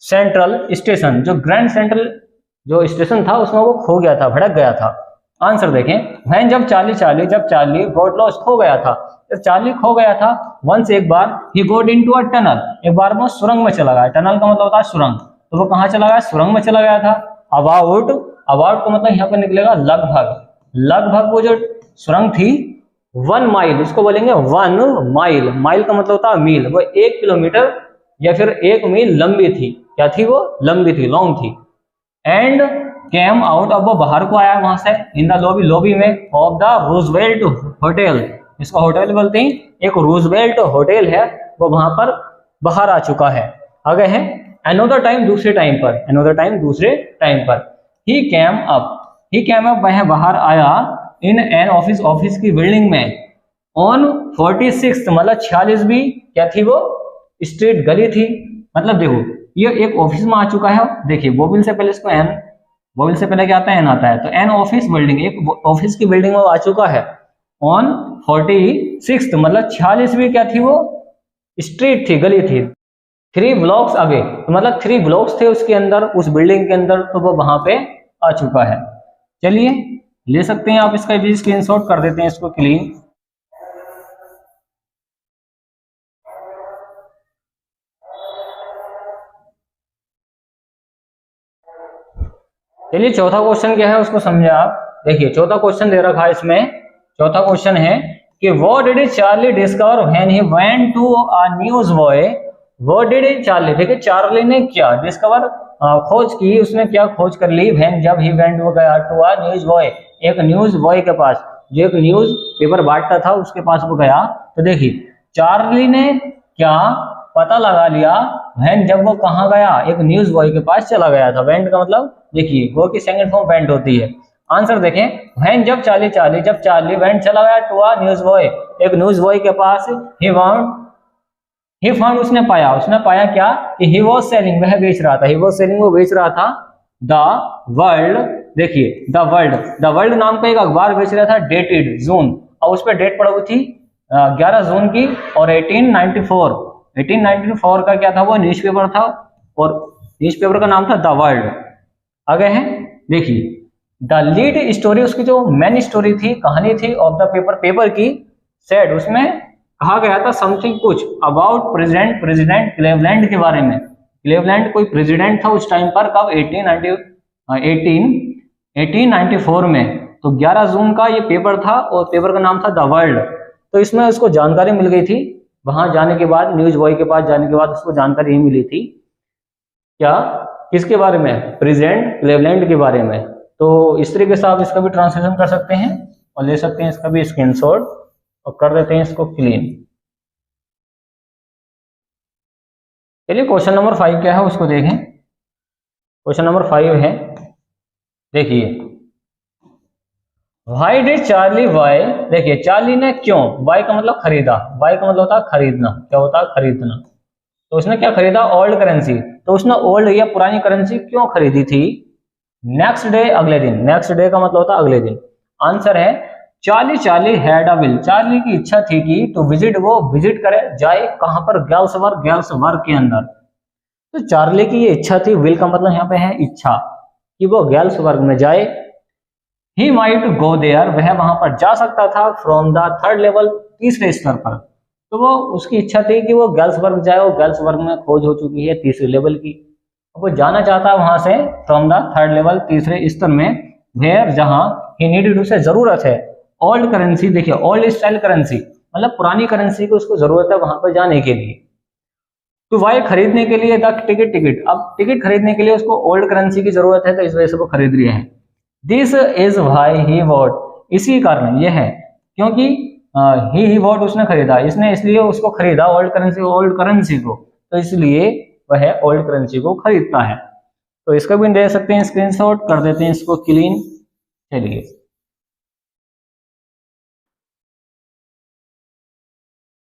Central station, जो ग्रैंड सेंट्रल जो स्टेशन था उसमें वो खो गया था, भटक गया था। आंसर देखें, व्हेन जब चार्ली गॉट लॉस्ट खो गया था, जब चार्ली खो गया था, वंस एक बार, ही गोट इनटू अ टनल, एक बार वो सुरंग में चला गया, टनल का मतलब होता है सुरंग, तो वो कहाँ चला गया, सुरंग में चला गया था। अबाउट, अबाउट का मतलब यहाँ पर निकलेगा लगभग, लगभग वो जो सुरंग थी 1 माइल, इसको बोलेंगे 1 माइल, माइल का मतलब होता है मील, वो 1 किलोमीटर या फिर 1 मील लंबी थी, क्या थी वो, लंबी थी, लॉन्ग थी। एंड केम आउट, अब वो बाहर को आया वहां से, इन द लॉबी, लॉबी में, ऑफ द रूजवेल्ट होटल, इसको होटल बोलते हैं, एक रूजवेल्ट होटल है, वो वहां पर बाहर आ चुका है, आ गए हैं। अनदर टाइम, दूसरे टाइम पर, अनदर टाइम दूसरे टाइम पर, ही केम अप, ही केम अप वह बाहर आया, इन एन ऑफिस, ऑफिस की बिल्डिंग में, ऑन 46 मतलब 46वीं क्या थी वो, स्ट्रीट गली थी, मतलब देखो ये एक ऑफिस में आ चुका है, देखिए वोवेल से पहले इसको एन, वोवेल से पहले क्या आता है, एन आता है, तो एन ऑफिस बिल्डिंग, एक ऑफिस की बिल्डिंग में आ चुका है, ऑन 46 मतलब 46वीं क्या थी वो, स्ट्रीट थी, गली थी, 3 ब्लॉक्स अवे, तो मतलब 3 ब्लॉक्स थे उसके अंदर, उस बिल्डिंग के अंदर, तो वो वहां पे आ चुका है। चलिए ले सकते हैं आप इसका भी स्क्रीनशॉट कर देते हैं इसको क्लीन। चलिए चौथा क्वेश्चन क्या है उसको समझे आप। देखिए चौथा क्वेश्चन दे रखा है इसमें, चौथा क्वेश्चन है कि what did Charlie discover when he went to a news boy, what did Charlie, देखिए चार्ली ने क्या डिस्कवर, खोज की, उसने क्या खोज कर ली, व्हेन जब ही वेंट, वो गया, टू अ न्यूज बॉय, एक न्यूज बॉय के पास, जो एक न्यूज पेपर बांटता था उसके पास वो गया। तो देखिए चार्ली ने क्या पता लगा लिया, व्हेन जब वो कहाँ गया, एक न्यूज बॉय के पास चला गया था, वेंट का मतलब देखिए वो की सेकंड फॉर्म वेंट होती है। आंसर देखें, व्हेन जब जब चार्ली वेंट चला गया टू अ न्यूज बॉय, एक न्यूज बॉय के पास, ही फाउंड उसने पाया, उसने पाया क्या, कि ही वाज सेलिंग, वह बेच रहा था, ही वाज सेलिंग वो बेच रहा था, द वर्ल्ड, देखिए द वर्ल्ड नाम का एक अखबार बेच रहा था, डेटेड जून, और उस पर डेट पड़ी हुई थी 11 जून की, और 1894 का क्या था वो न्यूज़पेपर था, और न्यूज़पेपर का नाम था द वर्ल्ड। आ गए हैं, देखिए द लीड स्टोरी, उसकी जो मेन स्टोरी थी, कहानी थी ऑफ द पेपर, पेपर की, सेड उसमें कहा गया था समथिंग कुछ अबाउट प्रेसिडेंट क्लेवलैंड के बारे में, क्लेवलैंड कोई प्रेसिडेंट था उस टाइम पर, कब 1894 में, तो 11 जून का ये पेपर था और पेपर का नाम था द वर्ल्ड। तो इसमें उसको जानकारी मिल गई थी, वहां जाने के बाद, न्यूज बॉय के पास जाने के बाद उसको जानकारी ही मिली थी, क्या, किसके बारे में, प्रेसिडेंट क्लेवलैंड के बारे में। तो इस तरीके से आप इसका भी ट्रांसलेशन कर सकते हैं और ले सकते हैं इसका भी स्क्रीनशॉट और कर देते हैं इसको क्लीन। चलिए क्वेश्चन नंबर 5 क्या है उसको देखें। क्वेश्चन नंबर 5 है, देखिए वाई डिड चार्ली वाई, देखिए चार्ली ने क्यों, वाई का मतलब खरीदा, वाई का मतलब होता है खरीदना, क्या होता है खरीदना, तो उसने क्या खरीदा, ओल्ड करेंसी, तो उसने ओल्ड या पुरानी करेंसी क्यों खरीदी थी, नेक्स्ट डे अगले दिन, नेक्स्ट डे का मतलब होता है अगले दिन। आंसर है Charlie had a will, Charlie की इच्छा थी कि टू विजिट, वो विजिट करे, जाए कहां पर, गर्ल्स वर्ग के अंदर। तो चार्ली की ये इच्छा थी, विल का मतलब यहाँ पे है इच्छा, कि वो गर्ल्स वर्ग में जाए। ही माइट गो देयर, वह वहां पर जा सकता था, फ्रॉम द थर्ड लेवल, तीसरे स्तर पर, तो वो उसकी इच्छा थी कि वो गर्ल्स वर्ग जाए, वो गर्ल्स वर्ग में खोज हो चुकी है तीसरे लेवल की, वो जाना चाहता है वहां से फ्रॉम द थर्ड लेवल, तीसरे स्तर में, वेयर जहां ही नीडेड, उसे जरूरत है, ओल्ड करेंसी, देखिए ओल्ड स्टाइल करेंसी मतलब पुरानी करेंसी की उसको जरूरत है वहां पर जाने के लिए। तो वाई खरीदने के लिए द टिकट, अब टिकट खरीदने के लिए उसको ओल्ड करेंसी की जरूरत है, तो इस वजह से वो खरीद रही है। This is why he what, इसी कारण यह है क्योंकि ही वॉट उसने खरीदा, इसने इसलिए उसको खरीदा, ओल्ड करेंसी को, तो इसलिए वह ओल्ड करेंसी को खरीदता है। तो इसका भी दे सकते हैं स्क्रीनशॉट, कर देते हैं इसको क्लीन। चलिए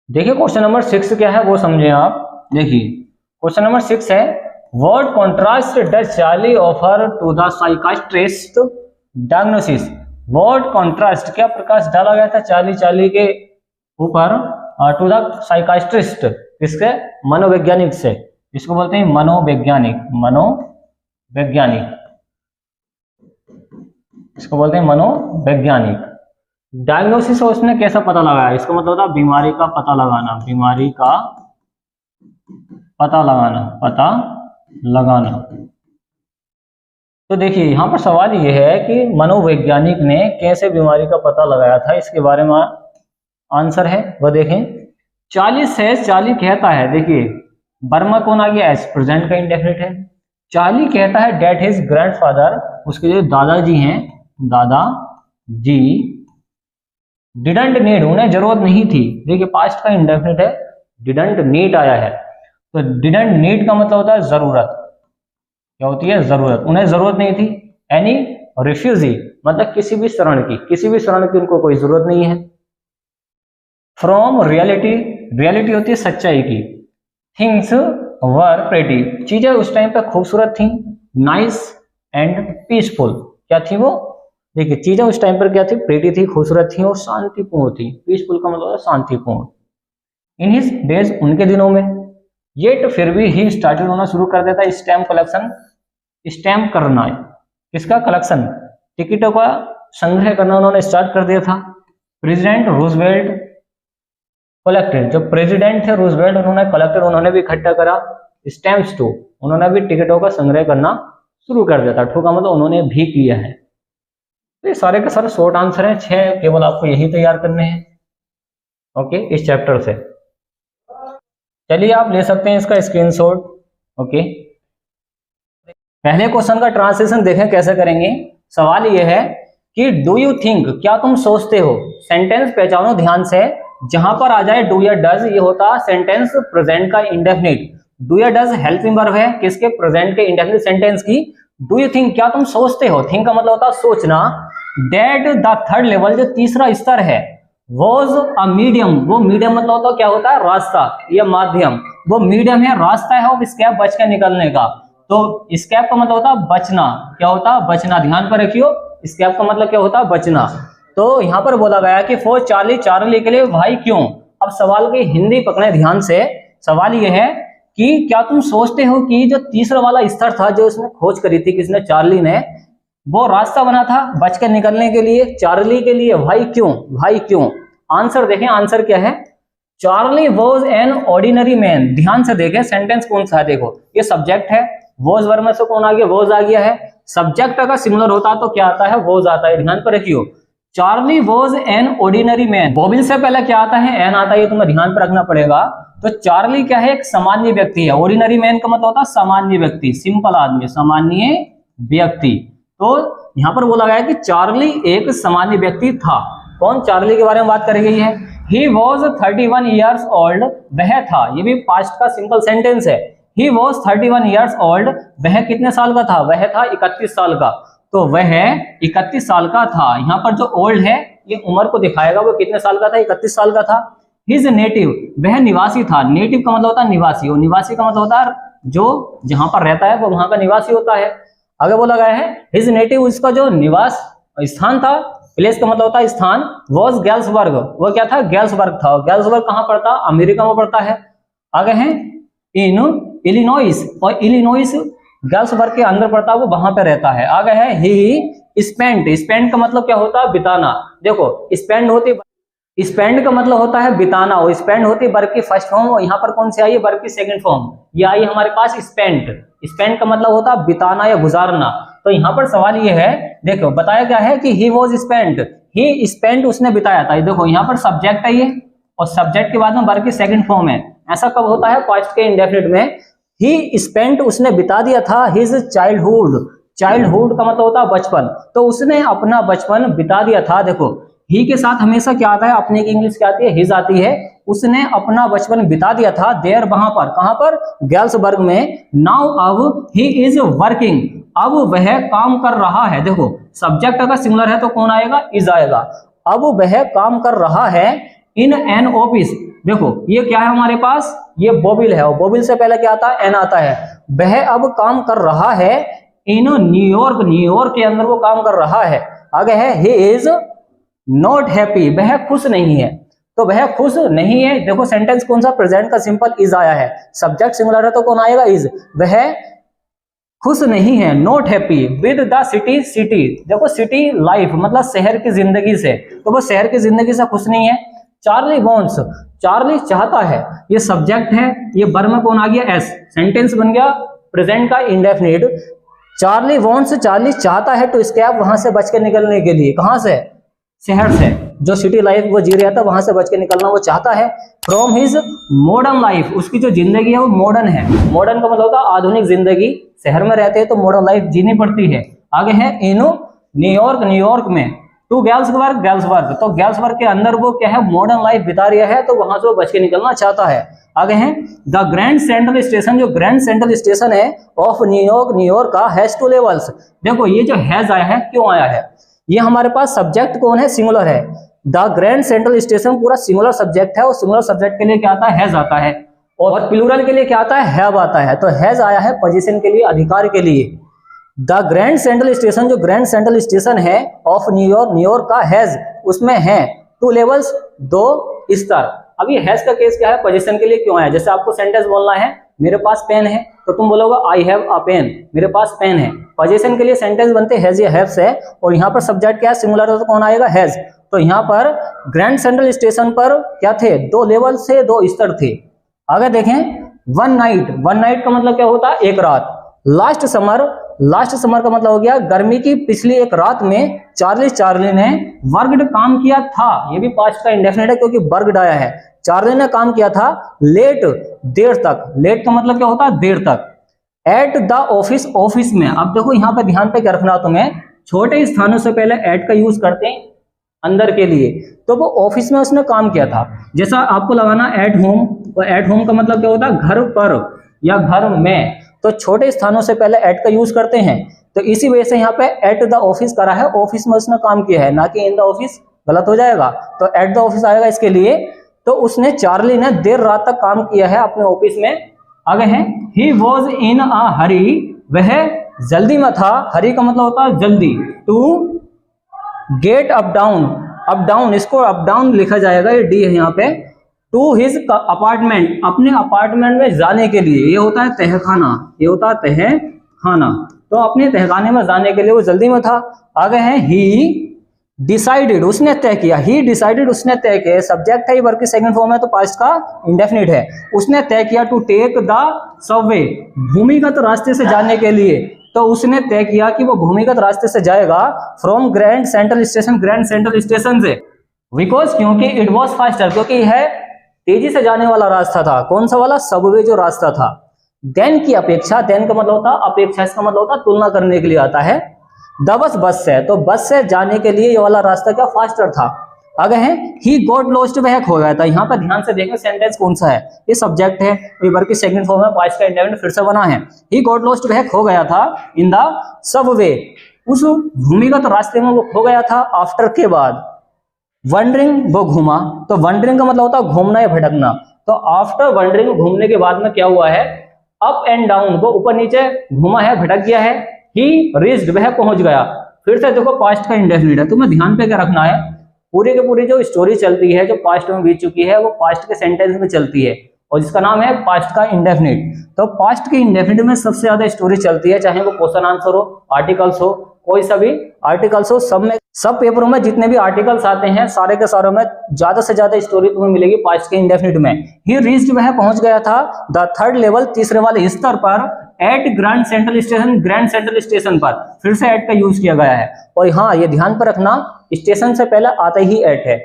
देखिए क्वेश्चन नंबर 6 क्या है वो समझे आप। देखिए क्वेश्चन नंबर 6 है, what contrast does Charlie offer to the psychiatrist diagnosis. What contrast, क्या प्रकाश डाला गया था चार्ली के ऊपर टू द साइकाइट्रिस्ट, किसके, मनोवैज्ञानिक से, इसको बोलते हैं मनोवैज्ञानिक, इसको बोलते हैं मनोवैज्ञानिक। डायग्नोसिस उसने कैसा पता लगाया, इसका मतलब होता है बीमारी का पता लगाना। तो देखिए यहाँ पर सवाल ये है कि मनोवैज्ञानिक ने कैसे बीमारी का पता लगाया था, इसके बारे में आंसर है वो देखें। चार्ली कहता है, देखिए वर्मा कौन आ गया, एज प्रेजेंट का इंडेफिनिट है। चार्ली कहता है डेट हिज ग्रैंडफादर, उसके जो दादाजी हैं, दादाजी डिडंट नीड, उन्हें जरूरत नहीं थी। देखिए पास्ट का इंडेफिनिट है, डिडंट नीड आया है, तो डिडंट नीड का मतलब होता है जरूरत, क्या होती है जरूरत, उन्हें जरूरत नहीं थी। एनी रिफ्यूजी मतलब किसी भी शरण की उनको कोई जरूरत नहीं है। फ्रॉम रियलिटी होती है सच्चाई की। थिंग्स वर प्रेटी, चीजें उस टाइम पे खूबसूरत थी। नाइस एंड पीसफुल, क्या थी वो, देखिए चीजें उस टाइम पर क्या थी, प्रेटी थी, खूबसूरत थी और शांतिपूर्ण थी। पीसफुल का मतलब शांतिपूर्ण। इन हिज डेज, उनके दिनों में। येट फिर भी ही स्टार्टेड होना शुरू कर देता स्टैम्प कलेक्शन, स्टैम्प करना, किसका कलेक्शन, टिकटों का संग्रह करना उन्होंने स्टार्ट कर दिया था। प्रेसिडेंट रूजवेल्ट कलेक्टेड, जो प्रेसिडेंट थे रूजवेल्ट उन्होंने भी इकट्ठा करा स्टैम्प्स टू, उन्होंने भी टिकटों का संग्रह करना शुरू कर दिया था। ठोका मतलब उन्होंने भी किया है। तो ये सारे के सारे शॉर्ट आंसर हैं, 6 केवल आपको यही तैयार करने हैं ओके इस चैप्टर से। चलिए आप ले सकते हैं इसका स्क्रीनशॉट ओके। पहले क्वेश्चन का ट्रांसलेशन देखें कैसे करेंगे। सवाल यह है कि डू यू थिंक, क्या तुम सोचते हो। सेंटेंस पहचानो ध्यान से, जहां पर आ जाए डू या डज, ये होता सेंटेंस प्रेजेंट का इंडेफिनिट। डू या डज हेल्पिंग वर्ब है किसके, प्रेजेंट के इंडेफिनिट सेंटेंस की। डू यू थिंक, क्या तुम सोचते हो, थिंक का मतलब होता है सोचना। दैट द थर्ड लेवल, जो तीसरा स्तर है, वॉज अ मीडियम, वो मीडियम मतलब होता है क्या होता है, रास्ता या माध्यम, वो मीडियम है, रास्ता है और स्कैप बच के निकलने का। तो स्कैप का मतलब होता है बचना, क्या होता है बचना, ध्यान पर रखियो, स्कैप का मतलब क्या होता है बचना। तो यहाँ पर बोला गया कि फॉर चार्ली के लिए भाई क्यों। अब सवाल की हिंदी पकड़े ध्यान से। सवाल यह है कि क्या तुम सोचते हो कि जो तीसरा वाला स्तर था जो उसने खोज करी थी किसने, चार्ली ने, वो रास्ता बना था बच के निकलने के लिए चार्ली के लिए, भाई क्यों। आंसर देखें, आंसर क्या है, Charlie was an ordinary man. ध्यान से देखें सेंटेंस कौन सा है, देखो ये सब्जेक्ट है, वॉज वर्ब में से कौन आ गया, वॉज आ गया है। सब्जेक्ट अगर सिमिलर होता तो क्या आता है, वॉज आता है, ध्यान पर रखियो। Charlie was an ordinary man, vowel से पहले क्या आता है, एन आता है, ये तुम्हें ध्यान पर रखना पड़ेगा। तो चार्ली क्या है, एक सामान्य व्यक्ति है। ऑर्डिनरी मैन का मतलब होता है सामान्य व्यक्ति, सिंपल आदमी, सामान्य व्यक्ति। तो यहां पर बोला गया कि चार्ली एक सामान्य व्यक्ति था। कौन, चार्ली के बारे में बात करी गई है। ही वॉज 31 ईयर्स ओल्ड, वह था, ये भी पास्ट का सिंपल सेंटेंस है। ही वॉज 31 ईयर्स ओल्ड, वह कितने साल का था, वह था 31 साल का। तो वह 31 साल का था। यहाँ पर जो ओल्ड है ये उम्र को दिखाएगा, वो कितने साल का था, 31 साल का था। हिज नेटिव, वह निवासी था। नेटिव का मतलब होता है निवासी, और निवासी का मतलब होता है जो जहां पर रहता है वो वहां का निवासी होता है। आगे बोला गया है हिज नेटिव, उसका जो निवास स्थान था, प्लेस का मतलब होता है स्थान, वॉज गैल्सबर्ग, वो क्या था, गैल्सबर्ग था। गैल्सबर्ग कहाँ पड़ता, अमेरिका में पड़ता है। आगे है इन इलिनॉइस, और इलिनॉइस गैल्सबर्ग के अंदर पड़ता है, वो वहां पे रहता है। आगे है ही स्पेंड का मतलब क्या होता है, बिताना। देखो स्पेंड का मतलब होता है बिताना, और स्पेंड होती है वर्ब की फर्स्ट फॉर्म, और यहाँ पर कौन सी आई है, वर्ब की सेकंड फॉर्म, ये आई हमारे पास स्पेंड का मतलब होता है बिताना या गुजारना। तो यहाँ पर सवाल ये है, देखो बताया क्या है कि ही वॉज स्पेंड, उसने बिताया था। देखो यहाँ पर सब्जेक्ट है ये, और सब्जेक्ट के बाद में वर्ब की सेकंड फॉर्म है। ऐसा कब होता है, पास्ट के इंडेफिनिट में। ही स्पेंट, उसने बिता दिया था, हिज चाइल्डहुड का मतलब होता है बचपन, तो उसने अपना बचपन बिता दिया था। देखो ही के साथ हमेशा क्या आता है, अपने की इंग्लिश क्या आती है, हिज आती है। उसने अपना बचपन बिता दिया था देयर, वहां पर, कहां पर, गैल्सबर्ग में। नाउ अब ही इज वर्किंग, अब वह काम कर रहा है। देखो सब्जेक्ट अगर सिंगुलर है तो कौन आएगा, इज आएगा। अब वह काम कर रहा है इन एन ऑफिस, देखो ये क्या है हमारे पास, ये बोबिल है, और बोबिल से पहले क्या आता है, एन आता है। वह अब काम कर रहा है इन न्यूयॉर्क, न्यूयॉर्क के अंदर वो काम कर रहा है। आगे है ही इज नॉट हैप्पी, वह खुश नहीं है। तो वह खुश नहीं है, देखो सेंटेंस कौन सा, प्रेजेंट का सिंपल इज आया है, सब्जेक्ट सिंगुलर है तो कौन आएगा, इज। वह खुश नहीं है, not happy with the city, city देखो सिटी लाइफ मतलब शहर की जिंदगी से, तो वो शहर की जिंदगी से खुश नहीं है। चार्ली वॉन्ट्स, चार्ली चाहता है, ये सब्जेक्ट है, ये वर्ब में कौन आ गया, एस, सेंटेंस बन गया प्रेजेंट का इंडेफिनिट। चार्ली वॉन्ट्स, चार्ली चाहता है टू एस्केप, वहां से बच के निकलने के लिए, कहां से, शहर से, जो सिटी लाइफ वो जी रहा था वहां से बच के निकलना वो चाहता है। फ्रॉम हिज मॉडर्न लाइफ, उसकी जो जिंदगी है वो मॉडर्न है, मॉडर्न का मतलब होता है आधुनिक जिंदगी, शहर में रहते हैं तो मॉडर्न लाइफ जीनी पड़ती है। आगे है इन न्यूयॉर्क, न्यूयॉर्क में to girls work, girls work, तो गर्ल्स वर्क के अंदर वो क्या है, मॉडर्न लाइफ बिता रहा है, तो वहां से वो बच के निकलना चाहता है। आगे है द ग्रैंड सेंट्रल स्टेशन, जो ग्रैंड सेंट्रल स्टेशन है ऑफ न्यूयॉर्क, न्यूयॉर्क का हैज टू लेवल्स। देखो ये जो हैज आया है क्यों आया है, ये हमारे पास सब्जेक्ट कौन है, सिंगुलर है। द ग्रैंड सेंट्रल स्टेशन पूरा सिंगुलर सब्जेक्ट है, और सिंगुलर सब्जेक्ट के लिए क्या आता है, हैज आता है, और प्लूरल के लिए क्या आता है, हैव आता है। तो हैज आया है पोजीशन के लिए, अधिकार के लिए। द ग्रैंड सेंट्रल स्टेशन, जो ग्रैंड सेंट्रल स्टेशन है ऑफ न्यूयॉर्क, न्यूयॉर्क का हैज, उसमें है टू लेवल्स, दो स्तर। अब ये हैज का केस क्या है, पोजीशन के लिए क्यों आया, जैसे आपको सेंटेंस बोलना है मेरे पास पेन है, तो तुम बोलोगे आई हैव अ पेन, मेरे पास पेन है। पोजीशन के लिए सेंटेंस बनते हैज या हैव्स है, और यहाँ पर सब्जेक्ट क्या है, सिंगुलर है तो कौन आएगा, हैज। तो यहाँ पर ग्रैंड सेंट्रल स्टेशन पर क्या थे, दो लेवल से, दो स्तर थे। आगे देखें वन नाइट, वन नाइट का मतलब क्या होता है, एक रात। लास्ट समर, लास्ट समर का मतलब हो गया गर्मी की पिछली एक रात में चार्ली ने वर्कड काम किया था, ये भी पास्ट का इंडेफिनिट है क्योंकि वर्कड आया है। चार्ली ने काम किया था लेट, देर तक, लेट का मतलब क्या होता है, देर तक। एट द ऑफिस, ऑफिस में। अब देखो यहाँ पे ध्यान पे क्या रखना तुम्हें, छोटे स्थानों से पहले एट का यूज करते हैं अंदर के लिए, तो वो ऑफिस में उसने काम किया था। जैसा आपको लगाना एट होम, तो एट होम का मतलब क्या होता है, घर पर या घर में, तो छोटे स्थानों से पहले एट का यूज करते हैं। तो इसी वजह से यहाँ पे एट द ऑफिस करा है, ऑफिस में उसने काम किया है, ना कि इन द ऑफिस, गलत हो जाएगा। तो एट द ऑफिस आएगा इसके लिए। तो उसने, चार्ली ने देर रात तक काम किया है अपने ऑफिस में। आगे है ही वॉज इन अ हरी, वह जल्दी में था, हरी का मतलब होता है जल्दी, to get up down, up down, इसको अप डाउन लिखा जाएगा, ये डी है यहाँ पे। टू हिज अपार्टमेंट, अपने अपार्टमेंट में जाने के लिए, ये होता है तहखाना, ये होता है तहखाना, तो अपने तहखाने में जाने के लिए वो जल्दी में था। आगे है ही डिसाइडेड, उसने तय किया, ही डिसाइडेड, उसने तय किया, सब्जेक्ट है, ये वर्ब की सेकंड फॉर्म है तो पास्ट का इंडेफिनिट है। उसने तय किया टू टेक द सबवे, भूमिगत रास्ते से जाने के लिए, तो उसने तय किया कि वो भूमिगत रास्ते से जाएगा from grand Central Station, Grand Central station से, बिकॉज क्योंकि इट वॉज फास्टर, क्योंकि है तेजी से जाने वाला रास्ता था। कौन सा वाला, सबवे जो रास्ता था। देन की अपेक्षा, देन का मतलब होता है अपेक्षा, इसका मतलब होता है तुलना करने के लिए आता है। द बस, बस से, तो बस से जाने के लिए ये वाला रास्ता क्या फास्टर था। आगे है ही गॉट लॉस्ट, वह खो गया था। यहाँ पर ध्यान से देखें सेंटेंस कौन सा है, ये सब्जेक्ट है, वर्ब की सेकंड फॉर्म है, पास्ट का इंडेफिनिट फिर से बना है। ही गॉट लॉस्ट, वह खो गया था इन द सबवे, उस भूमिगत रास्ते में वो खो गया था। आफ्टर के बाद, वंडरिंग वो घूमा, तो वंडरिंग का मतलब होता है घूमना या भटकना। तो आफ्टर वंडरिंग, घूमने के बाद में क्या हुआ है, अप एंड डाउन, वो ऊपर नीचे घूमा है, भटक गया है। ही रीच्ड, वह पहुंच गया। फिर से देखो पास्ट का इंडेफिनिट है, तुम्हें ध्यान पे क्या रखना है, पूरी की पूरी जो स्टोरी चलती है, जो पास्ट में बीत चुकी है, वो पास्ट के सेंटेंस में चलती है, और जिसका नाम है पास्ट का इंडेफिनिट। तो पास्ट के इंडेफिनिट में सबसे ज्यादा स्टोरी चलती है, चाहे वो क्वेश्चन आंसर हो, आर्टिकल्स हो, कोई सा भी आर्टिकल्स हो, सब में, सब पेपरों में जितने भी आर्टिकल्स आते हैं सारे के सारों में ज्यादा से ज्यादा स्टोरी तुम्हें मिलेगी पास्ट के इंडेफिनिट में। ही रीच्ड, वह पहुंच गया था द थर्ड लेवल, तीसरे वाले स्तर पर, at Grand Central Station, Grand Central Station पर, फिर से एट का यूज किया गया है। और हाँ, ये ध्यान पर रखना, स्टेशन से पहले आता ही एट है।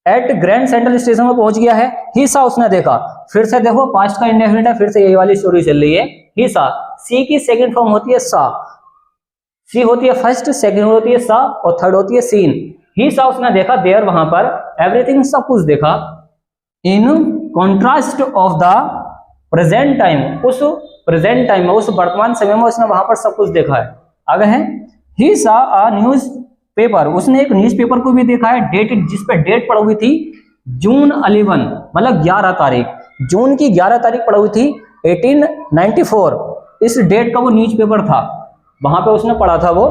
एट ग्रैंड सेंट्रल स्टेशन में पहुंच गया है। ही सा, उसने देखा, फिर से देखो पास्ट का इंडेफिनिट है, फिर से यही वाली स्टोरी चल रही है। ही सा, सी की सेकंड फॉर्म होती है सा, सी होती है फर्स्ट, सेकंड होती है सा, और थर्ड होती है सीन। ही सा, उसने देखा, देयर वहां पर, एवरीथिंग, सब कुछ देखा। In contrast of the present time, उस प्रेजेंट टाइम में, उस वर्तमान समय में उसने वहां पर सब कुछ देखा है। आगे है ही सा अ न्यूज पेपर, उसने एक न्यूज़पेपर को भी देखा है, डेटेड, जिस पे डेट पड़ी हुई थी जून 11 मतलब 11 तारीख, जून की 11 तारीख पड़ी हुई थी 1894। इस डेट का वो न्यूज़पेपर था, वहां पे उसने पढ़ा था वो।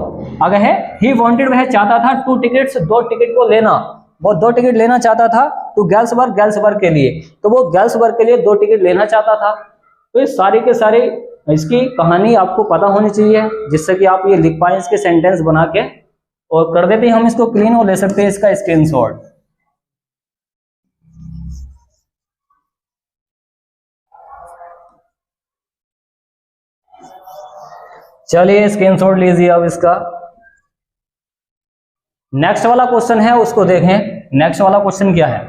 आगे है ही वांटेड, वह चाहता था 2 टिकट्स, 2 टिकट को लेना, वो 2 टिकट लेना चाहता था टू गेल्सबर्ग, गेल्सबर्ग के लिए, तो वो गेल्सबर्ग के लिए 2 टिकट लेना चाहता था। तो ये सारी के सारे इसकी कहानी आपको पता होनी चाहिए, जिससे कि आप ये लिख पाए इसके सेंटेंस बना के। और कर देते हैं हम इसको क्लीन और ले सकते हैं इसका स्क्रीनशॉट। चलिए स्क्रीनशॉट लीजिए अब इसका। नेक्स्ट वाला क्वेश्चन है उसको देखें। नेक्स्ट वाला क्वेश्चन क्या है?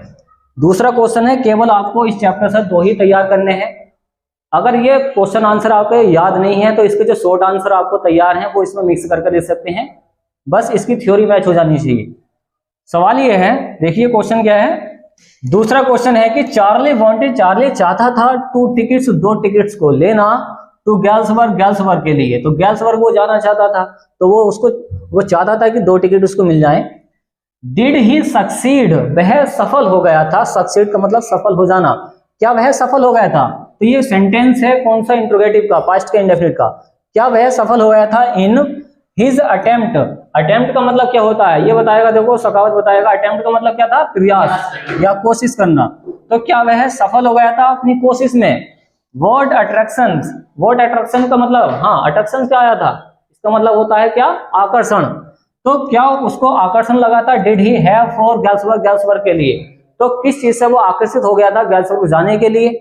दूसरा क्वेश्चन है, केवल आपको इस चैप्टर से 2 ही तैयार करने हैं। अगर ये क्वेश्चन आंसर आपको याद नहीं है तो इसके जो शॉर्ट आंसर आपको तैयार हैं वो इसमें मिक्स करके दे सकते हैं, बस इसकी थ्योरी मैच हो जानी चाहिए। सवाल ये है, देखिए क्वेश्चन क्या है। दूसरा क्वेश्चन है कि चार्ली चाहता था 2 टिकट्स, 2 टिकट्स को लेना टू गेल्सबर्ग, गेल्सबर्ग के लिए, तो गेल्सबर्ग वो जाना चाहता था, तो वो चाहता था कि 2 टिकट उसको मिल जाए। डिड ही सक्सीड, वह सफल हो गया था। सक्सीड का मतलब सफल हो जाना, क्या वह सफल हो गया था? तो ये सेंटेंस है कौन सा? इंट्रोगेटिव का, पास्ट के इंडेफिनिट का। क्या वह सफल हो गया था इन हिज अटेम्प्ट? अटेम्प्ट का मतलब क्या होता है ये बताएगा, देखो सखावत बताएगा। अटेम्प्ट का मतलब क्या था? प्रयास या कोशिश करना। तो क्या वह सफल हो गया था अपनी कोशिश में? वर्ड अट्रैक्शन, वर्ड अट्रैक्शन का मतलब, हाँ अट्रैक्शन क्या आया था, इसका मतलब होता है क्या? आकर्षण। तो क्या उसको आकर्षण लगा था? Did he have for Galesburg, Galesburg के लिए, तो किस चीज से वो आकर्षित हो गया था गेल्सबर्ग जाने के लिए?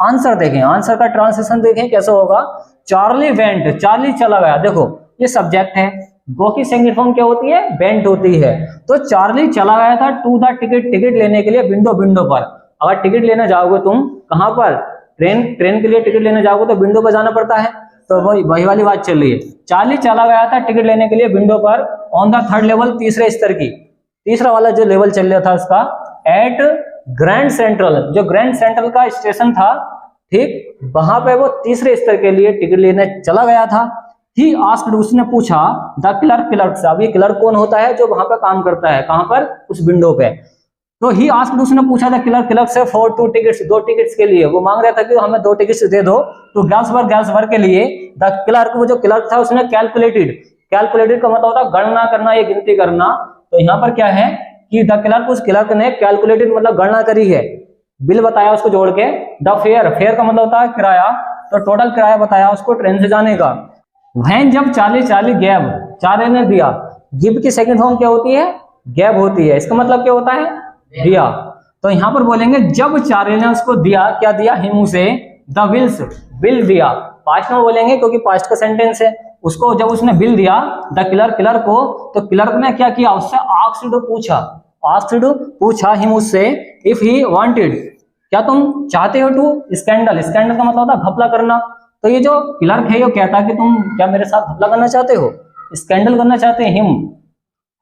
आंसर देखें, आंसर का ट्रांसलेशन देखें कैसे होगा। चार्ली वेंट, चार्ली चला गया। देखो ये सब्जेक्ट है, गो की सेकंड फॉर्म क्या होती है? वेंट होती है। तो चार्ली चला गया था टू द टिकट, टिकट लेने के लिए विंडो, विंडो पर। अगर टिकट लेने जाओगे तुम कहां पर? ट्रेन के लिए टिकट लेने जाओगे तो विंडो पर जाना पड़ता है, तो वही वाली बात चल रही है। चार्ली चला गया था टिकट लेने के लिए विंडो पर ऑन द 3rd लेवल, तीसरे स्तर की, तीसरा वाला जो लेवल चल रहा था उसका, एट ग्रैंड सेंट्रल, जो ग्रैंड सेंट्रल का स्टेशन था, ठीक वहां पे वो तीसरे स्तर के लिए टिकट लेने चला गया था। ही आस्क्ड, उसने पूछा, द क्लर्क, क्लर्क से। अब ये क्लर्क कौन होता है? जो वहां पर काम करता है, कहां पर? उस विंडो पे। तो ही आस्क्ड, उसने पूछा था क्लर्क, क्लर्क से फॉर 2 टिकट्स, 2 टिकट्स के लिए। वो मांग रहा था कि हमें 2 टिकट्स दे दो तो गेल्सबर्ग, गेल्सबर्ग के लिए। द क्लर्क, वो जो क्लर्क था उसने कैलकुलेटेड, कैलकुलेटेड का मतलब होता है गणना करना या गिनती करना। तो यहाँ पर क्या है कि द क्लर्क, उस क्लर्क ने कैलकुलेटेड मतलब गणना करी है, बिल बताया उसको जोड़ के। द फेयर, फेयर का मतलब होता है किराया, तो टोटल किराया बताया उसको ट्रेन से जाने का। वह जब चार्ली गैब, चार्ली ने दिया। गिव की सेकंड फॉर्म क्या होती है? गैब होती है। इसका मतलब क्या होता है? दिया। तो यहां पर बोलेंगे जब चार्ली ने उसको दिया, क्या दिया? हिम, उसे, द विल्स, बिल दिया। पास्ट में बोलेंगे क्योंकि पास्ट का सेंटेंस है। उसको जब उसने बिल दिया द क्लर्क, क्लर्क को, तो क्लर्क ने क्या किया? उससे आस्क्ड, पूछा, आस्क्ड पूछा हिम उससे, इफ ही वांटेड, क्या तुम चाहते हो टू स्कैंडल, स्कैंडल का मतलब होता है घपला करना। तो ये जो क्लर्क है ये कहता कि तुम क्या मेरे साथ घपला करना चाहते हो, स्कैंडल करना चाहते हैं हिम।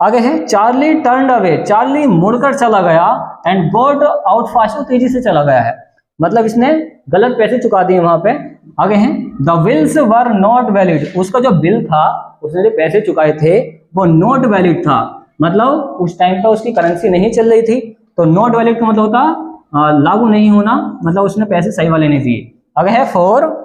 आगे है चार्ली टर्न्ड अवे, चार्ली मुड़कर चला गया, एंड गोट आउट फास्ट, तेजी से चला गया है, मतलब इसने गलत पैसे चुका दिए वहां पे। आगे है the bills were not valid, उसका जो बिल था, उसने जो पैसे चुकाए थे वो नॉट वैलिड था, मतलब उस टाइम पे उसकी करेंसी नहीं चल रही थी। तो नॉट वैलिड का मतलब होता लागू नहीं होना, मतलब उसने पैसे सही वाले नहीं दिए। आगे है फॉर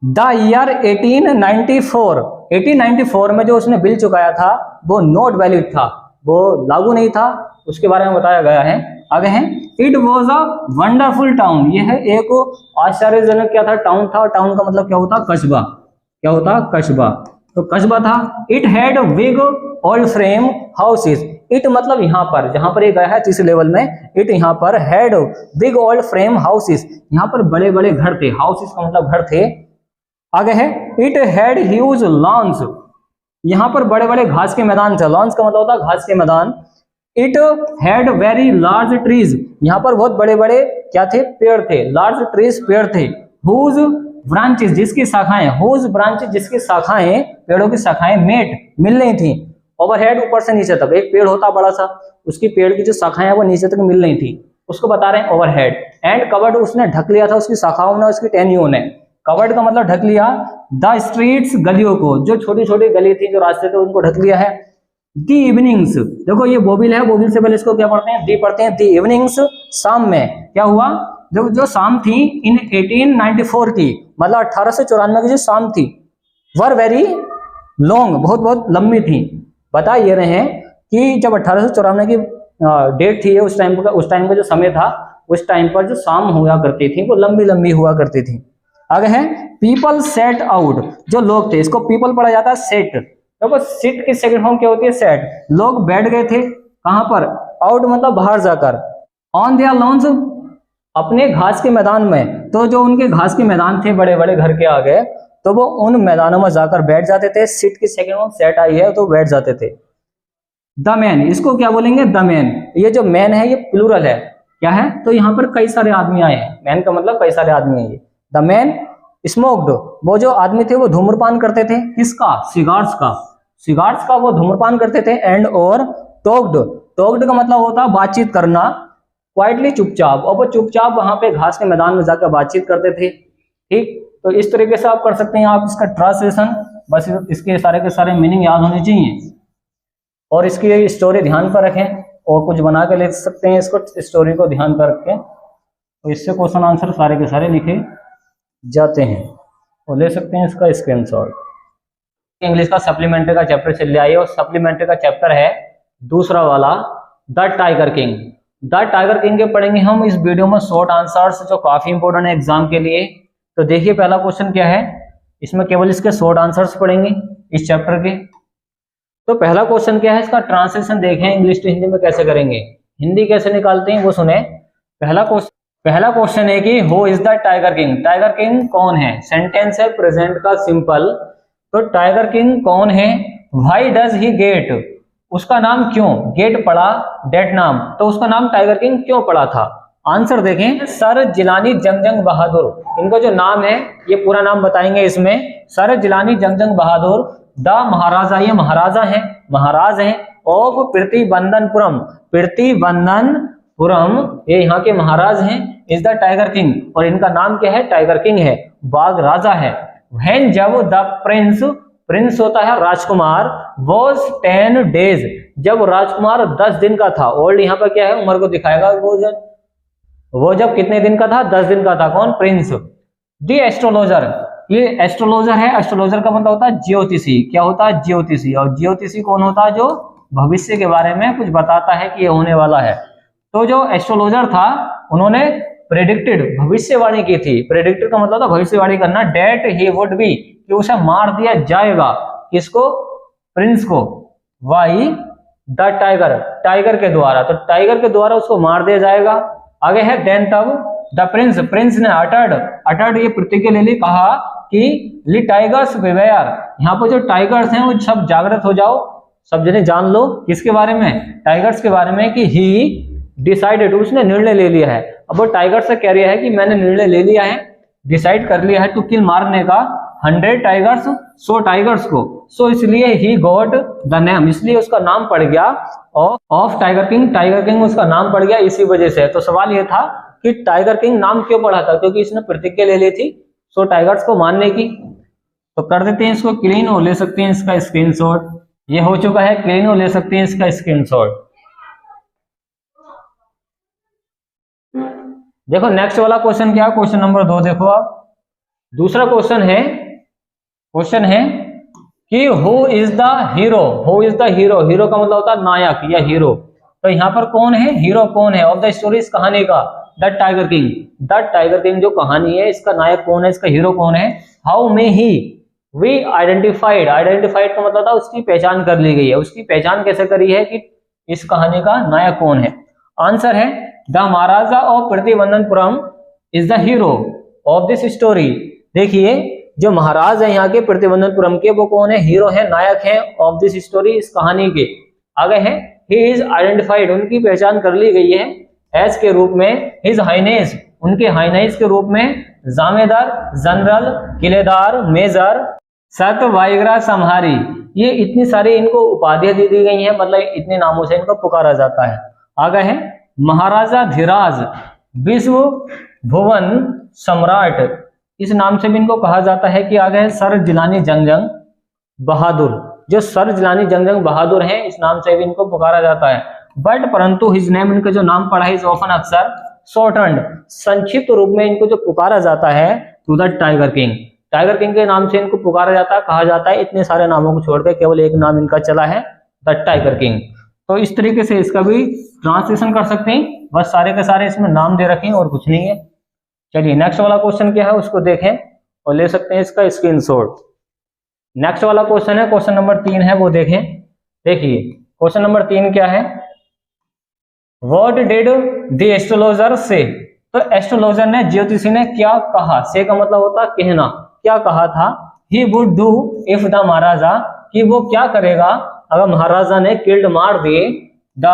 द ईयर 1894, 1894 में जो उसने बिल चुकाया था वो नॉट वैलिड था, वो लागू नहीं था, उसके बारे में बताया गया है। आगे है it was a wonderful town, यह एक आश्चर्यजनक क्या था? टाउन था। टाउन का मतलब क्या होता? कस्बा, क्या होता? कस्बा, तो कस्बा था। It had big old frame houses, it मतलब यहाँ पर, जहां पर ये गया है तीसरे लेवल में, इट यहाँ पर had big old frame houses, यहाँ पर बड़े बड़े घर थे, हाउसेस का मतलब घर थे। आगे है इट हैड ह्यूज लॉन्स, यहाँ पर बड़े बड़े घास के मैदान थे, लॉन्स का मतलब होता है घास के मैदान। It had very large trees, यहाँ पर बहुत बड़े बड़े क्या थे? पेड़ थे, लार्ज ट्रीज पेड़ थे। हुज ब्रांचेस, जिसकी शाखाएं, हुज ब्रांचेस, जिसकी शाखाएं, पेड़ों की शाखाएं मेट, मिल रही थी। ओवरहेड, ऊपर से नीचे तक, एक पेड़ होता बड़ा सा, उसकी पेड़ की जो शाखाएं हैं वो नीचे तक मिल रही थी, उसको बता रहे हैं ओवरहेड। एंड कवर्ड, उसने ढक लिया था उसकी शाखाओं ने, उसकी टहनियों ने। कवर्ड का मतलब ढक लिया, द स्ट्रीट्स, गलियों को, जो छोटी छोटी गली थी, जो रास्ते थे उनको ढक लिया है। दी इवनिंग्स, देखो ये बोबिल है, बोबिल से पहले इसको क्या पढ़ते हैं, दी पढ़ते हैं। दी इवनिंग्स, शाम में क्या हुआ, जो शाम थी इन 1894 की, मतलब 1894 की जो शाम थी, वर वेरी लॉन्ग, बहुत बहुत लंबी थी। बता ये रहे हैं कि जब 1894 की डेट थी, उस टाइम का जो समय था, उस टाइम पर जो शाम हुआ करती थी वो लंबी लंबी हुआ करती थी। आगे है पीपल सेट आउट, जो लोग थे, इसको पीपल पढ़ा जाता है सेट। देखो सिट की सेकंड फॉर्म क्या होती है, सेट। लोग बैठ गए थे कहां पर, आउट मतलब बाहर जाकर, ऑन देयर लॉन्स, अपने घास के मैदान में। तो जो उनके घास के मैदान थे बड़े बड़े घर के आगे, तो वो उन मैदानों में जाकर बैठ जाते थे। सिट की सेकंड फॉर्म सेट आई है तो बैठ जाते थे। द मैन, इसको क्या बोलेंगे, द मैन। ये जो मैन है ये प्लूरल है, क्या है, तो यहाँ पर कई सारे आदमी आए हैं, मैन का मतलब कई सारे आदमी हैं। ये द मैन स्मोक्ड, वो जो आदमी थे वो धूम्रपान करते थे, किसका, सिगार्स का, सिगार्स का वो धूम्रपान करते थे। एंड और टॉक्ड, टॉक्ड का मतलब होता है बातचीत करना, क्वाइटली चुपचाप, और वो चुपचाप वहां पे घास के मैदान में जाकर बातचीत करते थे। ठीक, तो इस तरीके से आप कर सकते हैं। आप इसका ट्रांसलेशन, बस इसके सारे के सारे मीनिंग याद होने चाहिए, और इसकी स्टोरी ध्यान पर रखें, और कुछ बना के लिख सकते हैं इसको, स्टोरी को ध्यान पर रखें, तो इससे क्वेश्चन आंसर सारे के सारे लिखे जाते हैं, और ले सकते हैं इसका स्क्रीनशॉट। इंग्लिश का सप्लीमेंट्री का चैप्टर चल रहा है, और सप्लीमेंट्री का चैप्टर है दूसरा वाला, the tiger king. The tiger king के पढ़ेंगे हम इस वीडियो में शॉर्ट आंसर्स, जो काफी इंपॉर्टेंट है एग्जाम के लिए। तो देखिए पहला क्वेश्चन क्या है, इसमें केवल इसके शॉर्ट आंसर्स पढ़ेंगे इस चैप्टर के। तो पहला क्वेश्चन क्या है, इसका ट्रांसलेशन देखें, इंग्लिश टू हिंदी में कैसे करेंगे, हिंदी कैसे निकालते हैं वो सुने। पहला क्वेश्चन है कि who is the tiger king, tiger king कौन है। सेंटेंस है प्रेजेंट का सिंपल, तो टाइगर किंग कौन है। व्हाई डज ही गेट, उसका नाम क्यों, गेट पड़ा डेट नाम, तो उसका नाम टाइगर किंग क्यों पड़ा था। आंसर देखें, सर जिलानी जंगजंग बहादुर, इनका जो नाम है ये पूरा नाम बताएंगे इसमें, सर जिलानी जंगजंग बहादुर द महाराजा, ये महाराजा हैं, महाराज हैं, ऑफ प्रीतिबंदनपुरम, प्रीतिबंदनपुरम ये यहाँ के महाराज हैं, इज द टाइगर किंग, और इनका नाम क्या है, टाइगर किंग है, बाघ राजा है। व्हेन, जब द प्रिंस, प्रिंस होता है राजकुमार, वॉज 10 days, जब राजकुमार 10 दिन का था। ओल्ड यहाँ पर क्या है, उम्र को दिखाएगा, वो जब कितने दिन का था, 10 दिन का था, कौन, प्रिंस। द एस्ट्रोलॉजर, ये एस्ट्रोलॉजर है, एस्ट्रोलॉजर का मतलब होता है ज्योतिषी, क्या होता है, ज्योतिषी। और ज्योतिषी कौन होता है, जो भविष्य के बारे में कुछ बताता है कि ये होने वाला है। तो जो एस्ट्रोलॉजर था उन्होंने प्रेडिक्टेड, भविष्यवाणी की थी। प्रेडिक्टेड का मतलब था भविष्यवाणी करना, डेट ही वुड बी, कि उसे मार दिया जाएगा, किसको, प्रिंस को। वाई, द टाइगर, टाइगर के द्वारा, तो टाइगर के द्वारा उसको मार दिया जाएगा। आगे है देन, तब द प्रिंस, प्रिंस ने अटर्ड ये प्रतिज्ञा ले ली, कहा कि ली टाइगर्स बिवेयर, यहाँ पर जो टाइगर्स हैं वो सब जागृत हो जाओ, सब जने जान लो, किसके बारे में, टाइगर्स के बारे में, कि ही डिसाइडेड, उसने निर्णय ले लिया है। अब वो टाइगर से कह रहा है कि मैंने निर्णय ले लिया है, डिसाइड कर लिया है, टू किल, मारने का 100 टाइगर्स, 100 टाइगर्स को। सो इसलिए ही गॉट द नेम, इसलिए उसका नाम पड़ गया of tiger king, tiger king उसका नाम पड़ गया इसी वजह से। तो सवाल ये था कि टाइगर किंग नाम क्यों पड़ा था, क्योंकि इसने प्रतिज्ञा ले ली थी 100 टाइगर्स को मारने की। तो कर देते हैं इसको क्लीन, और ले सकते हैं इसका स्क्रीनशॉट, ये हो चुका है क्लीन, और ले सकते हैं इसका स्क्रीनशॉट। देखो नेक्स्ट वाला क्वेश्चन क्या है, क्वेश्चन नंबर 2 देखो आप। दूसरा क्वेश्चन है कि who is the hero, who is the hero, hero का मतलब होता है नायक या हीरो। तो यहाँ पर कौन है, हीरो कौन है ऑफ द स्टोरी, इस कहानी का, the tiger king. The tiger king जो कहानी है, इसका नायक कौन है, इसका हीरो कौन है। How may he we identified, identified का मतलब था उसकी पहचान कर ली गई है, उसकी पहचान कैसे करी है कि इस कहानी का नायक कौन है। आंसर है the Maharaja of Pratibandapuram is the hero of this story. देखिए जो महाराज है यहाँ के प्रतिबंदनपुरम के, वो कौन है, हीरो है, नायक है ऑफ दिस स्टोरी, इस कहानी के। आगे है ही इज आइडेंटिफाइड, उनकी पहचान कर ली गई है, एज के रूप में, हिज हाइनेस, उनके हाइनेस के रूप में, जामेदार, जनरल, किलेदार, मेजर, सत वाइग्रा संहारी, ये इतनी सारी इनको उपाधियां दी गई हैं, मतलब इतने नामों से इनको पुकारा जाता है। आगे है महाराजा धीराज, विश्व भुवन सम्राट, इस नाम से भी इनको कहा जाता है। कि आगे है सर जिलानी जंगजंग बहादुर, जो सर जिलानी जंग बहादुर हैं, इस नाम से भी इनको पुकारा जाता है। बट परंतु हिज नेम, इनका जो नाम पड़ा है, इज ऑफन अक्सर शॉर्टन्ड, संक्षिप्त रूप में इनको जो पुकारा जाता है to the tiger king, tiger king के नाम से इनको पुकारा जाता है, कहा जाता है। इतने सारे नामों को छोड़कर केवल एक नाम इनका चला है, द टाइगर किंग। तो इस तरीके से इसका भी ट्रांसलेशन कर सकते हैं, बस सारे के सारे इसमें नाम दे रखे हैं और कुछ नहीं है। चलिए नेक्स्ट वाला क्वेश्चन क्या है उसको देखें और ले सकते हैं इसका स्क्रीनशॉट। नेक्स्ट वाला क्वेश्चन है, क्वेश्चन नंबर 3 है, वो देखें। देखिए क्वेश्चन नंबर 3 क्या है, व्हाट डिड द एस्ट्रोलॉजर से, तो एस्ट्रोलॉजर ने, ज्योतिषी ने क्या कहा, से का मतलब होता है कहना, क्या कहा था। He would do if the Maharaja, कि वो क्या करेगा अगर महाराजा ने किल्ड मार दिए द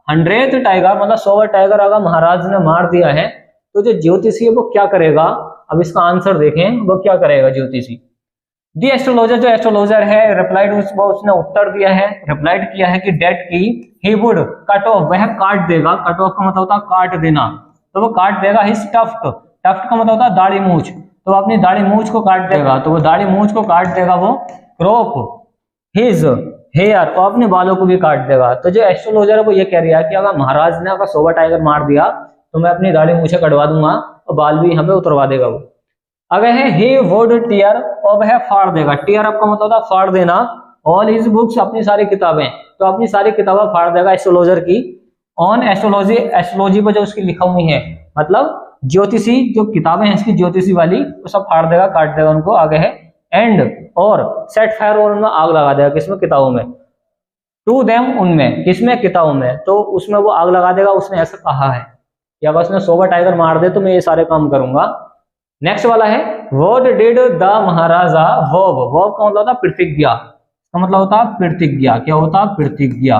100th टाइगर, मतलब 100वां टाइगर अगर महाराज ने मार दिया है तो जो ज्योतिषी है वो क्या करेगा। अब इसका आंसर देखें, वो क्या करेगा ज्योतिषी। दी एस्ट्रोलॉजर, जो एस्ट्रोलॉजर है, रिप्लाइड, उसने उत्तर दिया है, रिप्लाइड किया है कि डेट की ही वुड कट ऑफ, वह काट देगा, कट ऑफ का मतलब होता है काट देना, तो वो काट देगा हिज टफ्ट, टफ्ट का मतलब होता है दाढ़ी मूछ, तो वो अपनी दाढ़ी मूछ को काट देगा, तो वो दाढ़ी मूछ को काट देगा, वो क्रॉप हिज हेयर, और अपने बालों को भी काट देगा। तो जो एस्ट्रोलॉजर है वो ये कह रहा है कि अगर महाराज ने अगर 100वां टाइगर मार दिया तो मैं अपनी दाढ़ी मूछें कटवा दूंगा और बाल भी यहाँ पे उतरवा देगा वो। अगर है ही वुड टीयर, और वह फाड़ देगा, टीयर आपका मतलब होता है फाड़ देना, ऑल हिज बुक्स, अपनी सारी किताबें, तो अपनी सारी किताबें फाड़ देगा एस्ट्रोलॉजर की, ऑन एस्ट्रोलॉजी, एस्ट्रोलॉजी पर जो उसकी लिखा हुई है, मतलब ज्योतिषी जो किताबें हैं इसकी ज्योतिषी वाली, वो सब फाड़ देगा, काट देगा उनको। आगे है एंड और सेट फायर, और उनमें आग लगा देगा, किसमें, किताबों में, टू देम, उनमें, किसमें, किताबों में, तो उसमें वो आग लगा देगा। उसने ऐसा कहा है कि अगर उसने 100वां टाइगर मार दे तो मैं ये सारे काम करूंगा। नेक्स्ट वाला है what did the Maharaja wow, wow का मतलब होता है प्रतिज्ञा, का मतलब होता है प्रतिज्ञा, क्या होता है प्रतिज्ञा।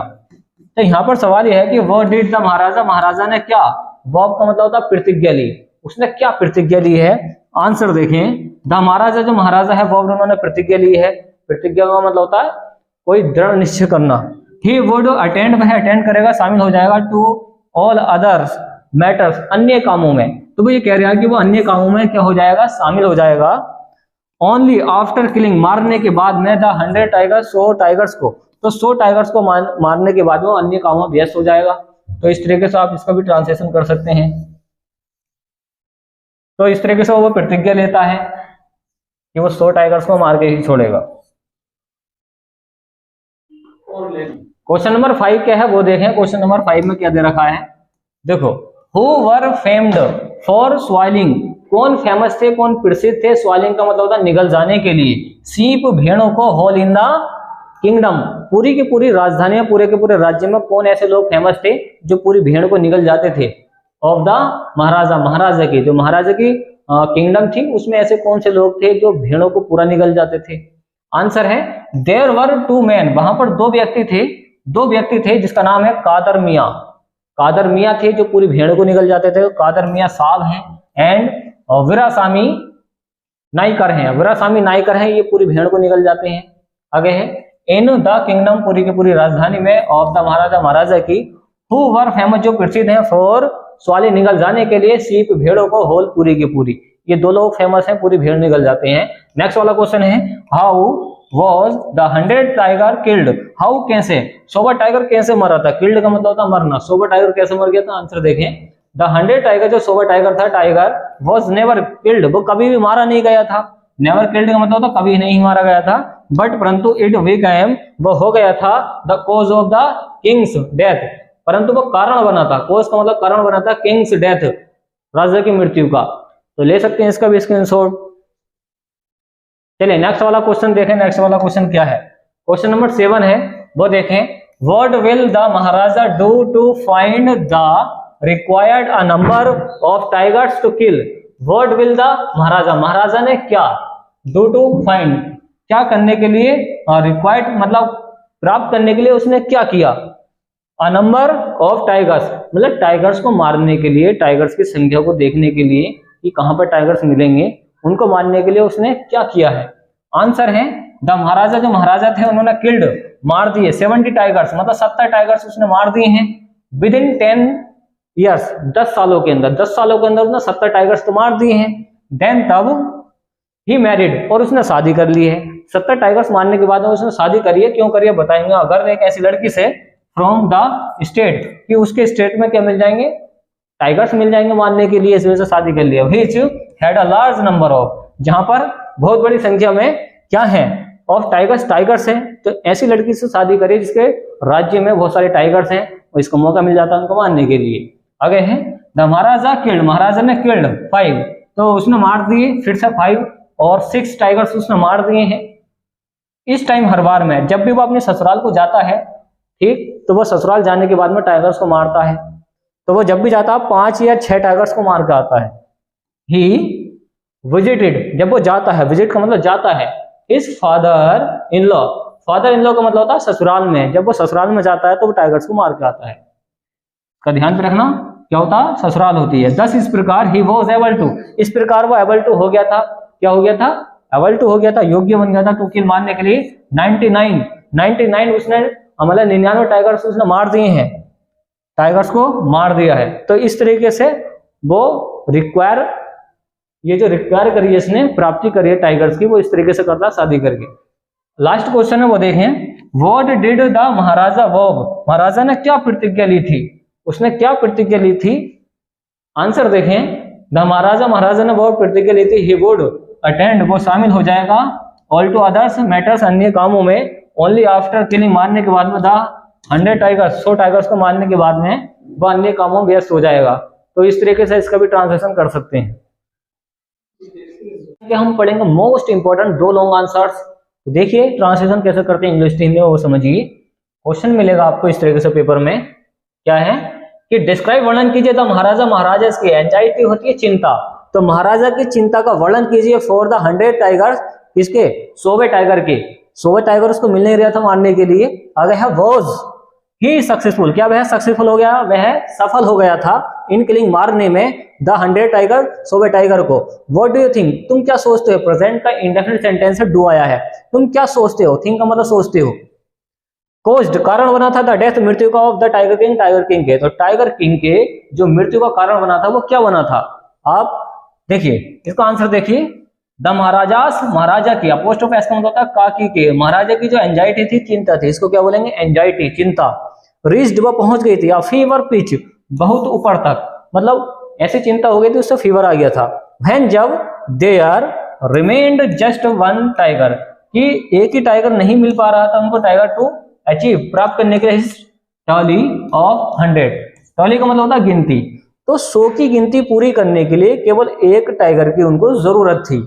तो यहाँ पर सवाल यह है कि what did the Maharaja, Maharaja ने क्या, वॉव का मतलब होता है प्रतिज्ञा ली, उसने क्या प्रतिज्ञा ली है। आंसर देखें, द महाराजा, जो महाराजा है वॉव, उन्होंने प्रतिज्ञा ली है, प्रतिज्ञा का मतलब होता है कोई दृढ़ निश्चय करना। ही वुड अटेंड, वह अटेंड करेगा, शामिल हो जाएगा, टू ऑल अदर्स मैटर्स, अन्य कामों में, तो वो ये कह रहा है कि वो अन्य कामों में क्या हो जाएगा, शामिल हो जाएगा। ओनली आफ्टर किलिंग, मारने के बाद में, द 100 टाइगर्स, 100 टाइगर्स को, तो 100 टाइगर्स को मारने के बाद वो अन्य कामों में व्यस्त हो जाएगा। तो इस तरीके से आप इसका भी ट्रांसलेशन कर सकते हैं। तो इस तरीके से वो प्रतिज्ञा लेता है कि वो 100 टाइगर्स को मार के ही छोड़ेगा। क्वेश्चन नंबर 5 क्या है वो देखें। क्वेश्चन नंबर 5 में क्या दे रखा है, देखो, हु वर फेम्ड फॉर स्वाइलिंग, कौन फेमस थे, कौन प्रसिद्ध थे, स्वाइलिंग का मतलब होता है निगल जाने के लिए, सीप, भेड़ों को, होल इन द किंगडम, पूरी की पूरी राजधानी में, पूरे के पूरे राज्य में कौन ऐसे लोग फेमस थे जो पूरी भेड़ को निगल जाते थे, ऑफ द महाराजा, महाराजा की, जो महाराजा की किंगडम थी उसमें ऐसे कौन से लोग थे जो भेड़ों को पूरा निगल जाते थे। आंसर है देयर वर 2 men, वहां पर 2 व्यक्ति थे, 2 व्यक्ति थे जिसका नाम है कादर मियाँ, कादर मियाँ थे जो पूरी भेड़ को निगल जाते थे, कादर मियाँ साहब हैं, एंड वीरासामी नाइकर हैं, वीरासामी नाइकर हैं, ये पूरी भेड़ को निगल जाते हैं। आगे है इन द किंगडम, पूरी की पूरी राजधानी में, ऑफ द महाराजा, महाराजा की, हु वर फेमस, जो प्रसिद्ध हैं, फॉर स्वाली, निगल जाने के लिए, सीप, भेड़ों को, होल, पूरी की पूरी, ये 2 लोग फेमस हैं, पूरी भेड़ निगल जाते हैं। नेक्स्ट वाला क्वेश्चन है how was the 100 tiger killed, how कैसे, 100वां टाइगर कैसे मरा था, किल्ड का मतलब होता मरना, 100वां टाइगर कैसे मर गया था। आंसर देखें, द 100 टाइगर, जो 100वां टाइगर था, टाइगर वॉज नेवर किल्ड, वो कभी भी मारा नहीं गया था, नेवर किल्ड का मतलब होता कभी नहीं मारा गया था, बट परंतु इट बिकेम, वो हो गया था, the cause of the Kings death, परंतु वो कारण बना था, कॉज का मतलब कारण बना था, किंग्स डेथ, राजा की मृत्यु का। तो ले सकते हैं इसका भी स्क्रीनशॉट। चलिए नेक्स्ट वाला क्वेश्चन देखें, नेक्स्ट वाला क्वेश्चन क्या है, क्वेश्चन नंबर 7 है, वो देखें, what will the Maharaja do to find the required a number of tigers to kill, what will the Maharaja, Maharaja ने क्या, डू टू फाइंड, क्या करने के लिए, रिक्वायर्ड मतलब प्राप्त करने के लिए उसने क्या किया, अ नंबर ऑफ टाइगर्स मतलब टाइगर्स को मारने के लिए, टाइगर्स की संख्या को देखने के लिए कि कहां पर टाइगर्स मिलेंगे, उनको मारने के लिए उसने क्या किया है। आंसर है द महाराजा, जो महाराजा थे उन्होंने किल्ड, मार दिए, 70 टाइगर्स मतलब 70 टाइगर्स उसने मार दिए हैं, विद इन 10 ईयर्स, 10 सालों के अंदर, 10 सालों के अंदर उसने 70 टाइगर्स तो मार दिए हैं। देन तब ही मैरिड, और उसने शादी कर ली है, 70 टाइगर्स मारने के बाद में उसने शादी करी है, क्यों करी है बताएंगे। अगर एक ऐसी लड़की से फ्रॉम द स्टेट, कि उसके स्टेट में क्या मिल जाएंगे, टाइगर्स मिल जाएंगे मारने के लिए, इस वजह से शादी कर लिया। Which had a large number of, जहां पर बहुत बड़ी संख्या में क्या है, ऑफ टाइगर्स हैं, तो ऐसी लड़की से शादी करिए जिसके राज्य में बहुत सारे टाइगर्स हैं और इसको मौका मिल जाता है उनको मारने के लिए। आगे है द महाराजा किल्ड, महाराजा ने किल्ड 5, तो उसने मार दिए फिर से 5 और 6 टाइगर्स उसने मार दिए हैं। इस टाइम हर बार में जब भी वो अपने ससुराल को जाता है, ठीक, तो वो ससुराल जाने के बाद में टाइगर्स को मारता है। तो वो जब भी जाता है 5 या 6 टाइगर्स को मार के आता है। ही विजिटेड, जब वो जाता है, विजिट का मतलब जाता है, इस father in law, father in law का मतलब होता है ससुराल में, जब वो ससुराल में जाता है तो वो टाइगर्स को मार के आता है। का ध्यान पे रखना, क्या होता है, ससुराल होती है। दस इस प्रकार ही वॉज एबल टू, इस प्रकार वो एबल टू हो गया था, क्या हो गया था, एबल टू हो गया था, योग्य बन गया था टू किल, मारने के लिए 99 उसने, मतलब 99 टाइगर्स उसने मार दिए हैं, टाइगर्स को मार दिया है। तो इस तरीके से वो रिक्वायर, ये जो रिक्वायर करी है इसने, प्राप्ति करी है टाइगर्स की, वो इस तरीके से करता शादी करके। लास्ट क्वेश्चन है वो देखें, व्हाट डिड द महाराजा वॉब, महाराजा ने क्या प्रतिज्ञा ली थी, उसने क्या प्रतिज्ञा ली थी। आंसर देखें, द महाराजा ने वो प्रतिज्ञा ली थी, ही वुड अटेंड, वो शामिल हो जाएगा, ऑल टू अदर्स मैटर्स, अन्य कामों में, ओनली आफ्टर किलिंग, मारने के बाद में, द 100 टाइगर्स, 100 टाइगर्स को मारने के बाद में वो अन्य कामों में व्यस्त हो जाएगा। तो इस तरीके से इसका भी ट्रांसलेशन कर सकते हैं। कि हम पढ़ेंगे मोस्ट इंपोर्टेंट 2 लॉन्ग आंसर्स। तो देखिए ट्रांसलेशन कैसे करते हैं इंग्लिश हिंदी में, वो समझिए। क्वेश्चन मिलेगा आपको इस तरीके से पेपर में, क्या है कि डिस्क्राइब, वर्णन कीजिए द महाराजा, महाराजा की एंजाइटी होती है चिंता, तो महाराजा की चिंता का वर्णन कीजिए फॉर द 100 टाइगर्स, किसके, 100 टाइगर के, 100 टाइगर उसको मिल नहीं रहा था मारने के लिए। आगे है वॉज ही सक्सेसफुल, क्या वह सक्सेसफुल हो गया, वह सफल हो गया था, इन किलिंग, मारने में, द 100 टाइगर, 100 टाइगर को। व्हाट डू यू थिंक, तुम क्या सोचते हो, प्रेजेंट का इंडेफिनिट सेंटेंस से डू आया है, तुम क्या सोचते हो, थिंक का मतलब सोचते हो। कोज्ड, कारण बना था, द डेथ, मृत्यु का, of the tiger king, tiger king के, तो टाइगर किंग के जो मृत्यु का कारण बना था वो क्या बना था। आप देखिए इसका आंसर देखिए, द महाराजास, महाराजा की, अपोस्ट्रोफ एस का मतलब होता है काकी के, महाराजा की जो एंजाइटी थी, चिंता थी, इसको क्या बोलेंगे, एंजाइटी, चिंता। रीच्ड, वह पहुंच गई थी, या फीवर पिच, बहुत ऊपर तक, मतलब ऐसी चिंता हो गई थी उससे फीवर आ गया था। व्हेन, जब, देयर रिमेन्ड जस्ट 1 टाइगर, कि एक ही टाइगर नहीं मिल पा रहा था उनको, टाइगर टू अचीव, प्राप्त करने के लिए, टॉली ऑफ 100, टॉली का मतलब होता है गिनती, तो 100 की गिनती पूरी करने के लिए केवल एक टाइगर की उनको जरूरत थी।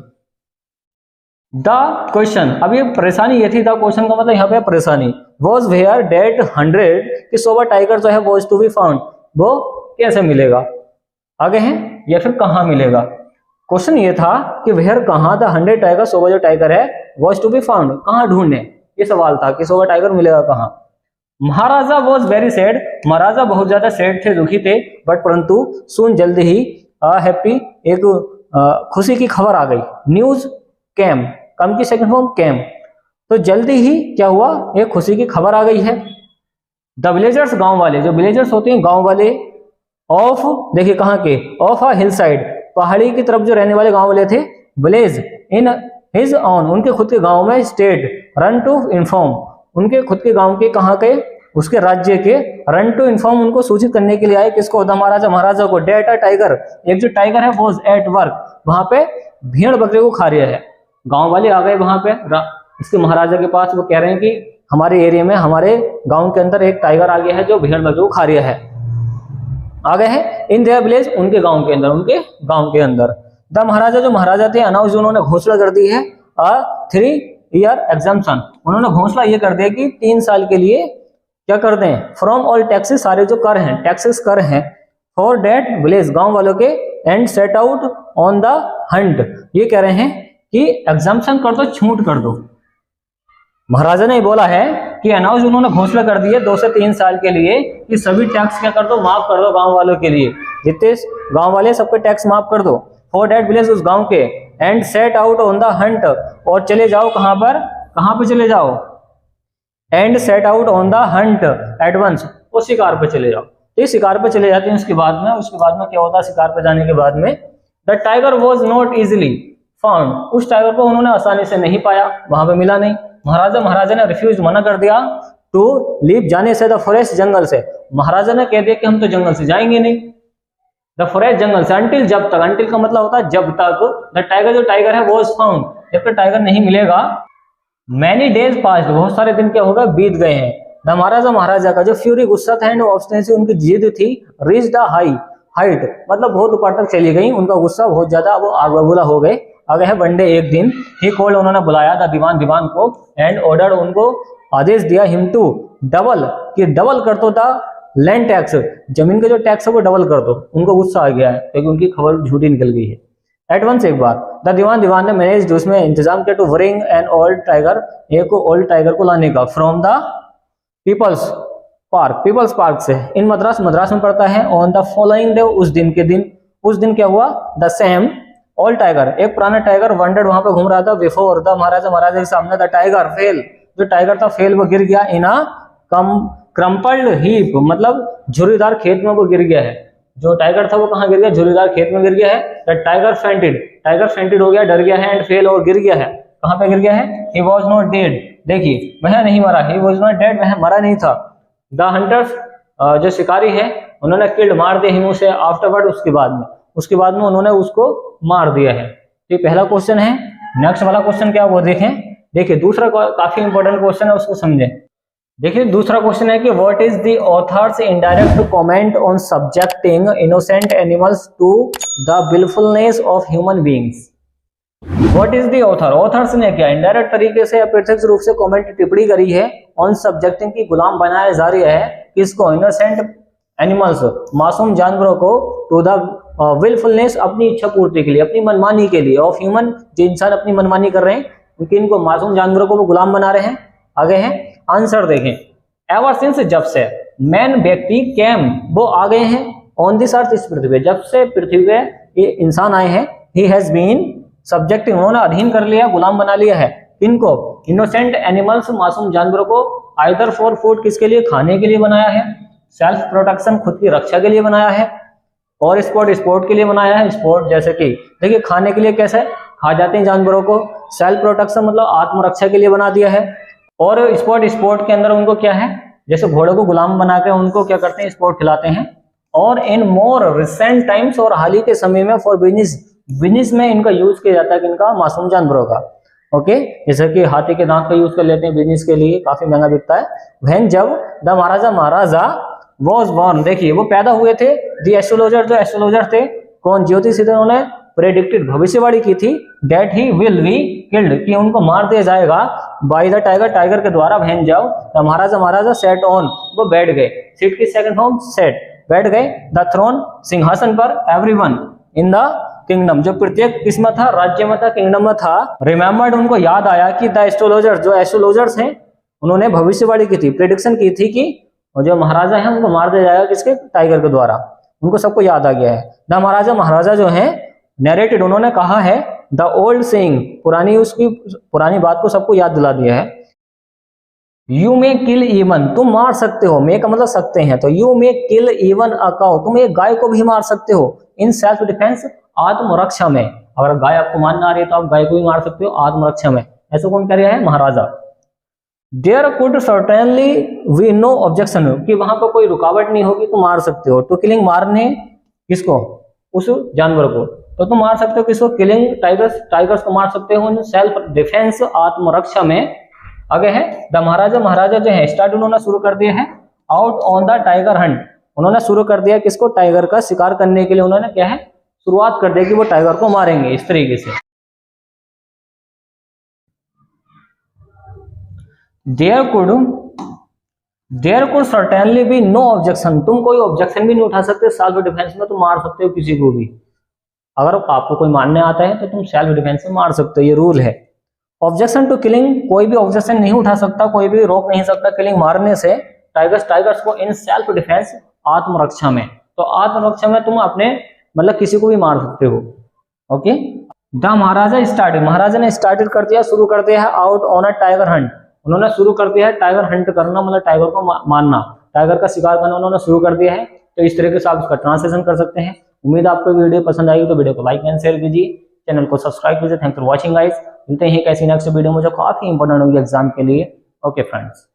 द क्वेश्चन, अब ये परेशानी ये थी, द क्वेश्चन का मतलब यहाँ पे परेशानी, वॉज वेयर डेट 100, कि 100 टाइगर जो है वॉज टू बी फाउंड, वो कैसे मिलेगा, आगे है, या फिर कहाँ मिलेगा। क्वेश्चन ये था कि वेयर, कहाँ, द 100 टाइगर, 100 जो टाइगर है, वॉज टू बी फाउंड, कहाँ ढूंढने, ये सवाल था कि 100 टाइगर मिलेगा कहाँ। महाराजा वॉज वेरी सैड, महाराजा बहुत ज्यादा सैड थे, दुखी थे, बट परंतु सुन, जल्द ही, हैप्पी, एक खुशी की खबर आ गई, न्यूज कैम, कम की सेकंड फॉर्म कैम, तो जल्दी ही क्या हुआ, एक खुशी की खबर आ गई है। द विलेजर्स, गांव वाले, जो विलेजर्स होते हैं गांव वाले, ऑफ, देखिए कहाँ के, ऑफ अ हिल साइड, पहाड़ी की तरफ जो रहने वाले गांव वाले थे, विलेज इन हिज ऑन, उनके खुद के गांव में, स्टेट रन टू इन्फॉर्म, उनके खुद के गांव के, कहाँ के, उसके राज्य के, रन टू इन्फॉर्म, उनको सूचित करने के लिए आए, किसको, द महाराजा, महाराजा को, डेट अ टाइगर, एक जो टाइगर है वॉज एट वर्क, वहां पे भेड़ बकरे को खा रहा है। गांव वाले आ गए वहां पे इसके महाराजा के पास, वो कह रहे हैं कि हमारे एरिया में, हमारे गांव के अंदर एक टाइगर आ गया है जो भेड़ बकरे को खा रहा है। आ गए हैं इन देयर विलेज, उनके गांव के अंदर, उनके गांव के अंदर। द महाराजा, जो महाराजा थे, अनाउंस, उन्होंने घोषणा कर दी है, 3 ईयर एग्जाम्पशन, उन्होंने घोषणा ये कर दिया कि 3 साल के लिए क्या कर दें, फ्रॉम ऑल टैक्सेस, सारे जो कर हैं, टैक्सेस कर हैं, फॉर डेट विलेज, गांव वालों के, and set out on the Hunt, ये कह रहे हैं कि एग्जाम्पशन कर दो, छूट कर दो। महाराजा ने बोला है कि अनाउंस, उन्होंने घोषणा कर दी है 2 से 3 साल के लिए कि सभी टैक्स क्या कर दो, माफ कर दो गांव वालों के लिए, जितने गांव वाले सबके टैक्स माफ कर दो, फॉर डेट विलेज, उस गांव के, and set out on the hunt, और चले जाओ कहां पर, कहां पे चले जाओ, and set out on the hunt at once, वो शिकार पे चले जाओ। तो शिकार पे चले जाते हैं, उसके बाद में क्या होता है, शिकार पे जाने के बाद में, the tiger was not easily found, उस टाइगर को उन्होंने आसानी से नहीं पाया, वहां पे मिला नहीं। महाराजा ने रिफ्यूज, मना कर दिया टू लीव, जाने से, द फॉरेस्ट, जंगल से। महाराजा ने कह दिया कि हम तो जंगल से जाएंगे नहीं, द फॉरेस्ट, जंगल से, अंटिल, जब तक, अंटिल का मतलब होता है जब तक, द टाइगर, जो टाइगर है वो फाउंड, जब तक टाइगर नहीं मिलेगा। मैनी डेज पास्ड, बहुत सारे दिन क्या हो गए, बीत गए हैं। द महाराजा का जो फ्यूरी, गुस्सा था, एंड ऑब्स्टिनेसी, उनकी जिद थी, रीच द हाइट, मतलब बहुत ऊपर तक चली गई, उनका गुस्सा बहुत ज्यादा, वो आग बबूला हो गए। आगे है वन डे, एक दिन, ही कॉल्ड, उन्होंने बुलाया था दीवान को, एंड ऑर्डर, उनको आदेश दिया, हिम टू डबल, कि डबल कर दो था लैंड टैक्स, जमीन का जो टैक्स है वो डबल कर दो। उनको गुस्सा आ गया है क्योंकि उनकी खबर झूठी निकल गई है। एट वंस, एक बार, द दीवान ने मैनेज, उसमें इंतजाम किया, टू बरिंग एन ओल्ड टाइगर, एक ओल्ड टाइगर को लाने का, फ्रॉम द पीपल्स पार्क से, इन मद्रास में पड़ता है। ऑन द फॉलोइंग डे, उस दिन क्या हुआ, द सेम ओल्ड टाइगर, एक पुराना टाइगर वंडर्ड, वहां पे घूम रहा था, बिफोर द महाराजा के सामने, द टाइगर फेल, जो टाइगर था फेल, वो गिर गया, इन अ क्रम्पल्ड हीप, मतलब झुर्रीदार खेत में वो गिर गया है। जो टाइगर था वो कहाँ गिर गया, झुर्रीदार खेत में गिर गया है। द टाइगर फेंटेड हो गया, डर गया है, एंड फेल, और गिर गया है। कहाँ पे गिर गया है, ही वॉज नॉट डेड, देखिए वह नहीं मरा, ही वॉज नॉट डेड, वह मरा नहीं था। द हंटर्स, जो शिकारी है, उन्होंने किल्ड, मार दिया, हिम, उसे, आफ्टरवर्ड, उसके बाद में उन्होंने उसको मार दिया है। तो पहला क्वेश्चन है। नेक्स्ट वाला क्वेश्चन क्या, वो देखें। देखिए दूसरा काफी इंपॉर्टेंट क्वेश्चन है, उसको समझें। देखिए दूसरा क्वेश्चन है कि what is the author's indirect comment on subjecting innocent animals to the wilfulness of human beings. What is the author's ने क्या इनडायरेक्ट तरीके से या प्रत्यक्ष रूप से कमेंट, टिप्पणी करी है, ऑन सब्जेक्टिंग की गुलाम बनाया जा रहा है, किसको, इनोसेंट एनिमल्स, मासूम जानवरों को, टू द विलफुलनेस, अपनी इच्छा पूर्ति के लिए, अपनी मनमानी के लिए, ऑफ ह्यूमन, जो इंसान अपनी मनमानी कर रहे हैं, उनकी, इनको मासूम जानवरों को वो गुलाम बना रहे हैं। आगे है आंसर, देखें। एवर सिंस, जब से, मैन, व्यक्ति, कैम, वो आ गए हैं, ऑन दिस अर्थ, इस पृथ्वी, जब से पृथ्वी पे ये इंसान आए हैं, ही हैज बीन सब्जेक्टिंग, उन्होंने अधीन कर लिया, गुलाम बना लिया है, इनको, इनोसेंट एनिमल्स, मासूम जानवरों को, आइदर फॉर फूड, किसके लिए, खाने के लिए बनाया है, सेल्फ प्रोटेक्शन, खुद की रक्षा के लिए बनाया है, और स्पोर्ट के लिए बनाया है। स्पोर्ट जैसे कि देखिए खाने के लिए कैसे खा जाते हैं जानवरों को, सेल्फ प्रोटेक्शन मतलब आत्मरक्षा के लिए बना दिया है, और स्पोर्ट के अंदर उनको क्या है, जैसे घोड़े को गुलाम बना के उनको क्या करते हैं, स्पोर्ट खिलाते हैं। और इन मोर रिसेंट टाइम्स, और हाल ही के समय में, फॉर बिजनेस में इनका यूज किया जाता है, किनका, मासूम जानवरों का। ओके, जैसे कि हाथी के दांत का यूज कर लेते हैं बिजनेस के लिए, काफी महंगा बिकता है। वह जब द महाराजा वॉज बॉर्न, देखिए वो पैदा हुए थे, द एस्ट्रोलॉजर, जो एस्ट्रोलॉजर थे, कौन, ज्योतिषी थे, उन्होंने प्रेडिक्टेड, भविष्यवाणी की थी, that he will be killed, कि उनको मार दिया जाएगा, बाय द टाइगर के द्वारा। वह जब द महाराजा सेट ऑन, वो बैठ गए, सीट की सेकंड फॉर्म सेट, बैठ गए, द थ्रोन, सिंहासन पर, एवरीवन इन द किंगडम, जो प्रत्येक किस्म था, राज्य में था, किंगडम में था। रिमेम्बर्ड, उनको याद आया कि द एस्ट्रोलॉजर, जो एस्ट्रोलॉजर्स हैं, उन्होंने भविष्यवाणी की थी, प्रेडिक्शन की थी कि जो महाराजा है उनको मार दिया जाएगा, किसके, टाइगर के द्वारा। उनको सबको याद आ गया है। द महाराजा जो है, नरेटेड, उन्होंने कहा है, द ओल्ड सेइंग, पुरानी बात को सबको याद दिला दिया है। यू मे किल इवन, तुम मार सकते हो, मे का मतलब सकते हैं, तो you may kill even a cow, तुम एक गाय को भी मार सकते हो, इन सेल्फ डिफेंस, आत्मरक्षा में। अगर गाय आपको मारना आ रही है तो आप गाय को भी मार सकते हो आत्मरक्षा में। ऐसा कौन कह रहा है, Maharaja. There could certainly be no objection, कि वहां पर कोई रुकावट नहीं होगी, तुम मार सकते हो। टू किलिंग, मारने, किसको, उस जानवर को, तो तुम मार सकते हो, किसको, किलिंग टाइगर्स को मार सकते हो, सेल्फ डिफेंस, आत्मरक्षा में। आगे है द महाराजा जो है, स्टार्ट उन्होंने शुरू कर दिया है, out on the tiger Hunt, उन्होंने शुरू कर दिया किसको, टाइगर का शिकार करने के लिए उन्होंने क्या है, शुरुआत कर दी कि वो टाइगर को मारेंगे इस तरीके से। There could certainly be no objection, तुम कोई ऑब्जेक्शन भी नहीं उठा सकते, सेल्फ डिफेंस में तुम मार सकते हो किसी को भी। अगर आपको कोई मारने आता है तो तुम सेल्फ डिफेंस में मार सकते हो, ये रूल है। ऑब्जेक्शन टू किलिंग, कोई भी ऑब्जेक्शन नहीं उठा सकता, कोई भी रोक नहीं सकता किलिंग, मारने से टाइगर्स को, इन सेल्फ डिफेंस, आत्मरक्षा में। तो आत्मरक्षा में तुम अपने मतलब किसी को भी मार सकते हो। ओके, द महाराजा ने स्टार्टेड कर दिया, शुरू कर दिया है, out on a tiger Hunt, उन्होंने शुरू कर दिया है टाइगर हंट करना, मतलब टाइगर को मारना, टाइगर का शिकार करना उन्होंने शुरू कर दिया है। तो इस तरीके से आप इसका ट्रांसलेशन कर सकते हैं। उम्मीद आपको वीडियो पसंद आएगी, तो वीडियो को लाइक एंड शेयर कीजिए, चैनल को सब्सक्राइब कीजिए। थैंक फॉर वॉचिंग गाइस, मिलते हैं एक ऐसी नेक्स्ट वीडियो में जो काफी इंपॉर्टेंट होगी एग्जाम के लिए। Okay friends.